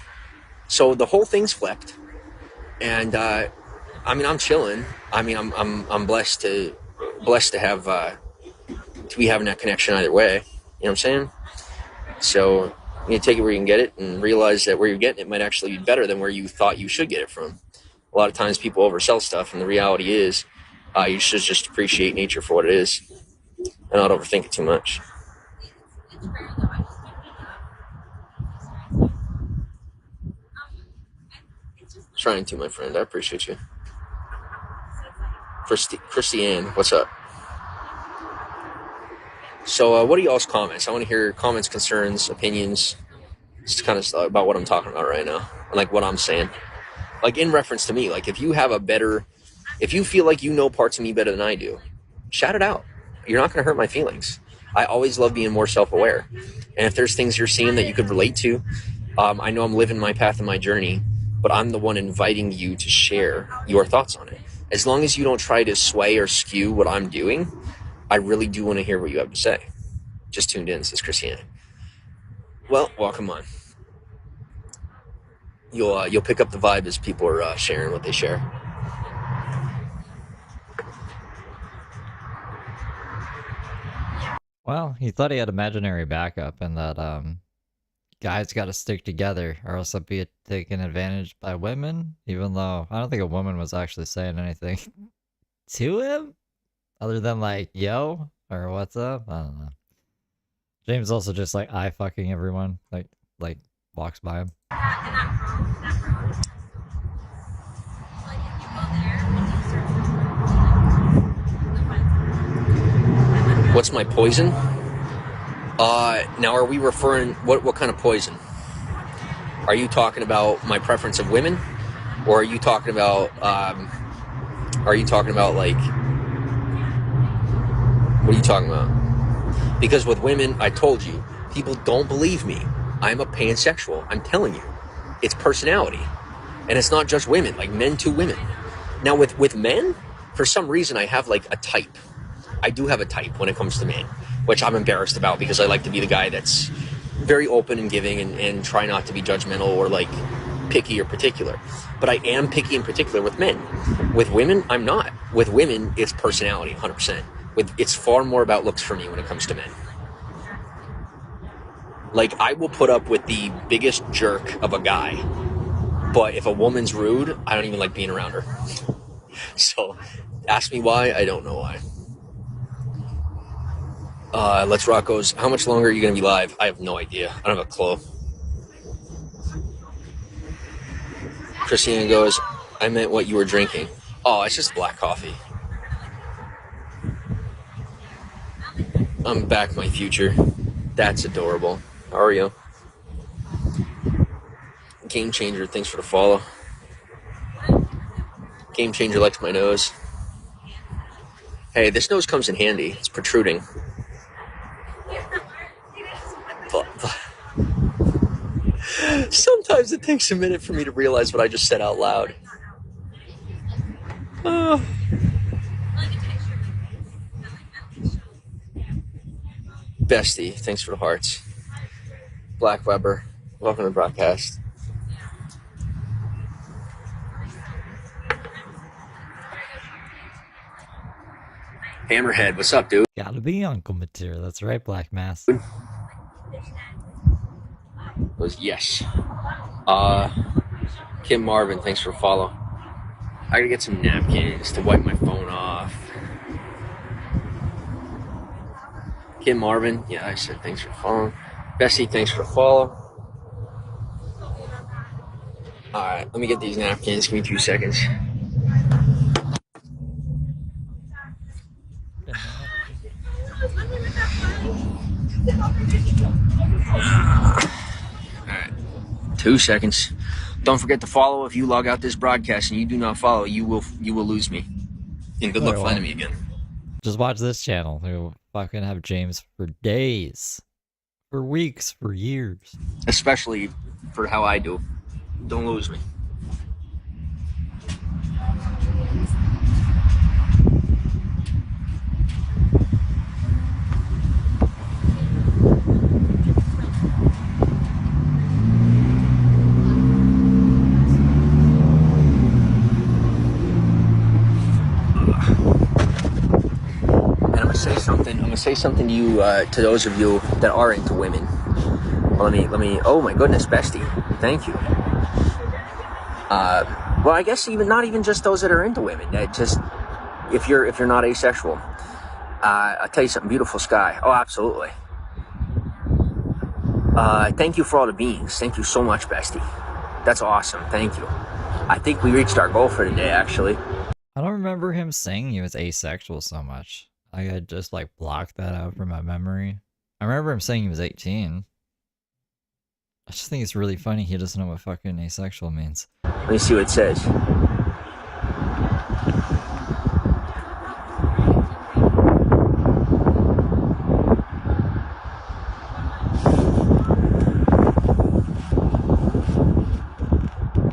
So the whole thing's flipped. And, I mean, I'm chilling. I mean, I'm blessed to have, to be having that connection either way. You know what I'm saying? So you take it where you can get it, and realize that where you're getting it might actually be better than where you thought you should get it from. A lot of times people oversell stuff, and the reality is, you should just appreciate nature for what it is, and not overthink it too much. Trying to, my friend. I appreciate you. Christiane, what's up? So, what are y'all's comments? I want to hear comments, concerns, opinions, just kind of about what I'm talking about right now, and like what I'm saying. Like in reference to me, like if you feel like you know parts of me better than I do, shout it out. You're not going to hurt my feelings. I always love being more self-aware. And if there's things you're seeing that you could relate to, I know I'm living my path and my journey, but I'm the one inviting you to share your thoughts on it. As long as you don't try to sway or skew what I'm doing, I really do want to hear what you have to say. Just tuned in, says Christiane. Well, come on. You'll pick up the vibe as people are sharing what they share. Well, he thought he had imaginary backup, and that guys got to stick together, or else they'll be taken advantage by women. Even though I don't think a woman was actually saying anything to him, other than like "yo" or "what's up." I don't know. James also just like eye fucking everyone, like walks by him. What's my poison? Now are we referring, what kind of poison? Are you talking about my preference of women? Or are you talking about like, what are you talking about? Because with women, I told you, people don't believe me. I'm a pansexual. I'm telling you. It's personality. And it's not just women, like men to women. Now with men, for some reason I have like a type. I do have a type when it comes to men, which I'm embarrassed about because I like to be the guy that's very open and giving and try not to be judgmental or like picky or particular. But I am picky and particular with men. With women, I'm not. With women, it's personality, 100%. It's far more about looks for me when it comes to men. Like, I will put up with the biggest jerk of a guy, but if a woman's rude, I don't even like being around her. So, ask me why, I don't know why. Let's Rock goes, how much longer are you going to be live? I have no idea. I don't have a clue. Christina goes, I meant what you were drinking. Oh, it's just black coffee. I'm back, my future. That's adorable. How are you? Game Changer, thanks for the follow. Game Changer likes my nose. Hey, this nose comes in handy. It's protruding. Sometimes it takes a minute for me to realize what I just said out loud. Bestie, thanks for the hearts. Black Weber, welcome to the broadcast. Hammerhead, what's up, dude? Gotta be uncle material. That's right, Black Mass. Was yes. Kim Marvin, thanks for the follow. I gotta get some napkins to wipe my phone off. Kim Marvin, yeah, I said thanks for the follow. Bessie, thanks for the follow. Alright, let me get these napkins. Give me 2 seconds. Alright, 2 seconds. Don't forget to follow. If you log out this broadcast and you do not follow, you will lose me. And good luck finding me again. Just watch this channel. We'll fucking have James for days, for weeks, for years. Especially for how I do. Don't lose me. I'm gonna say something to you, to those of you that are into women. Well, let me. Oh my goodness, Bestie, thank you. Well, I guess not even just those that are into women. Just if you're not asexual, I'll tell you something. Beautiful sky. Oh, absolutely. Thank you for all the beans. Thank you so much, Bestie. That's awesome. Thank you. I think we reached our goal for today, actually. I don't remember him saying he was asexual so much. I had just like blocked that out from my memory. I remember him saying he was 18. I just think it's really funny he doesn't know what fucking asexual means. Let me see what it says.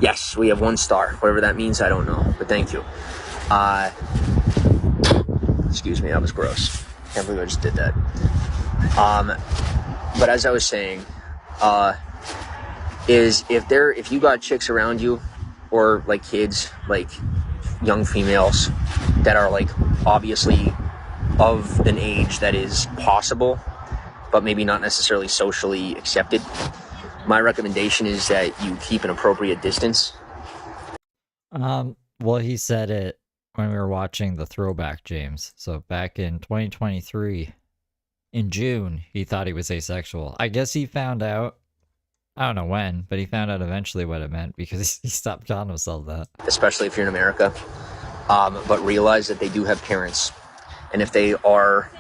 Yes, we have 1 star. Whatever that means, I don't know. But thank you. Excuse me, that was gross. Can't believe I just did that. But as I was saying, is if you got chicks around you, or like kids, like young females that are like obviously of an age that is possible, but maybe not necessarily socially accepted, my recommendation is that you keep an appropriate distance. Well, he said it when we were watching the throwback, James. So back in 2023, in June, he thought he was asexual. I guess he found out, I don't know when, but he found out eventually what it meant because he stopped calling himself that. Especially if you're in America. But realize that they do have parents. And if they are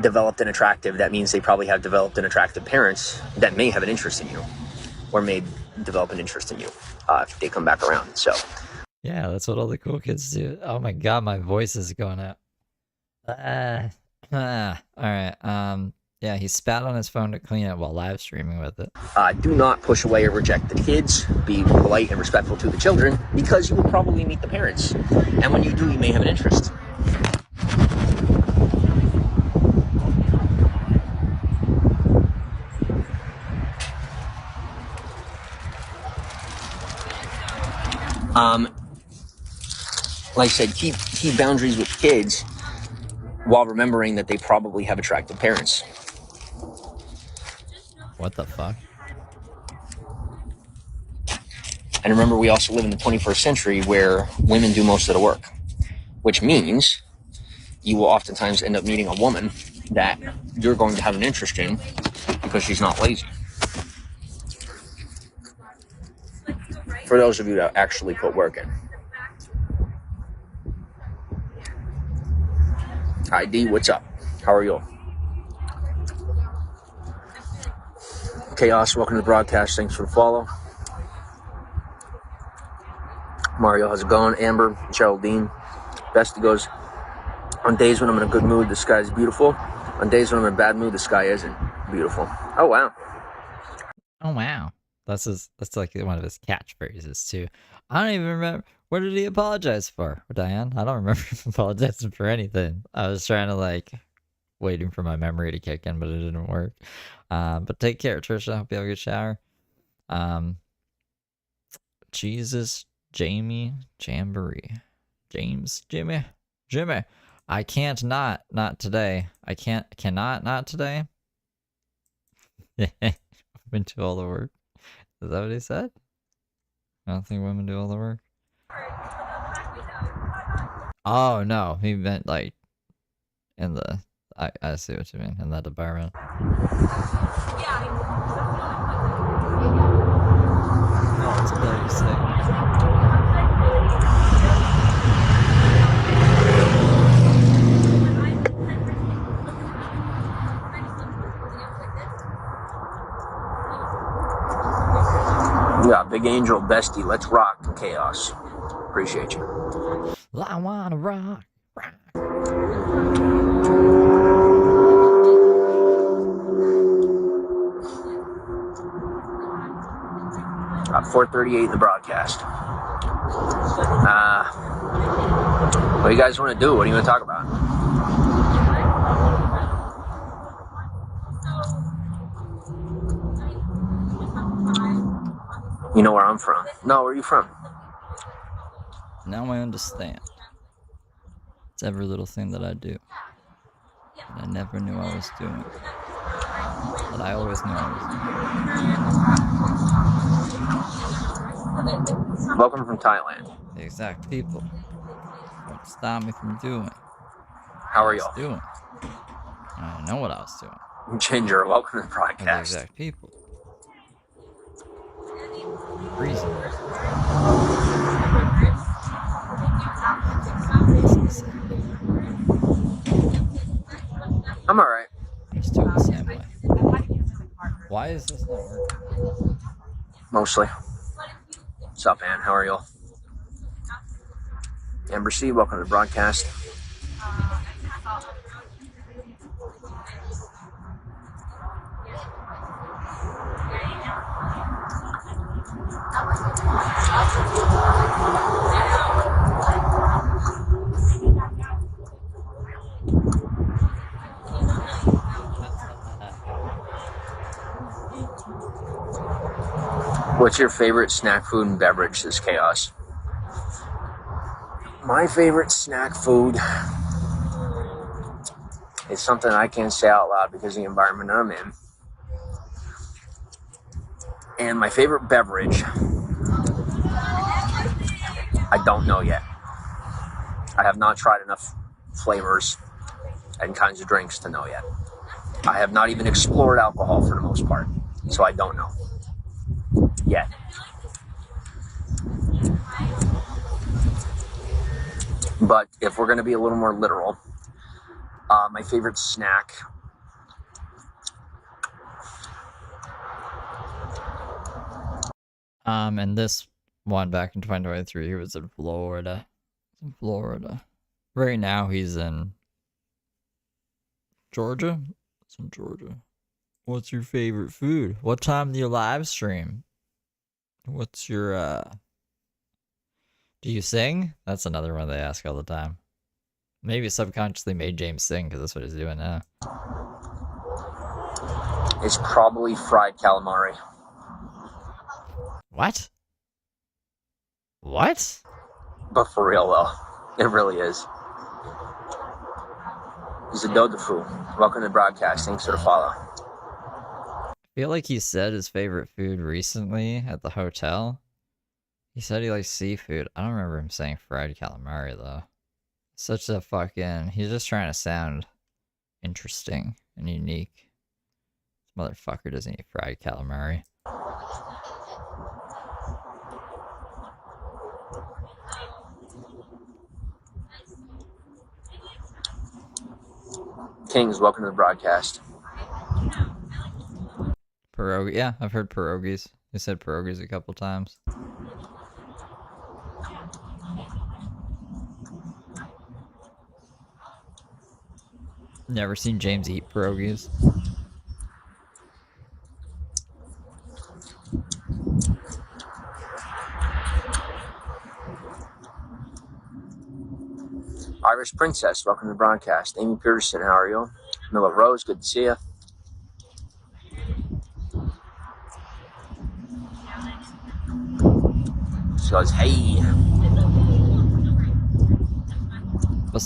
developed and attractive, that means they probably have developed and attractive parents that may have an interest in you, or may develop an interest in you if they come back around. So yeah, that's what all the cool kids do. Oh my god, my voice is going out. Alright, yeah, he spat on his phone to clean it while live streaming with it. Do not push away or reject the kids. Be polite and respectful to the children, because you will probably meet the parents. And when you do, you may have an interest. Like I said, keep boundaries with kids while remembering that they probably have attractive parents. What the fuck? And remember, we also live in the 21st century where women do most of the work, which means you will oftentimes end up meeting a woman that you're going to have an interest in because she's not lazy. For those of you that actually put work in. Hi, D, what's up? How are you? Chaos, welcome to the broadcast. Thanks for the follow. Mario, how's it going? Amber, Geraldine. Bestie goes, on days when I'm in a good mood, the sky is beautiful. On days when I'm in a bad mood, the sky isn't. Beautiful. Oh, wow. Oh wow. That's like one of his catchphrases too. I don't even remember, what did he apologize for, Diane? I don't remember him apologizing for anything. I was trying to like waiting for my memory to kick in, but it didn't work. But take care, Trisha. Hope you have a good shower. Jesus, Jamie, Jamboree, James, Jimmy. I can't not today. Cannot not today. Women do all the work. Is that what he said? I don't think women do all the work. Oh no, he meant like in the. I see what you mean, in that department. No, it's a better thing. Yeah, Big Angel, bestie. Let's rock chaos. Appreciate you. I wanna rock. 4:38 in the broadcast. What do you guys want to do? What do you want to talk about? You know where I'm from? No, where are you from? Now I understand. It's every little thing that I do that I never knew I was doing. But I always knew I was doing. Welcome from Thailand. The exact people. What stopped me from doing? How are y'all? Doing. I don't know what I was doing. Ginger, welcome to the broadcast. The exact people. Reason. I'm alright. I'm just doing the same way. Why is this not working? Mostly. What's up, man? How are y'all? Amber C, welcome to the broadcast. What's your favorite snack food and beverage this chaos? My favorite snack food is something I can't say out loud because of the environment I'm in. And my favorite beverage, I don't know yet. I have not tried enough flavors and kinds of drinks to know yet. I have not even explored alcohol for the most part, so I don't know yet. But if we're going to be a little more literal, my favorite snack and this one back in 2023, he was in Florida. Right now he's in Georgia. It's in Georgia. What's your favorite food? What time do you live stream? What's your do you sing? That's another one they ask all the time. Maybe subconsciously made James sing because that's what he's doing now. It's probably fried calamari. What? What? But for real though, it really is. He's a dodofu. Welcome to the broadcast. Thanks for the follow. I feel like he said his favorite food recently at the hotel. He said he likes seafood. I don't remember him saying fried calamari though. Such a fucking... He's just trying to sound interesting and unique. This motherfucker doesn't eat fried calamari. Kings, welcome to the broadcast. Pierogi, yeah, I've heard pierogies. He said pierogies a couple times. Never seen James eat pierogies. Irish Princess, welcome to the broadcast. Amy Peterson, how are you? Miller Rose, good to see you. She goes, hey. But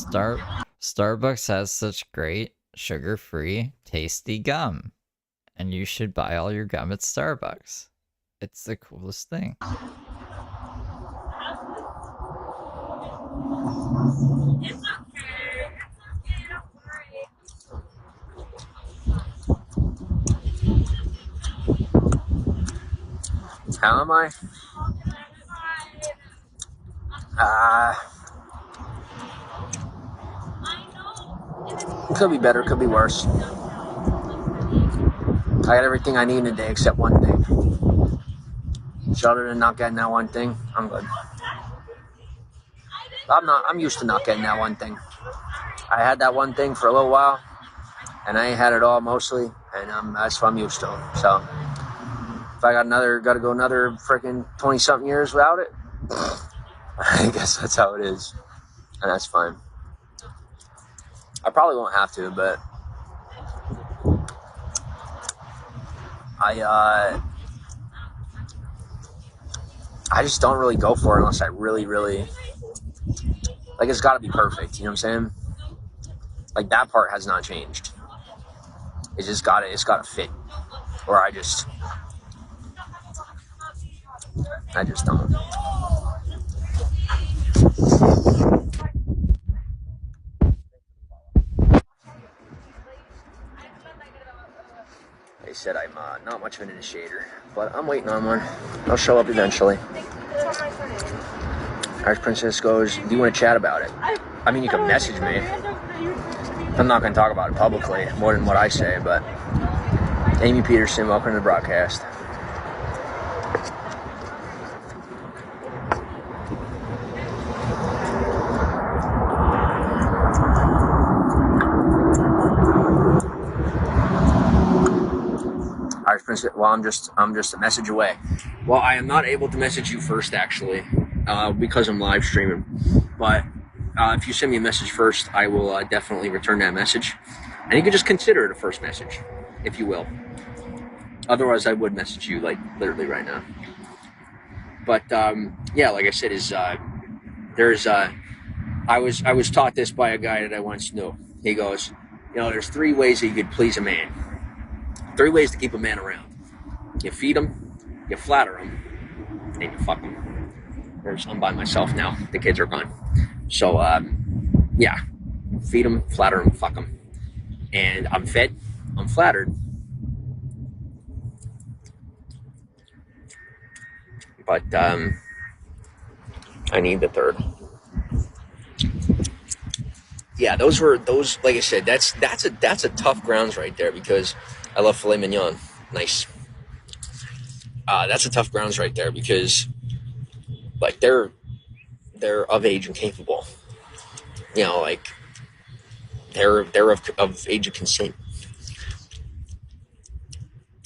Starbucks has such great sugar-free, tasty gum. And you should buy all your gum at Starbucks. It's the coolest thing. How am I? Could be better, could be worse. I got everything I need in a day except one thing. So other than not getting that one thing, I'm good. I'm used to not getting that one thing. I had that one thing for a little while, and I ain't had it all mostly, and that's what I'm used to. So if I gotta go another freaking 20-something years without it, I guess that's how it is, and that's fine. I probably won't have to, but I just don't really go for it unless I really, really, like, it's got to be perfect. You know what I'm saying? Like, that part has not changed. It's got to fit. Or I just don't. They said I'm not much of an initiator, but I'm waiting on one. I'll show up eventually. Irish Princess goes, do you want to chat about it? I mean, you can message me. I'm not going to talk about it publicly, more than what I say, but Amy Peterson, welcome to the broadcast. Irish Princess, well, I'm just a message away. Well, I am not able to message you first, actually, because I'm live streaming, but if you send me a message first, I will definitely return that message. And you can just consider it a first message, if you will. Otherwise, I would message you, like, literally right now. But, yeah, like I said, I was taught this by a guy that I once knew. He goes, there's 3 ways that you could please a man. 3 ways to keep a man around. You feed him, you flatter him, and you fuck him. I'm by myself now. The kids are gone. So, yeah. Feed him, flatter him, fuck him. And I'm fed, I'm flattered. But, I need the 3rd. Yeah, those, like I said, that's a tough grounds right there, because I love filet mignon. Nice. That's a tough grounds right there, because, like, they're of age and capable. Like, they're of age of consent.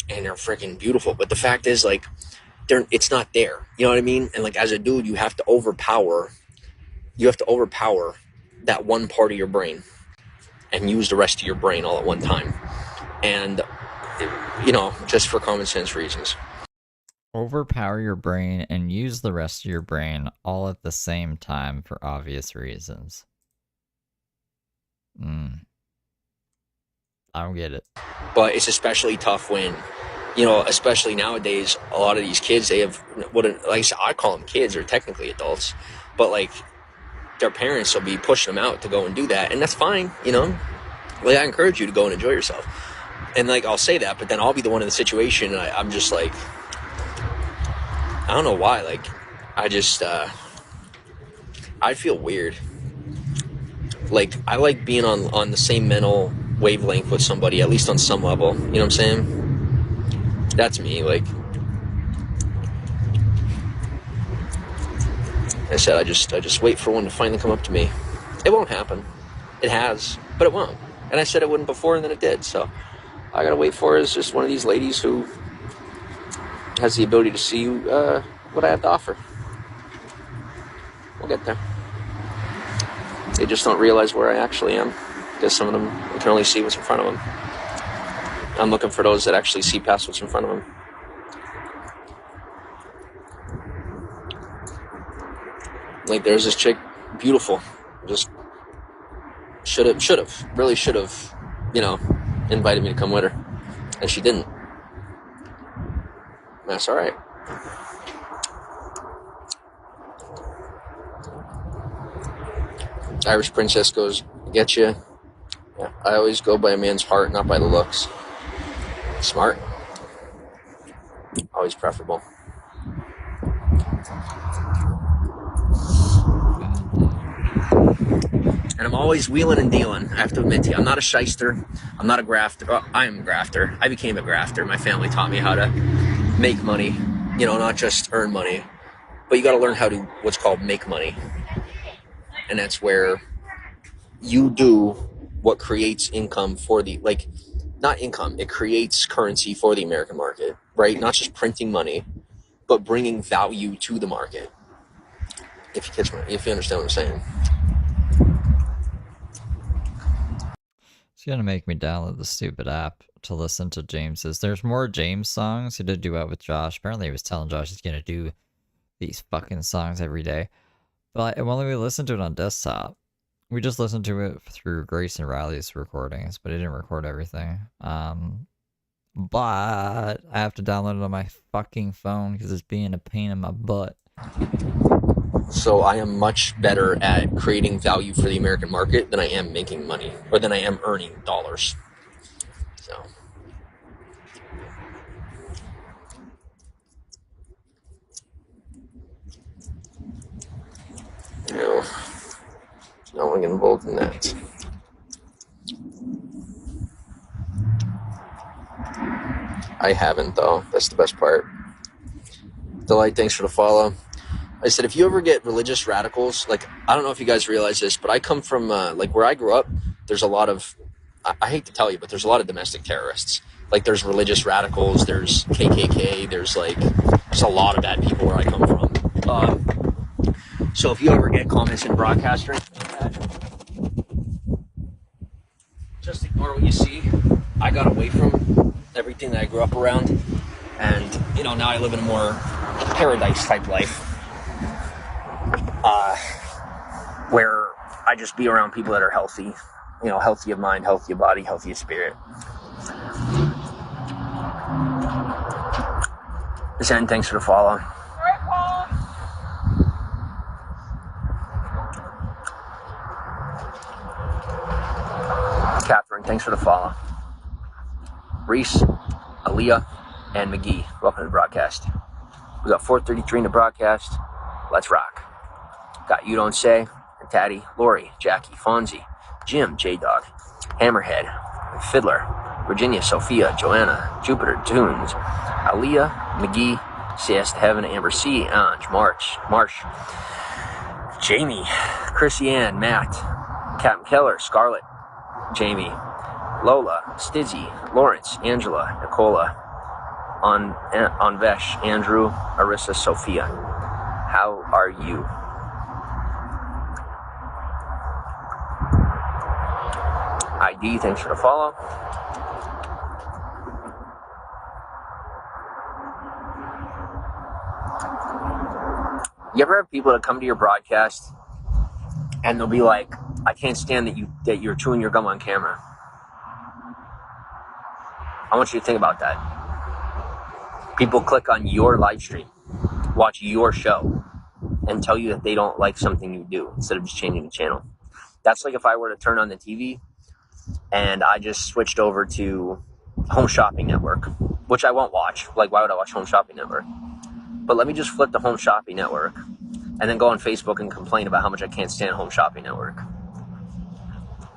And they're freaking beautiful. But the fact is, like, it's not there. You know what I mean? And, like, as a dude, you have to overpower that one part of your brain and use the rest of your brain all at one time. And, just for common sense reasons. Overpower your brain and use the rest of your brain all at the same time for obvious reasons. I don't get it. But it's especially tough when, especially nowadays, a lot of these kids, they have, I call them kids, they're technically adults, but, like, their parents will be pushing them out to go and do that, and that's fine, Like, I encourage you to go and enjoy yourself. And, like, I'll say that, but then I'll be the one in the situation, and I'm just like, I don't know why, like, I feel weird. Like, I like being on the same mental wavelength with somebody, at least on some level, you know what I'm saying? That's me, like, I said, I just wait for one to finally come up to me. It won't happen. It has, but it won't. And I said it wouldn't before, and then it did, so I gotta wait for it. It's just one of these ladies who has the ability to see what I have to offer. We'll get there. They just don't realize where I actually am, because some of them can only see what's in front of them. I'm looking for those that actually see past what's in front of them. Like, there's this chick, beautiful, just should have, really should have, you know, invited me to come with her, and she didn't. That's all right. Irish Princess goes, get you. Yeah, I always go by a man's heart, not by the looks. Smart. Always preferable. And I'm always wheeling and dealing. I have to admit to you, I'm not a shyster. I'm not a grafter. Well, I am a grafter. I became a grafter. My family taught me how to make money. You know, not just earn money. But you got to learn how to, what's called, make money. And that's where you do what creates income for the, like, not income, it creates currency for the American market, right? Not just printing money, but bringing value to the market. If you understand what I'm saying. It's gonna make me download the stupid app to listen to James's. There's more James songs. He did duet with Josh. Apparently he was telling Josh he's gonna do these fucking songs every day. But when we listened to it on desktop, we just listened to it through Grace and Riley's recordings, but he didn't record everything. But I have to download it on my fucking phone because it's being a pain in my butt. So I am much better at creating value for the American market than I am making money, or than I am earning dollars. So. No, I want to get involved in that. I haven't, though. That's the best part. Delight, thanks for the follow. I said, if you ever get religious radicals, like, I don't know if you guys realize this, but I come from, like, where I grew up, there's a lot of, I hate to tell you, but there's a lot of domestic terrorists. Like, there's religious radicals, there's KKK, there's a lot of bad people where I come from. So if you ever get comments in broadcaster, just ignore what you see. I got away from everything that I grew up around, and, you know, now I live in a more paradise-type life. Where I just be around people that are healthy, you know, healthy of mind, healthy of body, healthy of spirit. Zen, thanks for the follow. All right, Paul. Catherine, thanks for the follow. Reese, Aaliyah, and McGee, welcome to the broadcast. We got 4:33 in the broadcast. Let's rock. Got You Don't Say, and Tatty, Lori, Jackie, Fonzie, Jim, J-Dog, Hammerhead, Fiddler, Virginia, Sophia, Joanna, Jupiter, Tunes, Aaliyah, McGee, CS to Heaven, Amber C, Ange, Marsh, Jamie, Chrissy Ann, Matt, Captain Keller, Scarlett, Jamie, Lola, Stizzy, Lawrence, Angela, Nicola, Anvesh, Andrew, Arissa, Sophia. How are you? ID, thanks for the follow. You ever have people that come to your broadcast and they'll be like, I can't stand that you're chewing your gum on camera. I want you to think about that. People click on your live stream, watch your show, and tell you that they don't like something you do instead of just changing the channel. That's like if I were to turn on the TV and I just switched over to Home Shopping Network, which I won't watch. Like, why would I watch Home Shopping Network? But let me just flip to Home Shopping Network and then go on Facebook and complain about how much I can't stand Home Shopping Network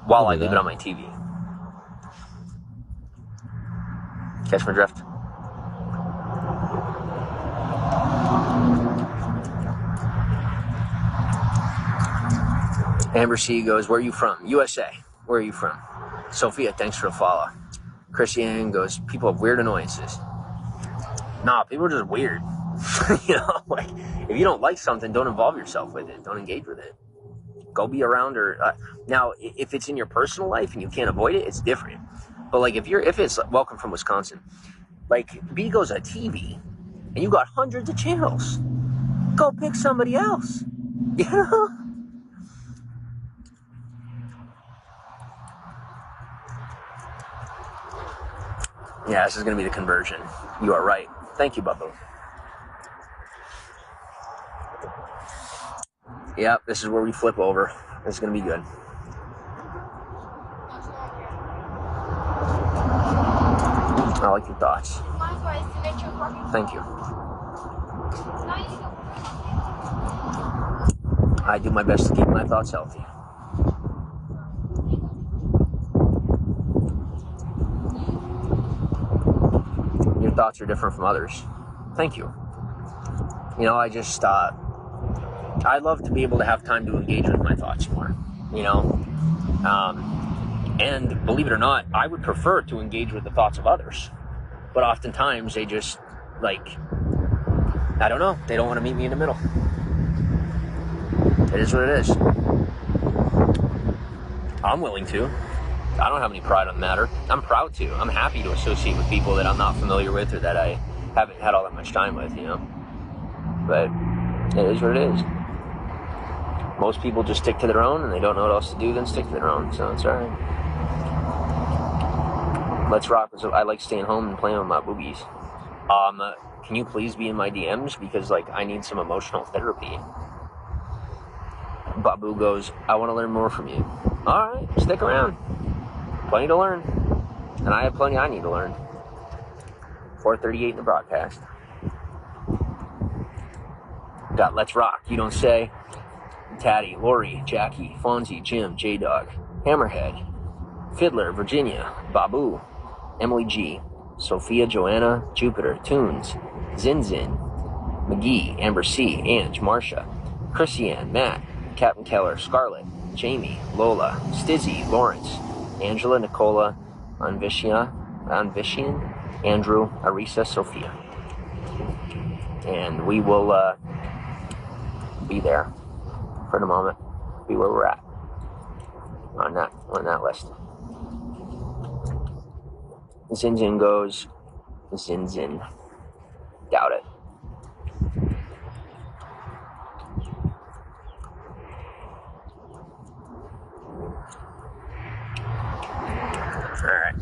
while I leave it on my TV. Catch my drift? Amber C goes, where are you from? USA. Where are you from? Sophia, thanks for the follow. Christiane goes, people have weird annoyances. Nah, people are just weird. You know, like, if you don't like something, don't involve yourself with it. Don't engage with it. go be around her. Now, if it's in your personal life and you can't avoid it, it's different. But like if it's Welcome from Wisconsin, like B goes on TV, and you got hundreds of channels. Go pick somebody else. You know? Yeah, this is gonna be the conversion. You are right. Thank you, Bubba. Yep, this is where we flip over. This is gonna be good. I like your thoughts. Thank you. I do my best to keep my thoughts healthy. Your thoughts are different from others. Thank you. You know, I just, I love to be able to have time to engage with my thoughts more, you know? And believe it or not, I would prefer to engage with the thoughts of others. But oftentimes they just, like, I don't know, they don't want to meet me in the middle. It is what it is. I'm willing to. I don't have any pride on the matter. I'm proud to. I'm happy to associate with people that I'm not familiar with or that I haven't had all that much time with, you know? But it is what it is. Most people just stick to their own, and they don't know what else to do than stick to their own, so it's alright. Let's rock. I like staying home and playing with my boobies. Can you please be in my DMs? Because, like, I need some emotional therapy. Babu goes, I want to learn more from you. Alright, stick around. Plenty to learn. And I have plenty I need to learn. 4:38 in the broadcast. Got Let's Rock, You Don't Say. Taddy, Lori, Jackie, Fonzie, Jim, J-Dog, Hammerhead, Fiddler, Virginia, Babu, Emily G, Sophia, Joanna, Jupiter, Tunes, Zin Zin, McGee, Amber C, Ange, Marsha, Christiane, Matt, Captain Keller, Scarlett, Jamie, Lola, Stizzy, Lawrence, Angela, Nicola, Anvishian, Andrew, Arisa, Sophia. And we will be there for the moment, be where we're at on that list. Zin Zin goes, Zin Zin. Doubt it. Alright.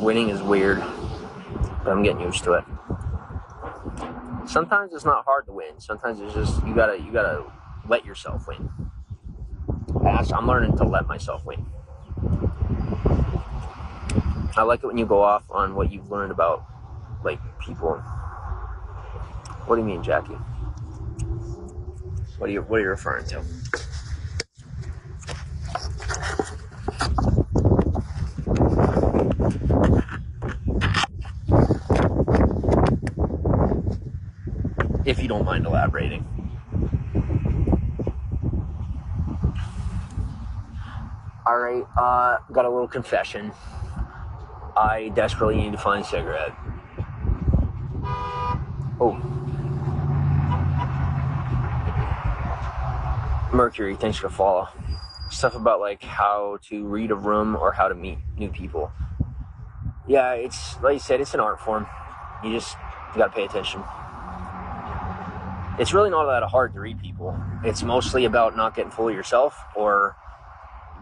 Winning is weird, but I'm getting used to it. Sometimes it's not hard to win. Sometimes it's just you gotta let yourself win. I'm learning to let myself win. I like it when you go off on what you've learned about, like, people. What do you mean, Jackie? What are you referring to? If you don't mind elaborating. Alright, got a little confession. I desperately need to find a cigarette. Oh. Mercury, thanks for the follow. Stuff about, like, how to read a room or how to meet new people. Yeah, it's, like you said, it's an art form. You gotta pay attention. It's really not that hard to read people. It's mostly about not getting full of yourself or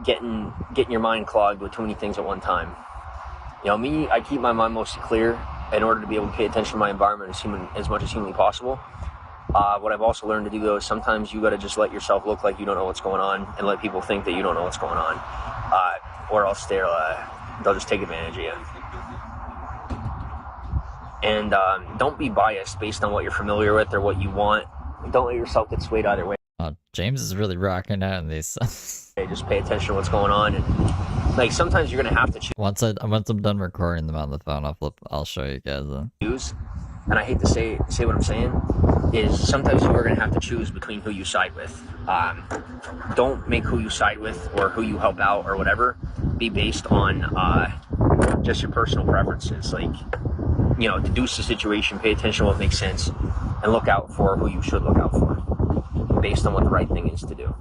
getting your mind clogged with too many things at one time. You know, me, I keep my mind mostly clear in order to be able to pay attention to my environment as much as humanly possible. What I've also learned to do, though, is sometimes you got to just let yourself look like you don't know what's going on and let people think that you don't know what's going on. Or else they'll just take advantage of you. And don't be biased based on what you're familiar with or what you want. Don't let yourself get swayed either way. James is really rocking out in these. Just pay attention to what's going on, and, like, sometimes you're gonna have to choose. Once I'm done recording them on the phone, I'll show you guys. Choose, and I hate to say what I'm saying, is sometimes you are going to have to choose between who you side with. Don't make who you side with or who you help out or whatever be based on just your personal preferences. Like, you know, deduce the situation, pay attention to what makes sense, and look out for who you should look out for based on what the right thing is to do.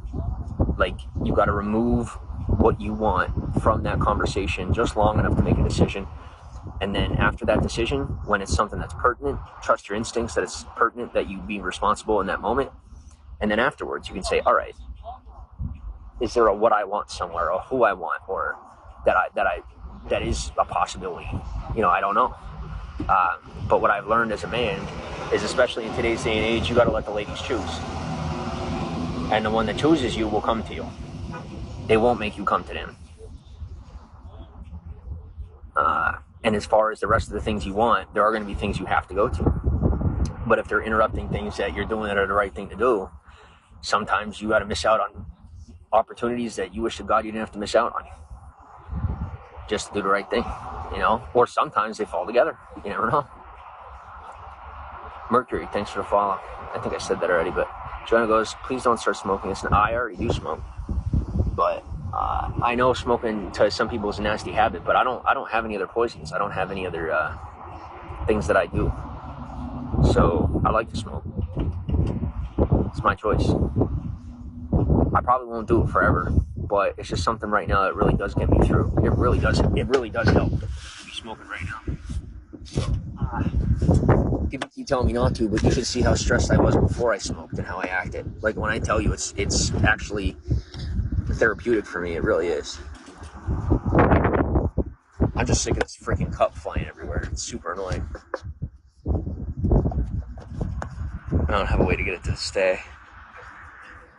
Like, you got to remove what you want from that conversation just long enough to make a decision. And then after that decision, when it's something that's pertinent, trust your instincts that it's pertinent, that you be responsible in that moment. And then afterwards, you can say, all right, is there a what I want somewhere, or who I want, or that is a possibility? You know, I don't know. But what I've learned as a man is, especially in today's day and age, you got to let the ladies choose. And the one that chooses you will come to you. They won't make you come to them. And as far as the rest of the things you want, there are going to be things you have to go to. But if they're interrupting things that you're doing that are the right thing to do, sometimes you got to miss out on opportunities that you wish to God you didn't have to miss out on. Just to do the right thing, you know? Or sometimes they fall together. You never know. Mercury, thanks for the follow. I think I said that already, but Joanna goes, please don't start smoking. I already do smoke. But I know smoking to some people is a nasty habit, but I don't have any other poisons. I don't have any other things that I do. So I like to smoke. It's my choice. I probably won't do it forever, but it's just something right now that really does get me through. It really does help to be smoking right now. So, people keep telling me not to, but you should see how stressed I was before I smoked and how I acted. Like, when I tell you it's actually therapeutic for me, it really is. I'm just sick of this freaking cup flying everywhere. It's super annoying. I don't have a way to get it to stay.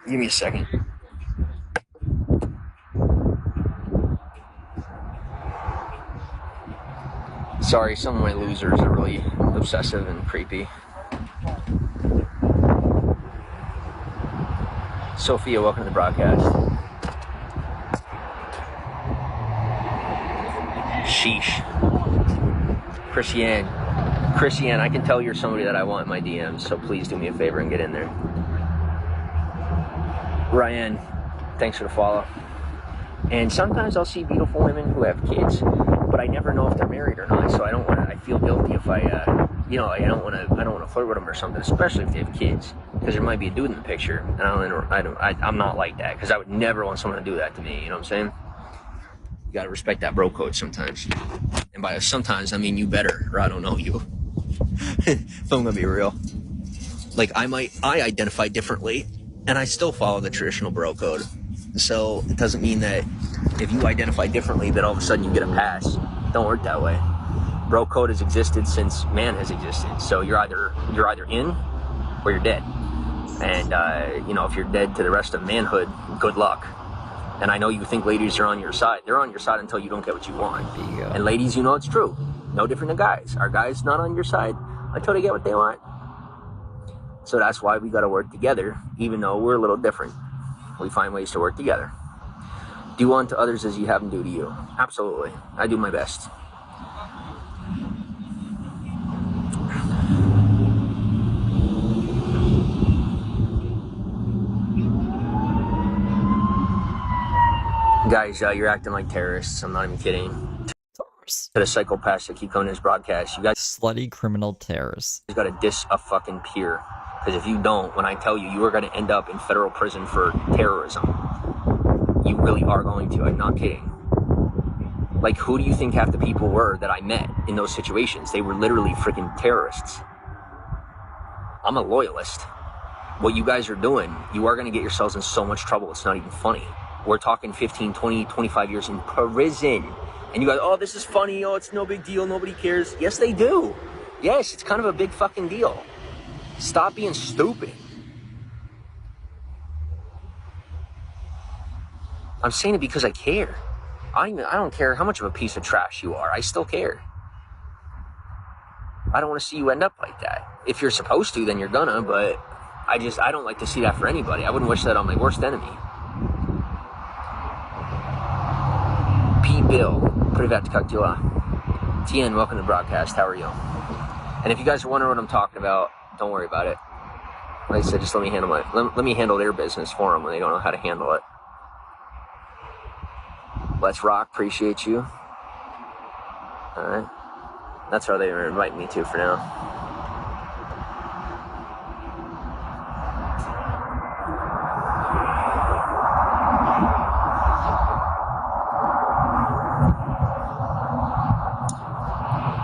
Give me a second. Sorry, some of my losers are really obsessive and creepy. Sophia, welcome to the broadcast. Sheesh. Christiane, I can tell you're somebody that I want in my DMs, so please do me a favor and get in there. Ryan, thanks for the follow. And sometimes I'll see beautiful women who have kids, but I never know if they're married or not, so I feel guilty if I don't want to flirt with them or something, especially if they have kids, because there might be a dude in the picture, and I'm not like that, because I would never want someone to do that to me, you know what I'm saying? You gotta respect that bro code sometimes. And by sometimes, I mean you better, or I don't know you. If I'm gonna be real. Like, I identify differently, and I still follow the traditional bro code. So it doesn't mean that if you identify differently that all of a sudden you get a pass. Don't work that way. Bro code has existed since man has existed. So you're either in or you're dead. And if you're dead to the rest of manhood, good luck. And I know you think ladies are on your side. They're on your side until you don't get what you want. And ladies, you know it's true. No different than guys. Are guys not on your side until they get what they want? So that's why we got to work together, even though we're a little different. We find ways to work together. Do unto others as you have them do to you. Absolutely. I do my best. Guys, you're acting like terrorists. I'm not even kidding. To the psychopaths that keep coming to this broadcast, you guys slutty criminal terrorists. You gotta diss a fucking peer. Because if you don't, when I tell you, you are gonna end up in federal prison for terrorism. You really are going to. I'm not kidding. Like, who do you think half the people were that I met in those situations? They were literally freaking terrorists. I'm a loyalist. What you guys are doing, you are gonna get yourselves in so much trouble, it's not even funny. We're talking 15, 20, 25 years in prison. And you guys, oh, this is funny. Oh, it's no big deal. Nobody cares. Yes, they do. Yes, it's kind of a big fucking deal. Stop being stupid. I'm saying it because I care. I don't care how much of a piece of trash you are. I still care. I don't want to see you end up like that. If you're supposed to, then you're gonna, but I don't like to see that for anybody. I wouldn't wish that on my worst enemy. P. Bill, Privet Kaktila. Tien, welcome to the broadcast. How are you? And if you guys are wondering what I'm talking about, don't worry about it. Like I said, just let me handle their business for them when they don't know how to handle it. Let's rock. Appreciate you. All right. That's how they were inviting me to for now.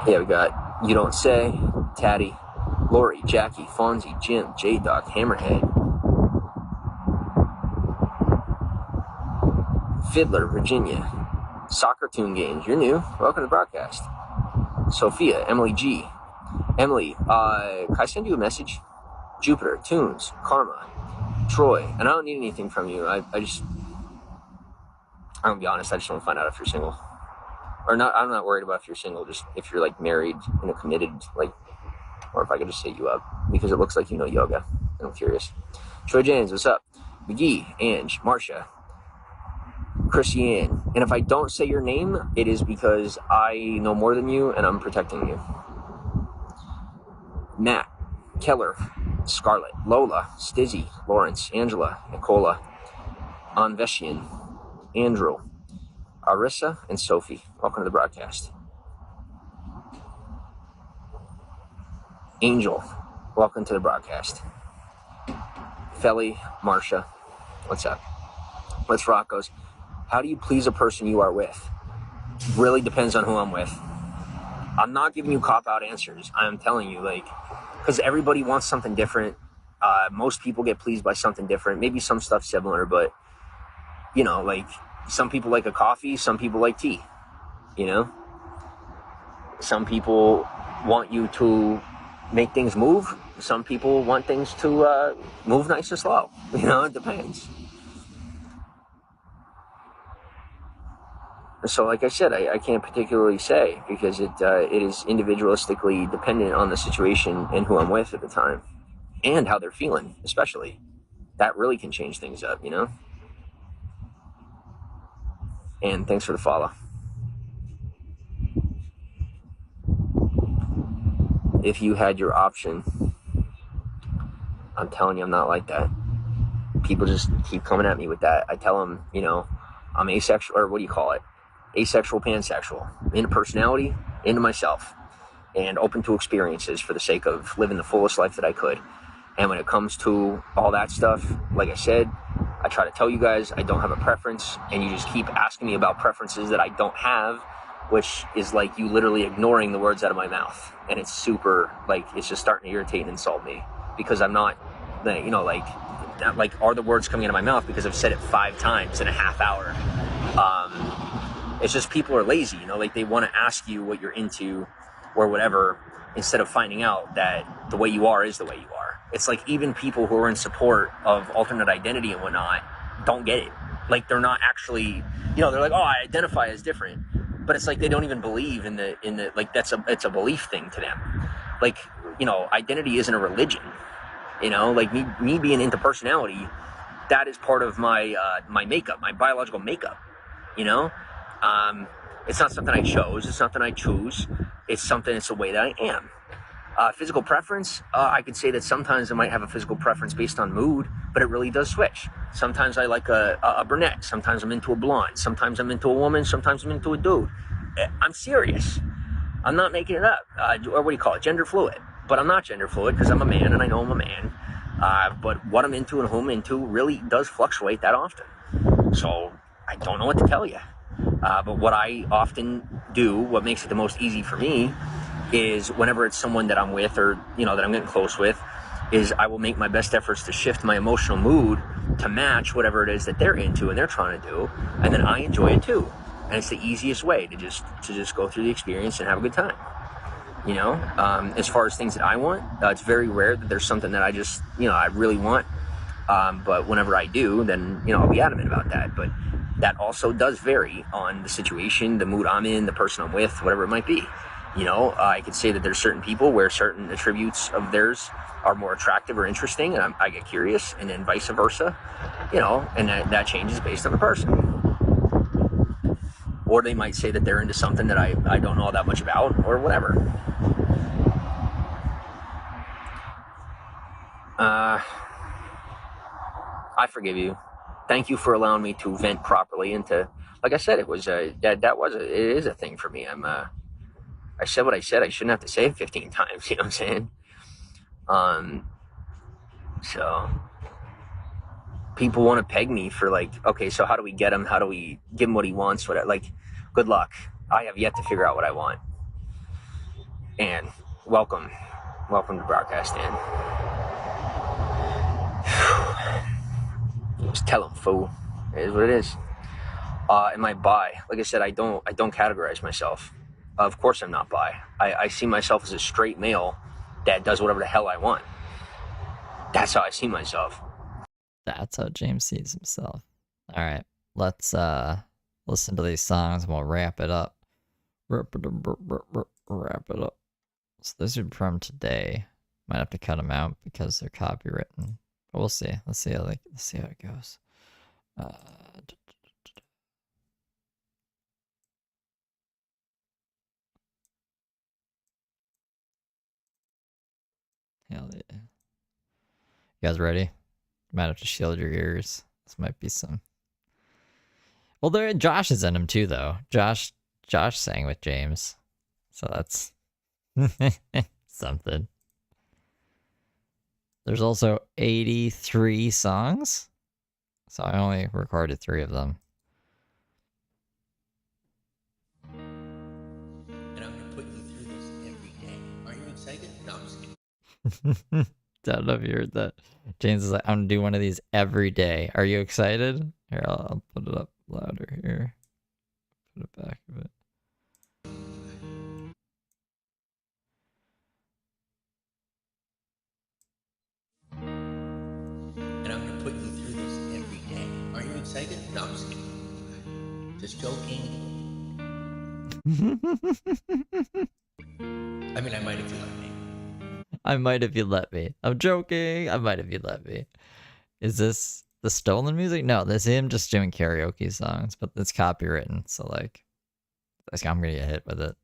Yeah, we got You Don't Say, Tatty, Lori, Jackie, Fonzie, Jim, J-Dog, Hammerhead, Fiddler, Virginia, Soccer Tune Games, you're new. Welcome to the broadcast. Sophia, Emily G. Emily, can I send you a message? Jupiter, Tunes, Karma, Troy, and I don't need anything from you. I'm gonna be honest, I just want to find out if you're single. Or not, I'm not worried about if you're single, just if you're like married and a committed, like, or if I could just hit you up, because it looks like you know yoga, and I'm curious. Troy James, what's up? McGee, Ange, Marcia, Christiane, and if I don't say your name, it is because I know more than you and I'm protecting you. Matt, Keller, Scarlett, Lola, Stizzy, Lawrence, Angela, Nicola, Anveshian, Andrew, Arissa, and Sophie. Welcome to the broadcast. Angel, welcome to the broadcast. Felly, Marcia, what's up? Let's rock goes. How do you please a person you are with? Really depends on who I'm with. I'm not giving you cop-out answers. I'm telling you, like, because everybody wants something different. Most people get pleased by something different. Maybe some stuff similar, but, you know, like, some people like a coffee, some people like tea, you know? Some people want you to make things move. Some people want things to move nice and slow. You know, it depends. So, like I said, I can't particularly say, because it is individualistically dependent on the situation and who I'm with at the time, and how they're feeling, especially. That really can change things up, you know? And thanks for the follow. If you had your option, I'm telling you, I'm not like that. People just keep coming at me with that. I tell them, you know, I'm asexual, or what do you call it? Asexual, pansexual, into personality, into myself, and open to experiences for the sake of living the fullest life that I could. And when it comes to all that stuff, like I said, I try to tell you guys I don't have a preference, and you just keep asking me about preferences that I don't have, which is like you literally ignoring the words out of my mouth. And it's super, like, it's just starting to irritate and insult me, because I'm not, you know, like are the words coming out of my mouth because I've said it 5 times in a half hour. It's just people are lazy, you know, like they want to ask you what you're into or whatever, instead of finding out that the way you are is the way you are. It's like even people who are in support of alternate identity and whatnot don't get it. Like they're not actually, you know, they're like, oh, I identify as different. But it's like they don't even believe in the like it's a belief thing to them. Like, you know, identity isn't a religion. You know, like me being into personality, that is part of my my makeup, my biological makeup, you know? It's not something I chose. It's something I choose. It's a way that I am. Physical preference, I could say that sometimes I might have a physical preference based on mood, but it really does switch. Sometimes I like a brunette. Sometimes I'm into a blonde. Sometimes I'm into a woman. Sometimes I'm into a dude. I'm serious. I'm not making it up. Or what do you call it? Gender fluid. But I'm not gender fluid because I'm a man and I know I'm a man. But what I'm into and who I'm into really does fluctuate that often. So I don't know what to tell you. But what I often do, what makes it the most easy for me, is whenever it's someone that I'm with or, you know, that I'm getting close with, is I will make my best efforts to shift my emotional mood to match whatever it is that they're into and they're trying to do, and then I enjoy it too. And it's the easiest way to just go through the experience and have a good time. You know, as far as things that I want, it's very rare that there's something that I just, you know, I really want. But whenever I do, then, you know, I'll be adamant about that. But that also does vary on the situation, the mood I'm in, the person I'm with, whatever it might be. You know, I could say that there's certain people where certain attributes of theirs are more attractive or interesting, and I get curious, and then vice versa, you know, and that changes based on the person. Or they might say that they're into something that I don't know all that much about, or whatever. I forgive you. Thank you for allowing me to vent properly into. Like I said, it was it is a thing for me. I said what I said. I shouldn't have to say it 15 times. You know what I'm saying? So people want to peg me for like, okay, so how do we get him? How do we give him what he wants? What like, good luck. I have yet to figure out what I want. And welcome to broadcast, Dan. Just tell him, fool. It is what it is. Am I bi? Like I said, I don't categorize myself. Of course I'm not bi. I see myself as a straight male that does whatever the hell I want. That's how I see myself. That's how James sees himself. All right, let's listen to these songs and we'll wrap it up. Wrap it up. So this is from today. Might have to cut them out because they're copywritten. But we'll see. Let's see how it goes. Hell yeah. You guys ready? Might have to shield your ears. This might be some. Well, there Josh is in them too, though. Josh sang with James, so that's something. There's also 83 songs, so I only recorded 3 of them. And I'm gonna put you through this every day. Are you excited? No, I'm just kidding. Don't know if you heard that. James is like, I'm gonna do one of these every day. Are you excited? Here, I'll put it up louder here. Put it back a bit. And I'm gonna put you through this every day. Are you excited? No, I'm just kidding. Just joking. I mean, I might if you let me. I might if you let me. I'm joking. I might if you let me. Is this the stolen music? No, this is him just doing karaoke songs, but it's copywritten, so like I'm gonna get hit with it.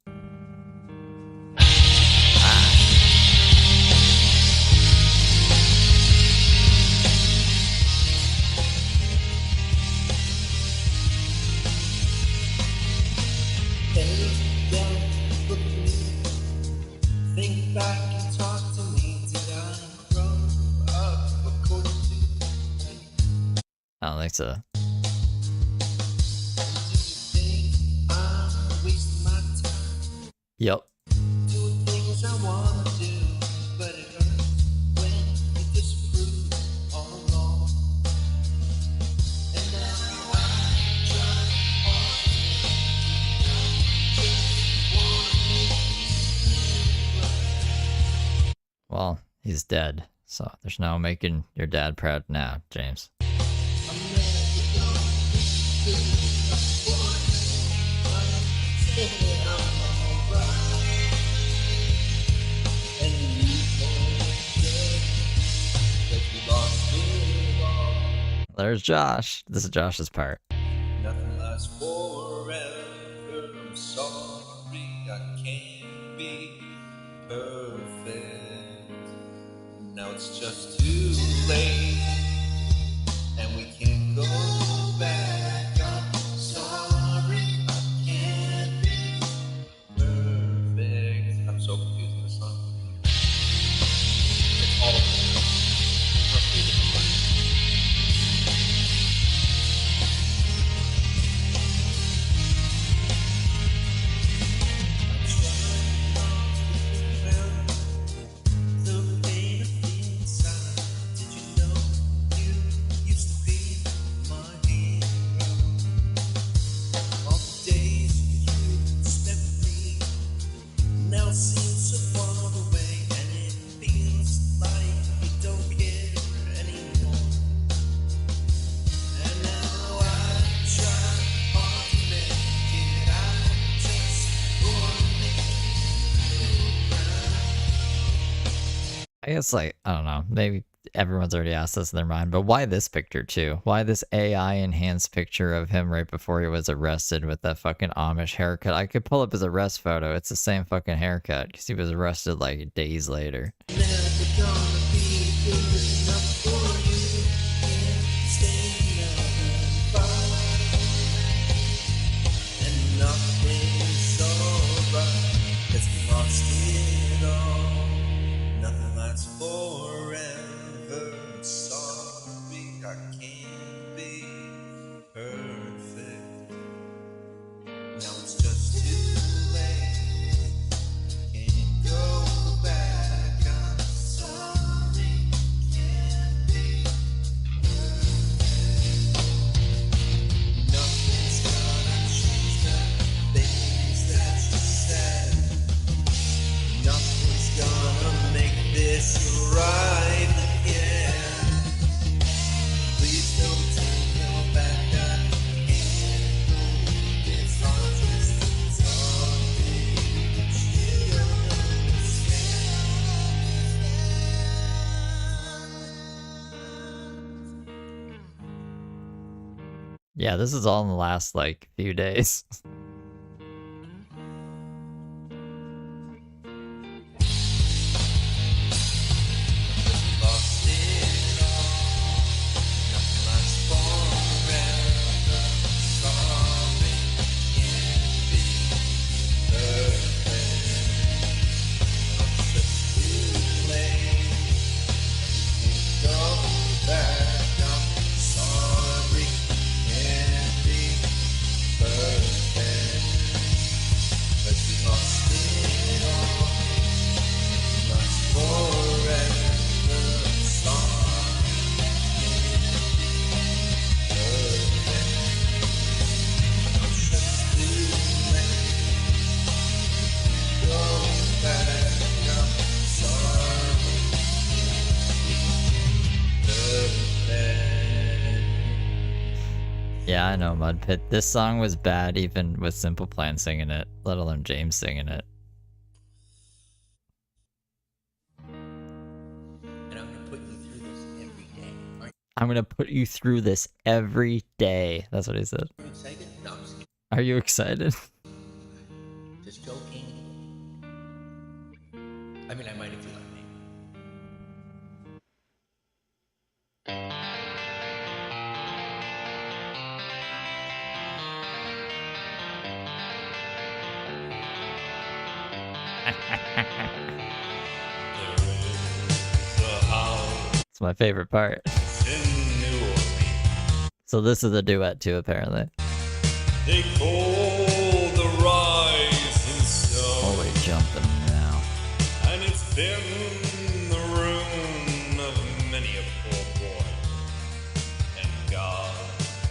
Think back and talk to me. Did I grow up according to? I don't think so. Yep. Do things I wanna do, but it hurts when you disapprove all along. And now I try hard. Well, he's dead, so there's no making your dad proud now, James. There's Josh. This is Josh's part. Nothing lasts forever. I'm sorry I can't be perfect. Now it's just too late, and we can't go back. I'm sorry I can't be perfect. I'm so confused in this song. It's all of it. Must be a different part. I guess, like, I don't know, maybe everyone's already asked this in their mind, but why this picture too? Why this AI enhanced picture of him right before he was arrested with that fucking Amish haircut? I could pull up his arrest photo. It's the same fucking haircut because he was arrested like days later. Never gonna be good. Yeah, this is all in the last, like, few days. Yeah, I know, Mud Pit. This song was bad even with Simple Plan singing it, let alone James singing it. And I'm gonna put you through this every day. I'm gonna put you through this every day. That's what he said. Are you excited? No, I'm just kidding. Are you excited? Just joking. I mean, I might if you let me. It's my favorite part. So this is a duet too, apparently. They call the rising sun. Oh, we're jumping now. And it's been the ruin of many a poor boy. And God,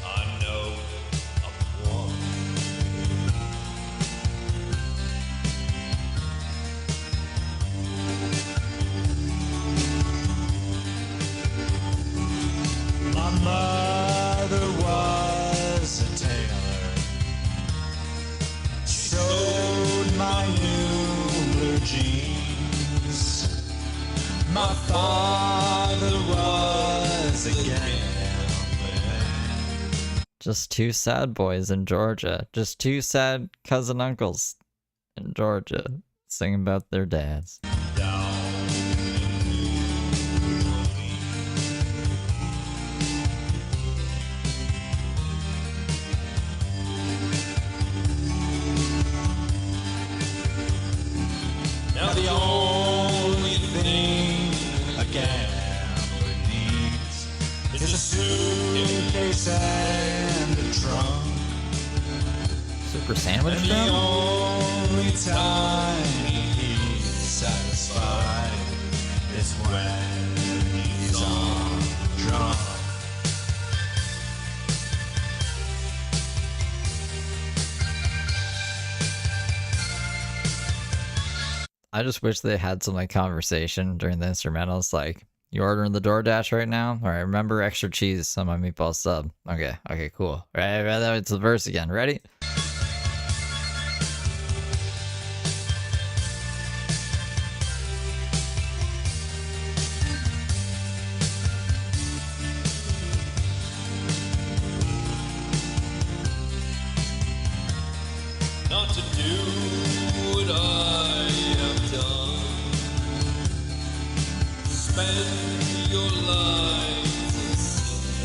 I know of one. My mother was a tailor. Sewed my new blue jeans. My father was a gambler. Just two sad boys in Georgia. Just two sad cousin uncles in Georgia singing about their dads. Now the only thing a gambler needs is a suitcase and a trunk. Super sandwich And the film? only time he's satisfied is when he's on drunk. I just wish they had some like conversation during the instrumentals, like, you ordering the DoorDash right now? Alright, remember extra cheese on my meatball sub. Okay, cool. Right, it's the verse again. Ready? Not to do what I have done. Spend your lives in slavery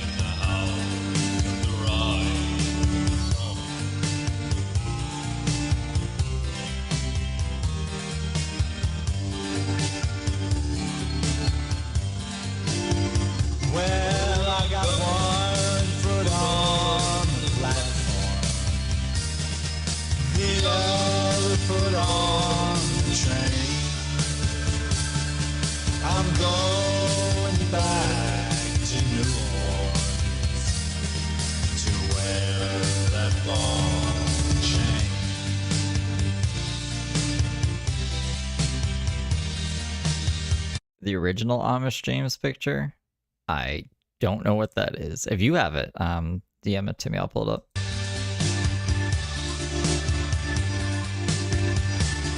in the house of the rising sun. Well, I got one foot on the platform, the other foot on the train. I'm going back to New Orleans to wear that long chain. The original Amish James picture? I don't know what that is. If you have it, DM it to me, I'll pull it up.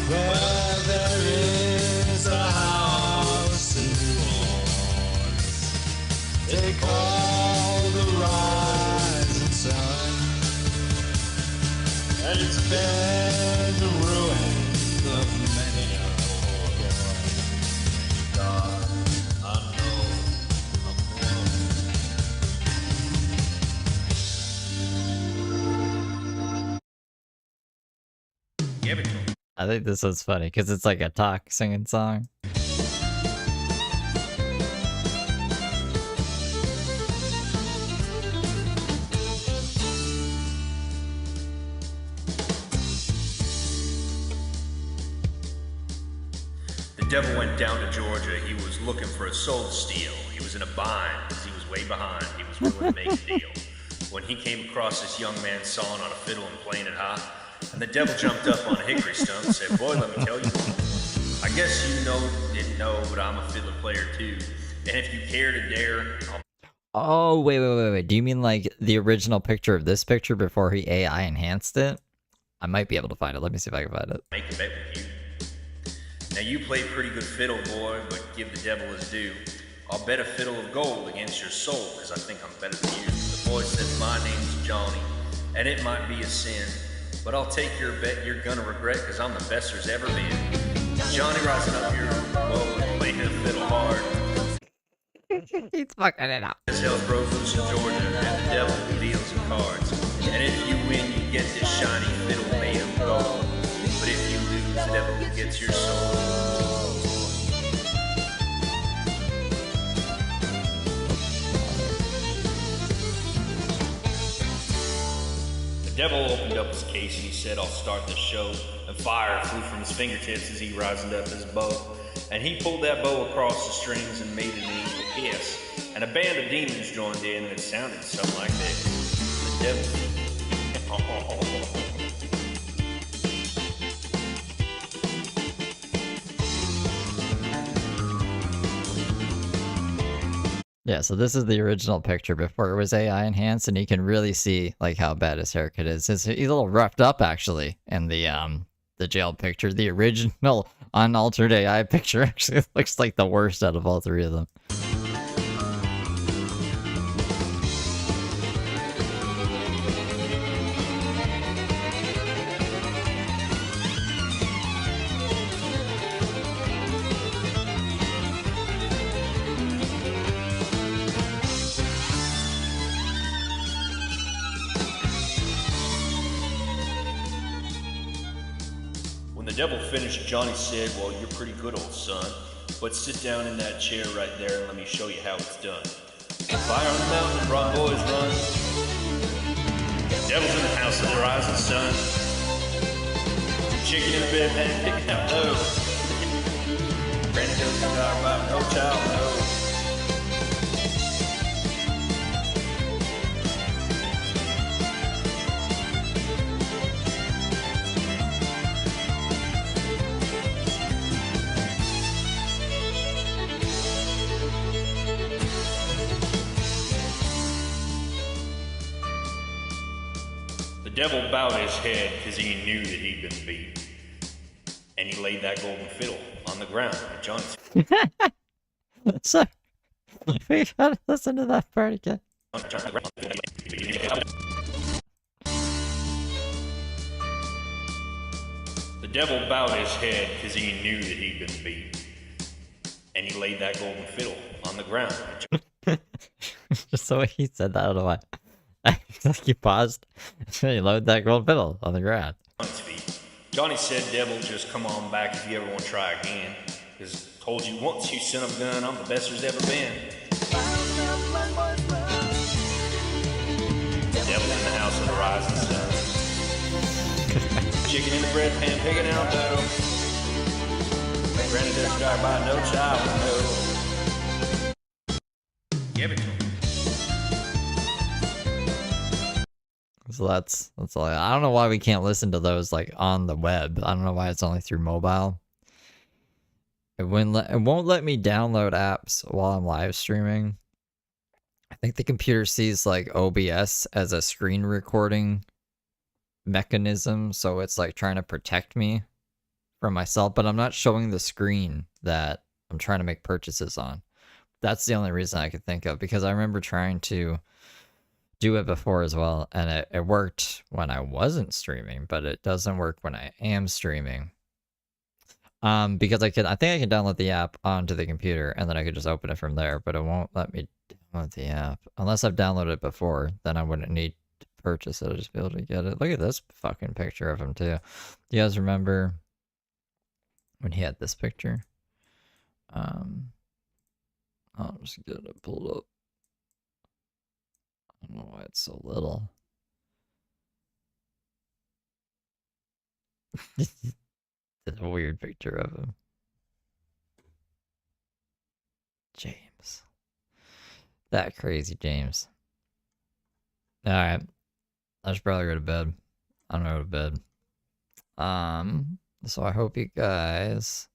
Well, there is a house in New Orleans they call the Give it to him. I think this was funny because it's like a talk singing song. The devil went down to Georgia. He was looking for a soul to steal. He was in a bind because he was way behind. He was willing to make a deal. When he came across this young man sawing on a fiddle and playing it high, and the devil jumped up on a hickory stump and said, "Boy, let me tell you, I guess you didn't know, but I'm a fiddle player too. And if you care to dare, I'll Oh, wait. Do you mean like the original picture of this picture before he AI enhanced it? I might be able to find it. Let me see if I can find it. make a bet with you. Now you play pretty good fiddle, boy, but give the devil his due. I'll bet a fiddle of gold against your soul, because I think I'm better than you." The boy says, "My name's Johnny, and it might be a sin, but I'll take your bet you're gonna regret, because I'm the best there's ever been." Johnny rising up here, whoa, playing the fiddle hard. He's fucking it up. This hell's broke loose in Georgia, and the devil deals in cards. And if you win, you get this shiny fiddle made of gold. But if you lose, the devil gets your soul. The devil opened up his case and he said, "I'll start the show." And fire flew from his fingertips as he risened up his bow. And he pulled that bow across the strings and made an evil kiss. And a band of demons joined in and it sounded something like this. The devil. Yeah, so this is the original picture before it was AI enhanced, and you can really see like how bad his haircut is. He's a little roughed up actually in the jail picture. The original unaltered AI picture actually looks like the worst out of all three of them. When the devil finished, Johnny said, "Well, you're pretty good, old son, but sit down in that chair right there and let me show you how it's done." Fire on the mountain and broad boys run. Devil's in the house of the rising sun. Chicken in the bed, man, picking out low. Granny doesn't talk about no child, no. The devil bowed his head because he knew that he'd been beat. And he laid that golden fiddle on the ground at John's feet. So we gotta listen to that part again. The devil bowed his head because he knew that he'd been beat. And he laid that golden fiddle on the ground at Just the way he said that, I don't know why. Like he paused, and he loaded that gold fiddle on the ground. John's feet. Johnny said, "Devil, just come on back if you ever want to try again. Because told you once, you son of a gun, I'm the best there's ever been." Devil's in the house of the rising sun. Chicken in the bread pan, picking out dough. Granny doesn't drive by no child, no. Give it to him. So that's all. I don't know why we can't listen to those like on the web. I don't know why it's only through mobile. It won't let me download apps while I'm live streaming. I think the computer sees like OBS as a screen recording mechanism, so it's like trying to protect me from myself, but I'm not showing the screen that I'm trying to make purchases on. That's the only reason I could think of, because I remember trying to do it before as well, and it worked when I wasn't streaming, but it doesn't work when I am streaming. Because I think I can download the app onto the computer and then I could just open it from there, but it won't let me download the app unless I've downloaded it before. Then I wouldn't need purchase it, I'll just be able to get it. Look at this fucking picture of him too. Do you guys remember when he had this picture? I'll just get it pulled up. I don't know why it's so little. It's a weird picture of him. James. That crazy James. Alright. I should probably go to bed. I'm gonna go to bed. So I hope you guys...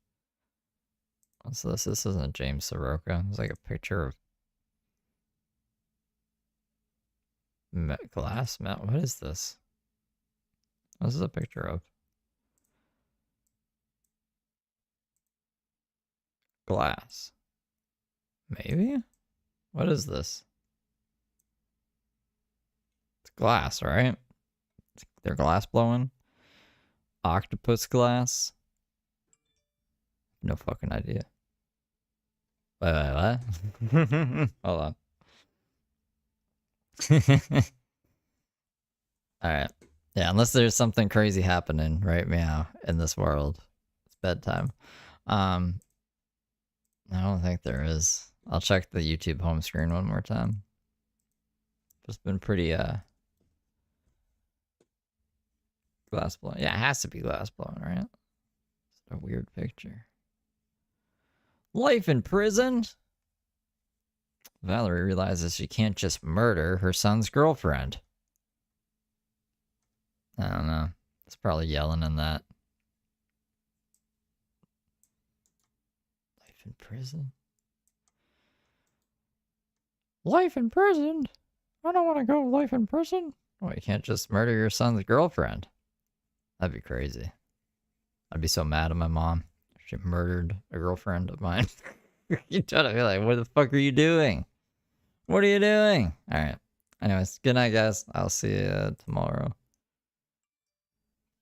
What's this? This isn't James Saroka. It's like a picture of... glass mount. What is this? What is this a picture of? Glass. Maybe? What is this? It's glass, right? They're glass blowing? Octopus glass? No fucking idea. Wait, what? Hold on. Alright. Yeah, unless there's something crazy happening right now in this world. It's bedtime. I don't think there is. I'll check the YouTube home screen one more time. Just been pretty, glass blowing. Yeah, it has to be glass blowing, right? It's a weird picture. Life in prison? Valerie realizes she can't just murder her son's girlfriend. I don't know. It's probably yelling in that. Life in prison? Life in prison? I don't want to go life in prison. Oh, you can't just murder your son's girlfriend. That'd be crazy. I'd be so mad at my mom if she murdered a girlfriend of mine. You'd totally be like, what the fuck are you doing? What are you doing? Alright. Anyways, good night, guys. I'll see you tomorrow.